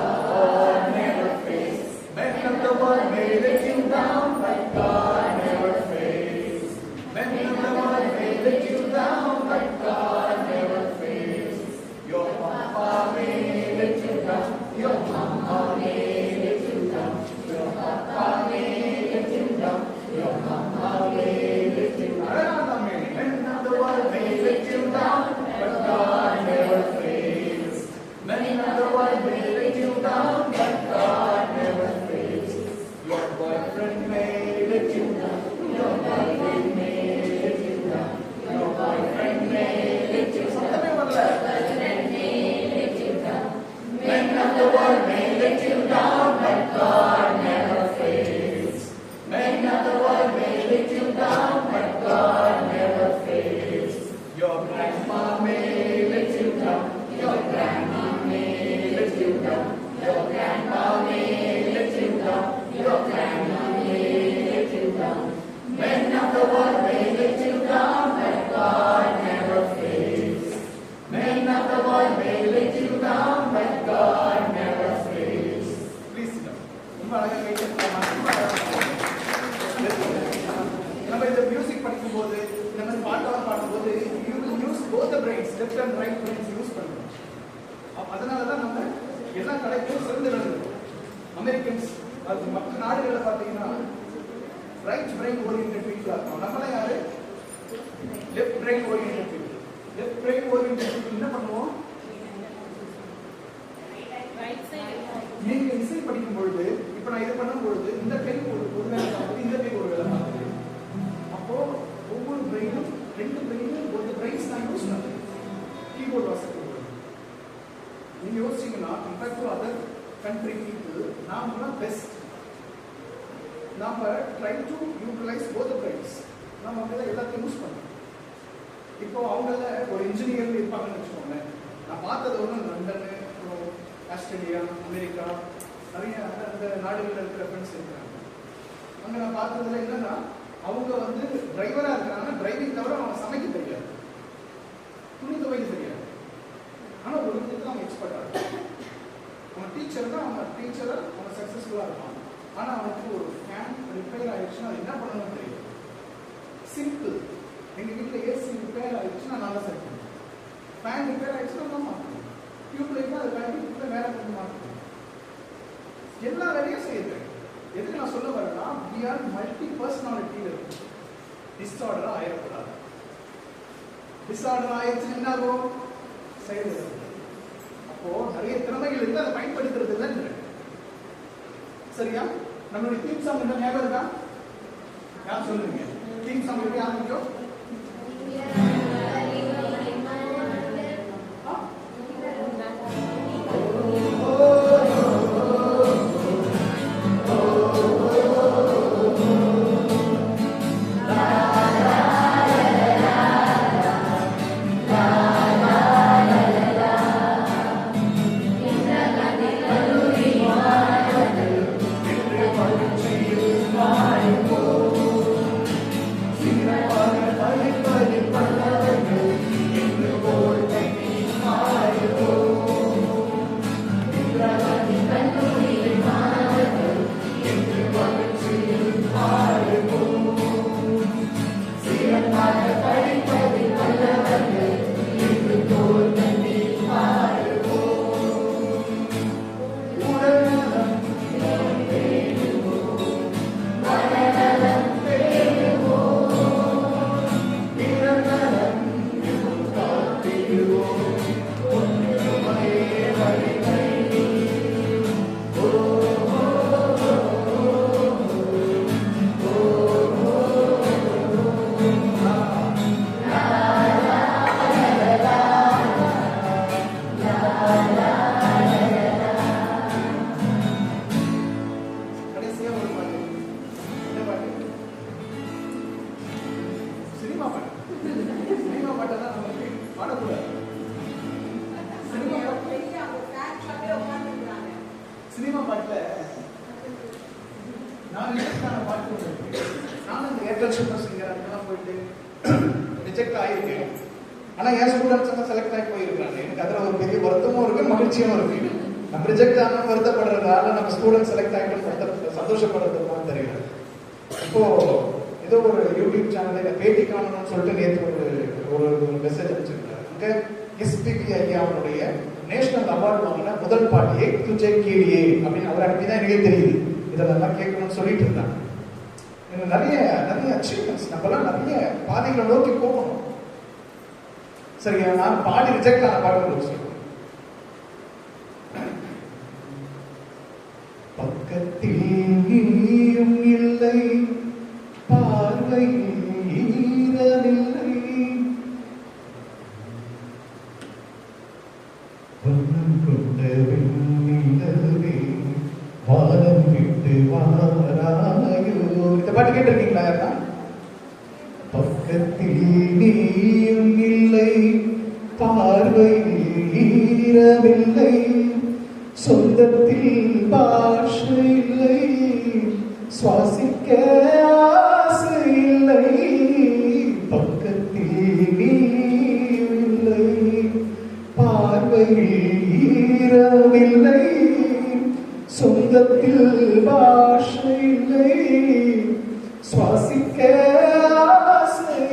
Speaker 2: படிக்கும்போது இந்த மாதிரி பாட்டெல்லாம் பாடும்போது you will use both the brains, left and right brains use பண்ணுவோம். அதனால தான் நம்ம எல்லா கலைக்கும் சிறந்து விளங்குறோம். அமெரிக்கன்ஸ் அது மற்ற நாடுகளில் பார்த்தீங்கன்னா ரைட் பிரெயின் ஓரியன்டட் பீப்புளாக இருக்கும். நம்மளாம் யாரு left brain oriented people. Left brain oriented people என்ன பண்ணுவோம்? நீங்க இசை படிக்கும் பொழுது இப்ப நான் இது பண்ணும் பொழுது இந்த கை ஒரு வேலை பார்க்குது, இந்த கை ஒரு வேலை பார்க்குது. அப்போ ஒவ்வொரு பிரெயினும் ரெண்டு பிரெயினும் ஒரு பிரெயின்ஸ் நான் யூஸ் பண்ணுறேன். கீபோர்டு வாசிக்கும் நீங்க யோசிச்சீங்கன்னா compared to other country people நாம பெஸ்ட். நாம try to utilise both brains. நம்ம வந்து எல்லாத்தையும் யூஸ் பண்ணுறோம். இப்போ அவங்கள ஒரு இன்ஜினியர் இருப்பாங்கன்னு வச்சுக்கோங்க. நான் பார்த்தது ஒன்று லண்டனு, ஆஸ்திரேலியா, அமெரிக்கா, நிறைய அந்த நாடுகளில் இருக்கிற ஃப்ரெண்ட்ஸ் இருக்கிறாங்க. அங்கே நான் பார்த்ததுல என்னன்னா அவங்க வந்து டிரைவராக இருக்கிறாங்கன்னா டிரைவிங் தவிர அவங்க சமைக்க தெரியாது, துணி துவைக்க தெரியாது. ஆனால் ஒரு விதத்தில் அவங்க எக்ஸ்பர்ட்டாக இருக்காங்க. அவன் டீச்சர் தான், அவங்க டீச்சராக அவங்க சக்ஸஸ்ஃபுல்லாக இருப்பாங்க. ஆனால் அவனுக்கு ஒரு ஃபேன் ரிப்பேர் ஆகிடுச்சுன்னா அது என்ன பண்ணணும்னு தெரியும். சிம்பிள். எங்கள் வீட்டில் ஏசி ரிப்பேர் ஆகிடுச்சுன்னா நான் தான் சரி பண்ணுவேன். ஃபேன் ரிப்பேர் ஆகிடுச்சுன்னா நான் மாற்றுவேன். டியூப்லைட்னா அது கண்டிப்பாக வேற பண்ண மாட்டேன். எல்லா வேலையும் செய்யுது. எதுக்கு நான் சொல்ல வரேன்னா we are மல்டி பர்சனாலிட்டி இருக்கு. டிஸ்ஆர்டரா ஆயிடக்கூடாது. டிஸ்ஆர்டர் ஆயிடுச்சு என்ன ஆகும்? செயல். அப்போ நிறைய திறமைகள் இருக்கு, அதை பயன்படுத்துறது இல்லைன்னு. சரியா? நம்மளுடைய தீம் சாங் என்ன ஞாபகம் இருக்கா? யார் சொல்லுங்க? தீம் சாங் எப்படி ஆரம்பிக்கும்? சினிமா பாட்டுல நான் ரிஜெக்டான பாட்டு நானும் இந்த ஏர்டெல் சூப்பர் சிங்கர் அங்கெல்லாம் போயிட்டு ரிஜெக்ட் ஆகியிருக்கேன். ஆனால் என் ஸ்டூடெண்ட்ஸ் எல்லாம் செலக்ட் ஆகி போயிருக்காங்க. எனக்கு அதில் ஒரு பெரிய வருத்தமும் இருக்கு, மகிழ்ச்சியும் இருக்கு. நம்ம ரிஜெக்ட் ஆனால் வருத்தப்படுறதால நம்ம ஸ்டூடெண்ட் செலக்ட் ஆகிட்டு சந்தோஷப்படுறதுலாம் தெரியல. இப்போ ஏதோ ஒரு யூடியூப் சேனலில் பேட்டி காணணும்னு சொல்லிட்டு நேற்று ஒரு மெசேஜ் அனுப்பிச்சிருக்காரு. அங்கே எஸ்பிபி ஐயா அவருடைய நேஷனல் அவார்டு வாங்கின முதல் பாட்டியை துஜே கேலியே அப்படின்னு அவர் அனுப்பி தான் எனக்கே தெரியுது. இதெல்லாம் கேட்கணும்னு சொல்லிட்டு இருந்தாங்க. எனக்கு நிறைய அச்சீவ்மெண்ட்ஸ், நம்மளாம் நிறைய பாதைகளை நோக்கி போகணும். சரியா? நான் பாடி ரிஜெக்ட் ஆன பாட்டு சொல்றேன். பக்கத்தில் நீயும் இல்லை, பார்வையில் ஈரமில்லை, வண்ணம் கொண்ட வெண்ணிலவே வானம் விட்டு வாராயோ. இந்த பாட்டு கேட்டிருக்கீங்களா யாரா? பக்கத்தில் நீயும் இல்லை, பார்வையில் ஈரமில்லை, சொந்தத்தில் பாஷை இல்லை, சுவாசிக்க ஆசை இல்லை, பக்கத்தில் நீயும் இல்லை, பார்வையில் ஈரமில்லை, சொந்தத்தில் பாஷை இல்லை, சுவாசிக்க ஆசை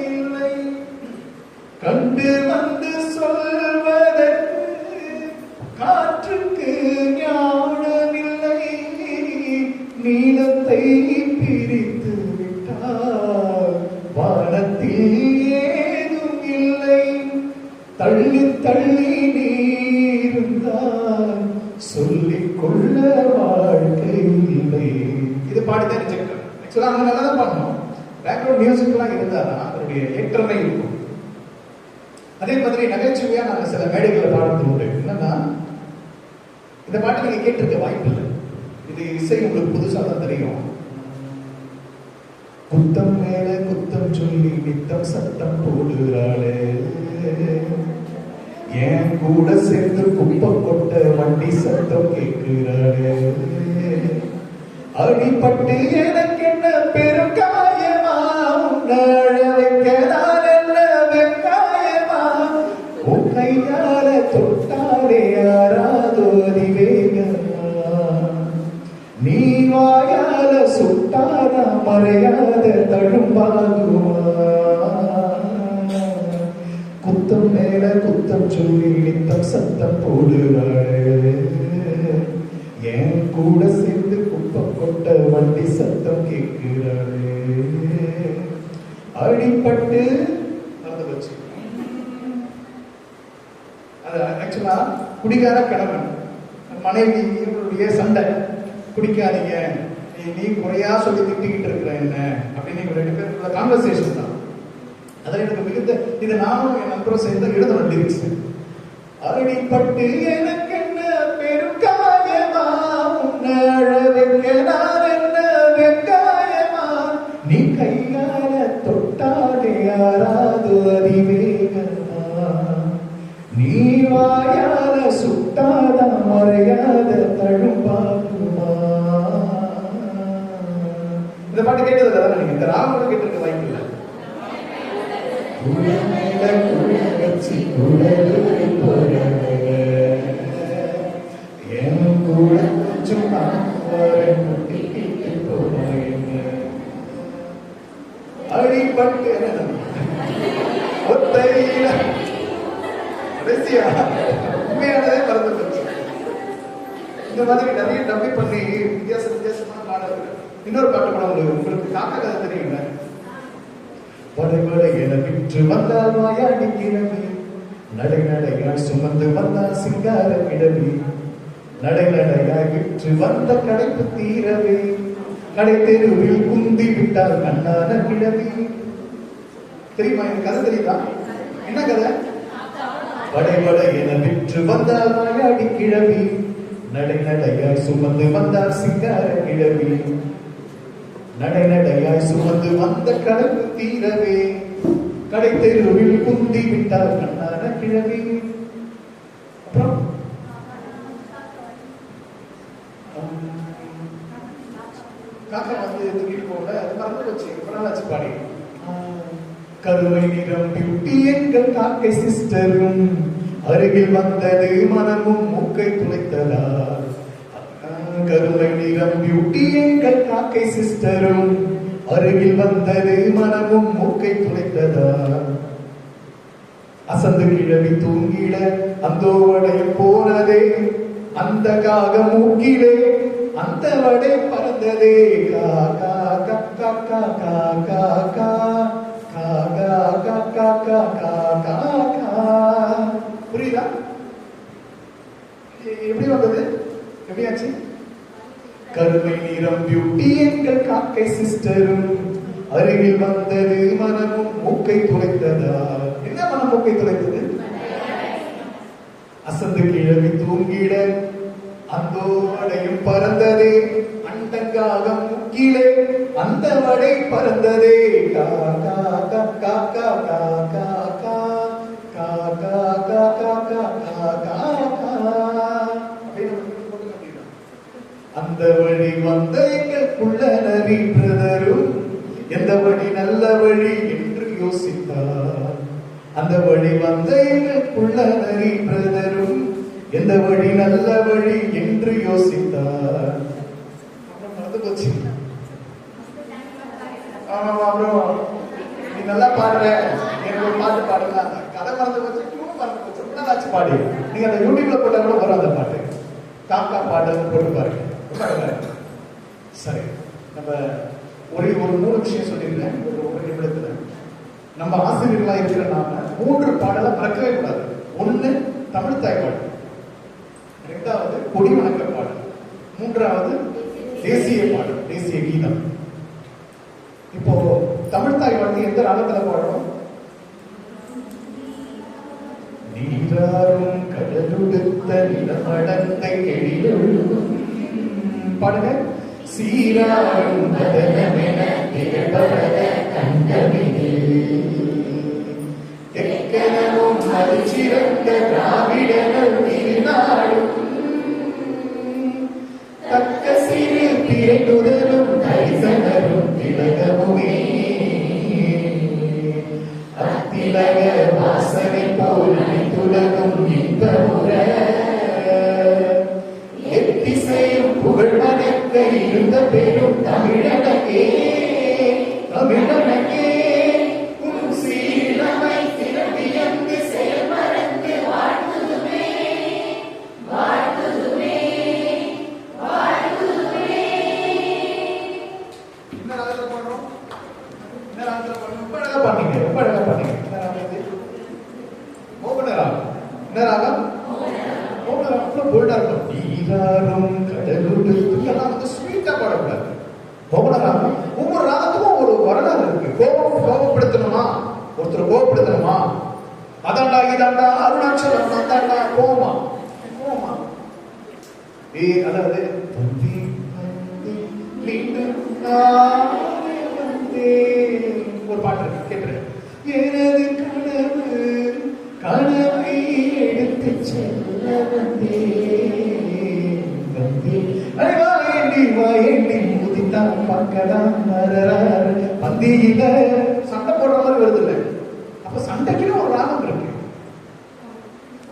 Speaker 2: ஏதும் இல்லை, தள்ளி தள்ளி நீருந்தால் சொல்லிக் கொள்ள வாழ்க்கை இல்லை. இது பாடிதான் ரிஜெக்ட். ஆக்சுவலா அவங்க நல்லா தான் பண்ணணும். பேக்ரவுண்ட் மியூசிக்லாம் இருந்தாதான் அதனுடைய ஏற்றமை இருக்கும். அதே மாதிரி நகைச்சுவையா நாங்கள் சில மேடைகளை பாடுறது உண்டு. என்னன்னா, இந்த பாட்டு நீங்க கேட்டிருக்க வாய்ப்பு இல்லை. இது இசை உங்களுக்கு புதுசா தான் தெரியும். குத்தம் மேல குத்தம் சொல்லி நித்தம் சத்தம் போடுறாளே, ஏன் கூட சேர்ந்து குப்பம் கொட்ட வண்டி சத்தம் கேட்கிறாளே, அடிப்பட்டு எனக்கு என்ன பெரும் காயமா, உன்னாழ வைக்க நான் என்ன வெங்காயமா, உன் கையால தொட்டாலே யாராதோ அதிவேகமா, நீ வாயால சுட்டான மறையாத தழும்பாகுமா, குத்தம் மேல குத்தம் சொல்லி நித்தம் சத்தம் போடுறாளே, ஏன் கூட சேர்ந்து குப்பம் கொட்ட வண்டி சத்தம் கேட்கிறாளே, அடிப்பட்டு நடந்து வச்சு. அது ஆக்சுவலா குடிகார கணவன் மனைவி இவருடைய சண்டை. குடிக்காதீங்க, நீ குறையா சொல்லி திட்டிக்கிட்டு இருக்கிற என்ன அப்படின்னு இவங்க 2 பேருக்குள்ள கான்வர்சேஷன் தான். அதில் எனக்கு மிகுந்த, இது நானும் என் நண்பரும் சேர்ந்து எழுதணும் லிரிக்ஸ். அடிப்பட்டு எனக்கு என்ன பெருங்காயமா, உன்னாழ வைக்க நான் என்ன வெங்காயமா, நீ கையால தொட்டாலே யாராது அதிவேகமா, நீ வாயால சுட்டாத மறையாத தழும்பாகுமா. இந்த பாட்டு கேட்டது அதான் நீங்க இந்த ராமோட கேட்டிருக்க வாய்ப்பு இல்லை. அடிப்பட்டு ஒத்தையில உண்மையானதே மறந்து போச்சு. இந்த மாதிரி நிறைய டப்பி பண்ணி வித்தியாசமான பாடல்கள். இன்னொரு பாட்டு கூட உங்களுக்கு காக்க கதை தெரியுங்க. படைபடை என விற்று வந்தால் வாயாடி கிழவி, நடை நடையாய் சுமந்து வந்தால் சிங்கார கிழவி, நடை நடையாய் விற்று வந்த கடைப்பு தீரவே, கடை தெருவில் குந்தி விட்டால் கண்ணான கிழவி. தெரியுமா எனக்கு கதை? தெரியுதா? என்ன கதை? படைபடை என விற்று வந்தால் வாயாடி கிழவி, நடை நடையாய் சுமந்து வந்தால் சிங்கார கிழவி, நடை நடையாய் சுமந்து வந்த கடைப்பு தீரவே, கடை தெருவில் குந்தி விட்டால் கண்ணான கிழவி. அப்புறம் காக்கா வந்து தூக்கிட்டு போக அது மறந்து வச்சு பிறநாச்சு பாடி. கருமை நிறம் பியூட்டி எங்கள் காக்கை சிஸ்டரும், அருகில் வந்தது மனமும் மூக்கை துளைத்ததா. கருமை நிறம் பியூட்டி எங்கள் காக்கை சிஸ்டரும், அருகில் வந்தது மனமும் மூக்கை துளைத்ததா. அசந்து கிழவி தூங்கிட அந்த வடை போனதே, அந்த காக மூக்கிலே அந்த வடை பறந்ததே. காக்கா கக்கா காக்கா காக்கா காக்கா காக்கா காக்கா காக்கா. புரியுதா? எப்படி வந்தது? எப்படியாச்சு? கருமை நிறம் பியூட்டி எங்கள் காக்கை சிஸ்டரும், அருகில் வந்தது மனமும் மூக்கை துளைத்ததா. என்ன மனம் மூக்கை துளைத்தது? அசந்து கிழவி தூங்கிட அந்த வடையும் பறந்ததே, அண்டங்காக முக்கிலே அந்த வடை பறந்ததே. காக்கா காக்கா காக்கா காக்கா காக்கா காக்கா காக்கா. அந்த வழி வந்த எங்களுக்குள்ள நரி பிரதரும், எந்த வழி நல்ல வழி என்று யோசித்தார். அந்த வழி வந்த எங்களுக்குள்ள நரி பிரதரும், எந்த வழி நல்ல வழி என்று யோசித்தார். மறந்து போச்சு. அப்புறம் நீ நல்லா பாடுற, எனக்கு ஒரு பாட்டு பாடுங்க. கதை மறந்து போச்சு, மறந்து போச்சு. எப்படினாச்சு பாடு. நீங்க அந்த யூடியூப்ல போட்டா கூட வரும் அந்த பாட்டு. காக்கா பாடல் போட்டு பாருங்க. சரி, நம்ம ஒரு 3 விஷயம் சொல்லியிருக்கேன் ஒரு நிமிடத்துல. நம்ம இருக்கிற நாம 3 பாடலை மறக்கவே கூடாது. ஒண்ணு தமிழ் தாய்ப்பாடு, 2வது கொடி வணக்க பாடல், 3வது தேசிய பாடல், தேசிய கீதம். இப்போ தமிழ் தாய்ப்பாடு எந்த ராகத்துல பாடணும்? நீராறும் கடலுடுத்த நிலமடந்தை எழிலும் பாடுங்க. சீராறும் மதனமென திகழ்பவள கண்டமினே எக்கனமும் மதிச்சிறந்த திராவிடனும் திருநாடும் தக்க சிறு பிறகுதலும் தரிசனரும் திலகமுமே அத்திலக வாசனை போல் அனைத்துலகும் இன்பமுற எத்திசையும் புகழ் மணக்க இருந்த பெரும் தமிழனக்கே தமிழனக்கே உன் சீரமை திறவியந்து செயல்மறந்து வாழ்த்துதுமே வாழ்த்துதுமே வாழ்த்துதுமே. என்ன ராகத்துல பாடுறோம்? என்ன ராகத்துல பாடுறோம்? ரொம்ப அழகா பாடுறீங்க, ரொம்ப அழகா பாடுறீங்க. என்ன ராகம் இது? மோகன ராகம். என்ன ராகம்? மோகன ராகம். அவ்வளவு போல்டா இருக்கும். நீராறும் கடலுடு இதெல்லாம் வந்து ஸ்வீட்டா பாடக்கூடாது. மோகன ராகம் ஒவ்வொரு ராகத்துக்கும் ஒரு வரலாறு இருக்கு. கோபப்படுத்தணுமா, ஒருத்தர் கோபப்படுத்தணுமா, அதாண்டா இதாண்டா அருணாச்சலம் அதாண்டா கோமா கோமா அதாவது ஒரு பாட்டு இருக்கு, கேட்டுறேன். எனது கனவு கனவை எடுத்து செல்ல வந்தே முதித்தான் பக்கதான் பந்தியில சண்டை போடுற மாதிரி வருது இல்ல. அப்ப சண்டைக்குன்னு ஒரு ராகம் இருக்கு.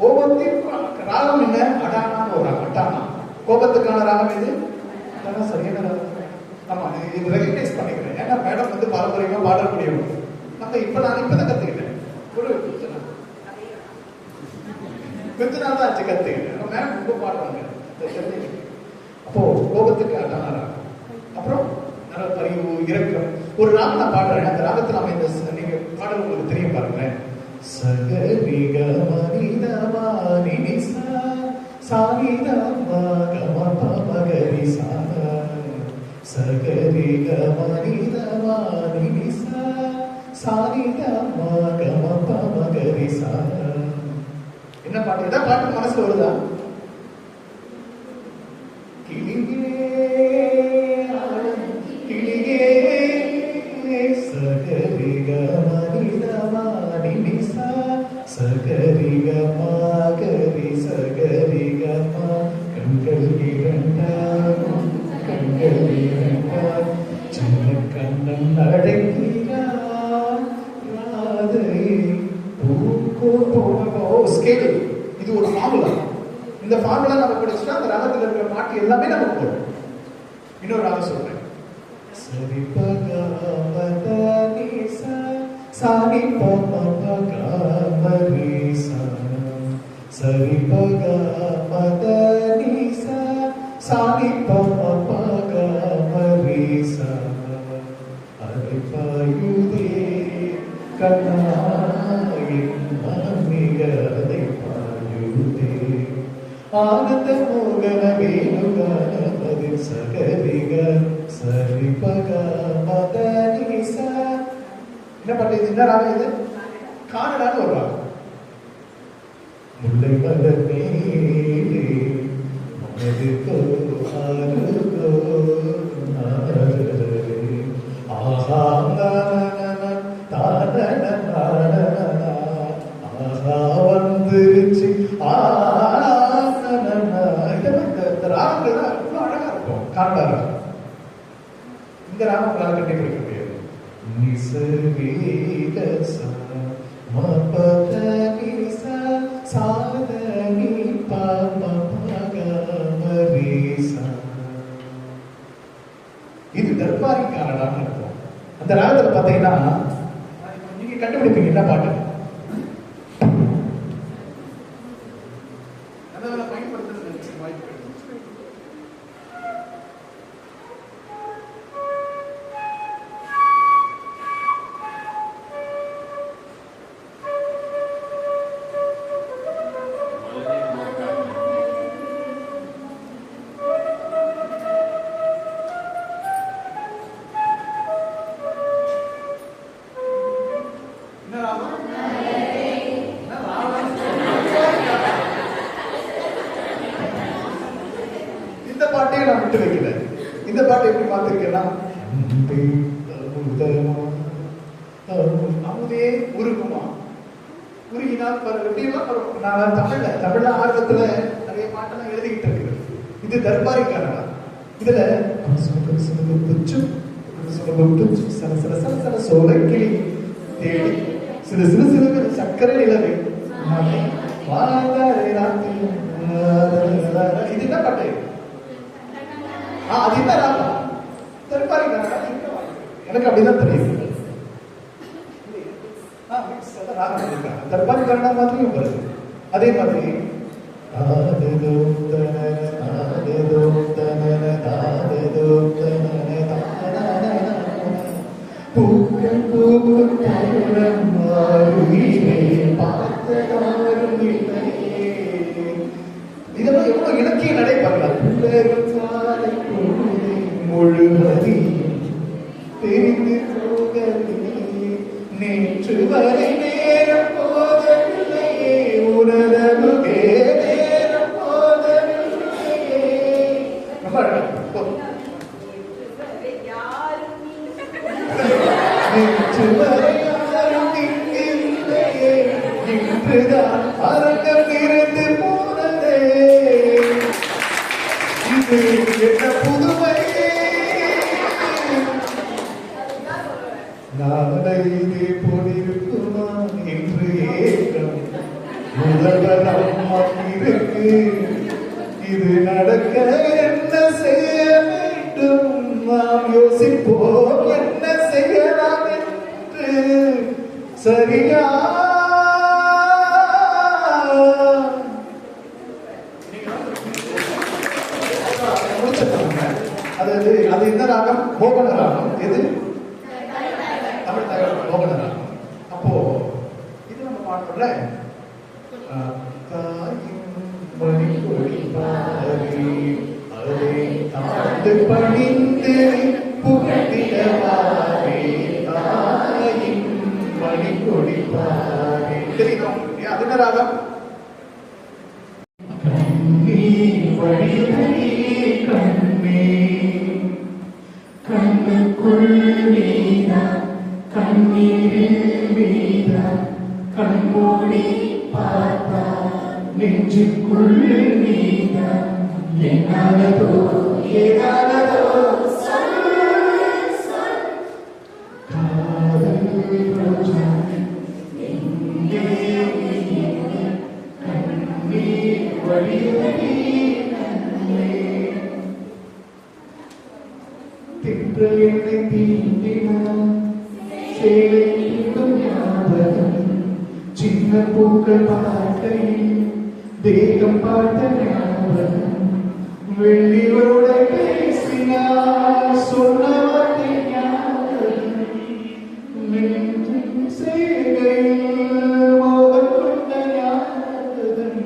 Speaker 2: கோபத்தின் ராகம் என்ன? அடானான்னு ஒரு ராகம், அட்டானா. கோபத்துக்கான ராகம் இது அதான் சரியான ராகம். ஆமா, இது ரெகக்னைஸ் பண்ணிக்கிறேன். ஏன்னா மேடம் வந்து பாரம்பரியமா பாடக்கூடியவங்க. நம்ம நான் இப்பதான் கத்துக்கிட்டேன். ஒரு கொஞ்ச நாள் தான் ஆச்சு கத்துக்கிட்டேன். மேடம் ரொம்ப பாடுறாங்க. அப்போ கோபத்துக்கு அட்டான ராகம். அப்புறம் நல்ல பரிவு, இரக்கம். ஒரு ராகம் நான் பாடுறேன். அந்த ராகத்தில் அமைந்த நீங்க பாடல் உங்களுக்கு தெரியும் பாருங்களேன். சகரிக மனிதமா நினிசா சாகிதமா கமப மகரிசா சகரிக மனிதமா நினிசா சாகிதமா கமப மகரிசா. என்ன பாட்டு? ஏதாவது பாட்டு மனசுல வருதா? இது ஒரு ஃபார்முலா. இந்த ஃபார்முலா நம்ம படிச்சுட்டா அந்த ராகத்தில் இருக்கிற பாட்டு எல்லாமே நமக்கு போடும். இன்னொரு ராகம் சொல்றேன். சரி பகவதனிசா சாரி பமபகமரிசா சரி பகவதனிசா சாரி பமபகமரிசா அரிபாயுதே கண்ணாயின் மமிகதை பாயுதே ஆனந்த மோகன வேணுகான பதில் சகரிக சரி பகமதனிசா. என்ன பாட்டு இது? என்ன ராகம் இது? கானடான்னு ஒரு ராகம். முல்லை மலர் மேலே மனதுக்கோ ஆருகோ ஆஹா தானன ஆஹா வந்துருச்சு இந்த ராகங்கள் தான் இவ்வளவு அழகா இருக்கும். கானடா ராகம். இந்த ராகம் உங்களால் கட்டி பிடிக்க முடியாது. நிசவேதசா மபதனிசா சாதனி பமபகமரிசா. இது தர்பாரி கானடான்னு இருக்கும். அந்த ராகத்துல பாத்தீங்கன்னா நீங்க கண்டுபிடிப்பீங்க என்ன பாட்டு. பயன்படுத்துறது வாய்ப்பு. விட்டு வைக்கல. இந்த பாட்டு எப்படி பார்த்துருக்கேன்னா, அமுதே உருகுமா, உருகினால் எப்படிலாம் வரும். நான் தமிழ்ல ஆர்வத்துல நிறைய பாட்டெல்லாம் எழுதிக்கிட்டு இருக்கிறேன். இது தர்பாரிக்காரனா. இதுல சோழக்கிளி தேடி சிறு சிறு சிறு சக்கரை நிலவை இது என்ன பாட்டு? அது என்ன ராகம்? தர்பாரிக்காரனா. எனக்கு அப்படிதான் தெரியும். தர்பாரி கர்ணா மாதிரியும் வருது. அதே மாதிரி இதெல்லாம் எவ்வளவு இலக்கிய நடைபெறலாம். முழுவதி தெரிந்து நேற்று வரை நேரம் போதவில்லையே, உணரவுகே நேரம் போதவில்லையே. நேற்று வரை யாரும் இங்கில்லையே, இன்றுதான் அரங்கம் இருந்து போனதே. இது என்ன புதுமை, நாளை இதே போலிருக்குமா என்று ஏக்கம் முதல்வரம்மா இருக்கு. இது நடக்க என்ன செய்ய வேண்டும், நாம் யோசிப்போம் என்ன செய்யலாம் என்று. சரியா முடிச்சிருக்காங்க. அது என்ன ராகம்? மோகன ராகம். எது? தமிழ் தகவல் மோகன ராகம். அப்போ இது நம்ம பாடுறோம்ல, மணிக்கொடி பாரி அதை தாழ்ந்து பணிந்து புகட்டிடவாரே, தாயின் மணிக்கொடி பாரி. தெரியுமா? அது என்ன ராகம்?
Speaker 4: கண்ணுக்குள் நீதான், கண்ணீரில் நீதான், கண்மூடி பார்த்தா நெஞ்சுக்குள் நீதான். என்னாலதோ ஏதாலதோ காதல் ரோஜா எங்கே கண்ணீர் வழியடி திங்கள் என்னை தீண்டினான் சேலை தீண்டும் ஞாபகம். சின்ன பூக்கள் பார்க்கையில் தேகம் பார்த்த ஞாபகம். வெள்ளியோட பேசினார் சொன்ன வார்த்தை ஞாபகம். நெஞ்சின் சேகையில் மோகம் கொண்ட ஞாபகம்.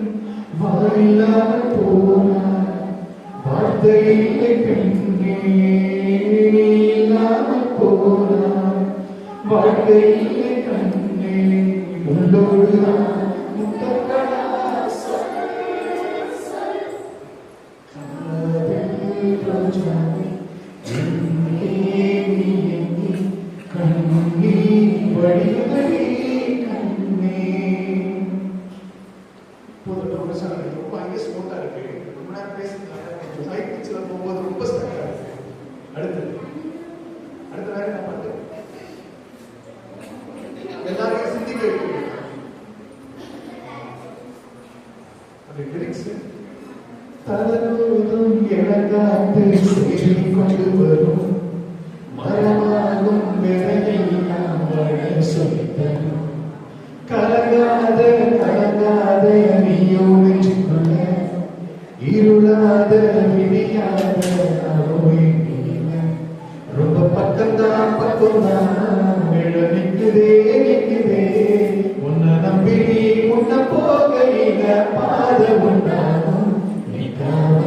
Speaker 4: வாயில்லாமல் போனார் வார்த்தை இல்லை பெண்ணே, இல்லாமல் போனார் வாழ்க்கை இல்லை கண்ணே. உள்ளோடு முத்தப்படா காதல் ரோஜாவே எங்கே நீ எங்கே கண்ணீர் வழியடி கண்ணே.
Speaker 2: ரொம்ப அங்கே ஸ்மூத்தா இருக்கு. ரொம்ப நேரம் பேசுறதுனால ஹை பிச்சில் போகும்போது ரொம்ப ஸ்டக்கா இருக்கு. அடுத்த வேற என்ன பாட்டு? எல்லாரையும் சிந்திக்க வைக்கிறீங்க. அது லிரிக்ஸ்.
Speaker 4: தலனோதும் எனக்காத்து செய்தி கொண்டு வரும் மரமாகும் விதையெல்லாம் வழ சொல்லித்தரும். கலங்காத கலங்காத நீயோ நெஞ்சுக்குள்ள இருளாத விடியாத ரொம்ப பக்கம்தான் பக்கம்தான் நிற்குதே நிற்குதே. உன்னை நம்பி நீ முன்ன போகையில பாத உண்டாகும் நிற்காம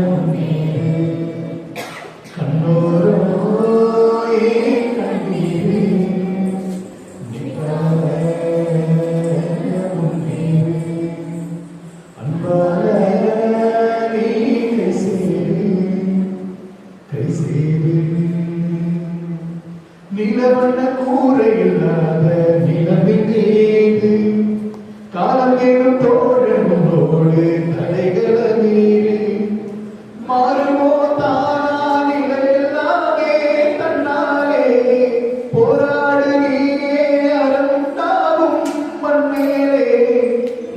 Speaker 4: முன்னேறு. நிலவண்ண கூரை இல்லாத நிலவினேது காலம் எனும் தோழனோடு தடைகளை மீறி மாறுமோ தானா நிலையெல்லாமே தன்னாலே போராடு நீயே அறமுண்டாகும் மண்ணேலே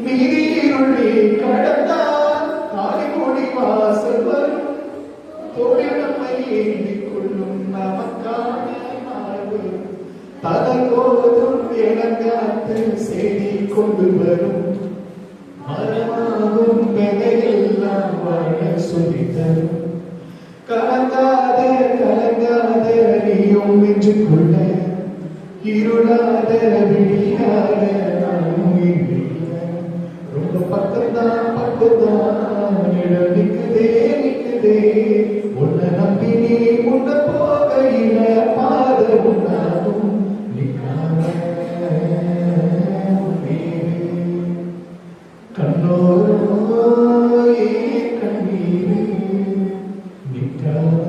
Speaker 4: நீருள்ளே கடந்தால் காலிமொழி வாசல் வரும் தோழில் நம்மை ஏந்திக் கொள்ளும் நமக்கான மார்பு தலகோதும் இளங்காத்து செய்தி கொண்டு வரும் மரமாகும் விதையெல்லாம் வாழ சொல்லித் தரும் கலங்காத கலங்காத நீயும் நெஞ்சுக்குள்ள இருளாத விடியாத நானும் இல்லை ரொம்ப பக்கம்தான் நிழல் நிக்குதே உன்னை நம்பி நீ முன்ன போகையில பாத உண்டாகும் நிக்காம கண்ணோயே கண்ணீரே நிக்காம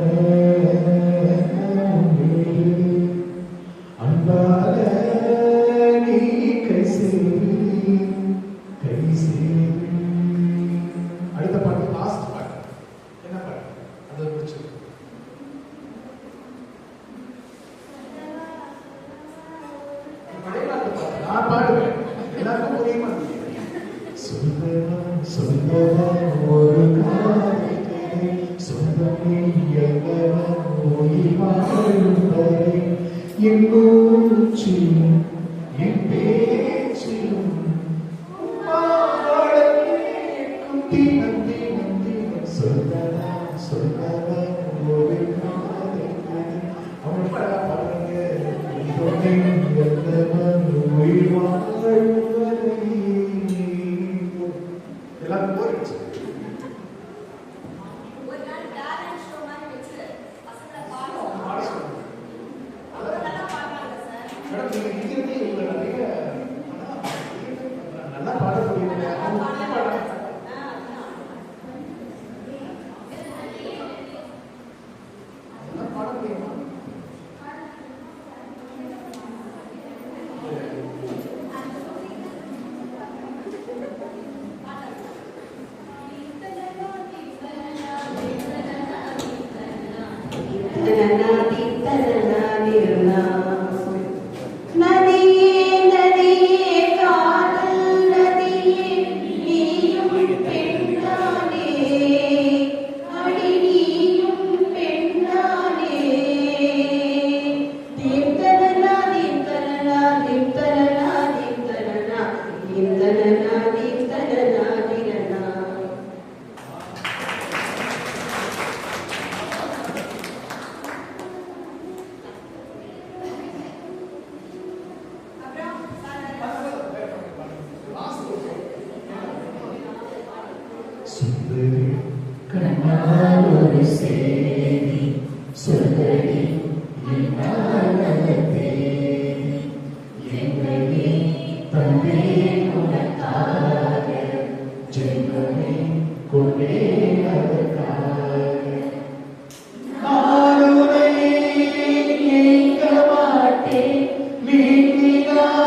Speaker 4: அன்பால நீ கை சேரு கை சேரு. அடுத்த பாட்டு லாஸ்ட் பாட்டு என்ன பாட்டு அதை முடிச்சு நான் பாடுவேன் எல்லாருக்கும் புரிய மாட்டேங்குது. சொல்லவா ஒரு காதலை சொந்தமே எல்லவா உயிர் வாழும் வரை என் மூச்சிலும் என் பேச்சிலும் பாடலும் தினம் தினம் தினம் சொல்லவா சொல்லவா ஒரு காதலை அவங்க பாடுறாங்க எல்லவா உயிர் வாழும் வரை எல்லாரும் போயிடுச்சு. மேடம் நீங்க இருக்கிறதே இல்லை நிறைய நல்லா பாடக்கூடியவங்க பாட முடியுமா? சுந்தரி கண்ணால் ஒரு சேதி சொல்லடி எங்களே தந்தே உனக்காக ஜென்மமே கொண்டே அதற்காக நானுரை நீங்க மாட்டேன் நீங்கினால்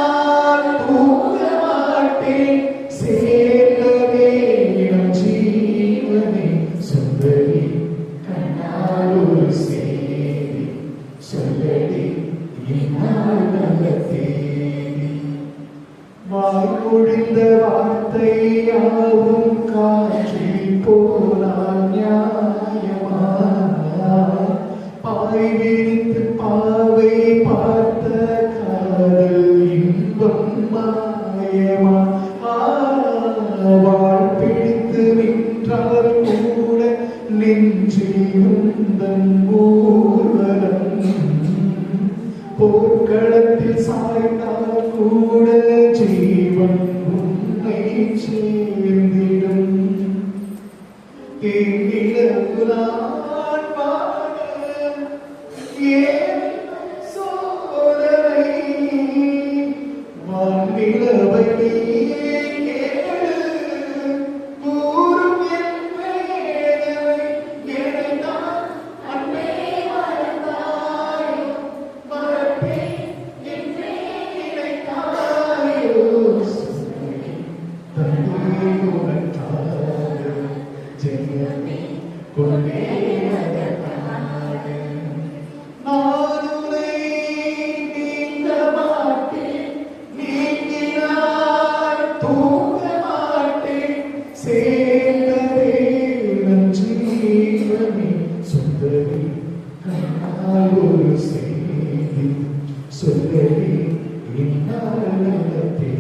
Speaker 4: தூங்க மாட்டேன் சேர்க்கவே இனம் ஜீவனே சுந்தரி கண்ணால் ஒரு சேதி சொல்லடி இந்நாள் நல்ல தேதி வாய்மொழிந்த வார்த்தையாவும் காற்றில் போனால் நியாயமா பாய் விரித்து பாவை பார்த்த காதல் இன்பம் மாயமா வாழ் பிடித்து நின்றால் கூட நெஞ்சில் உந்தன் ஊர்வலம் போர்க்களத்தில் சாய்ந்தால் கூட ஜீவன் உன்னை சேர்ந்திடும் தேனிலவு நான் வாழ ஏன் சோதனை வானிலவை நீயே கேளு கூறும் என் வேதனை என்னை நான் அன்பே மறந்தாய் மறப்ப சொல்லடி இன்னாரே நன்றி.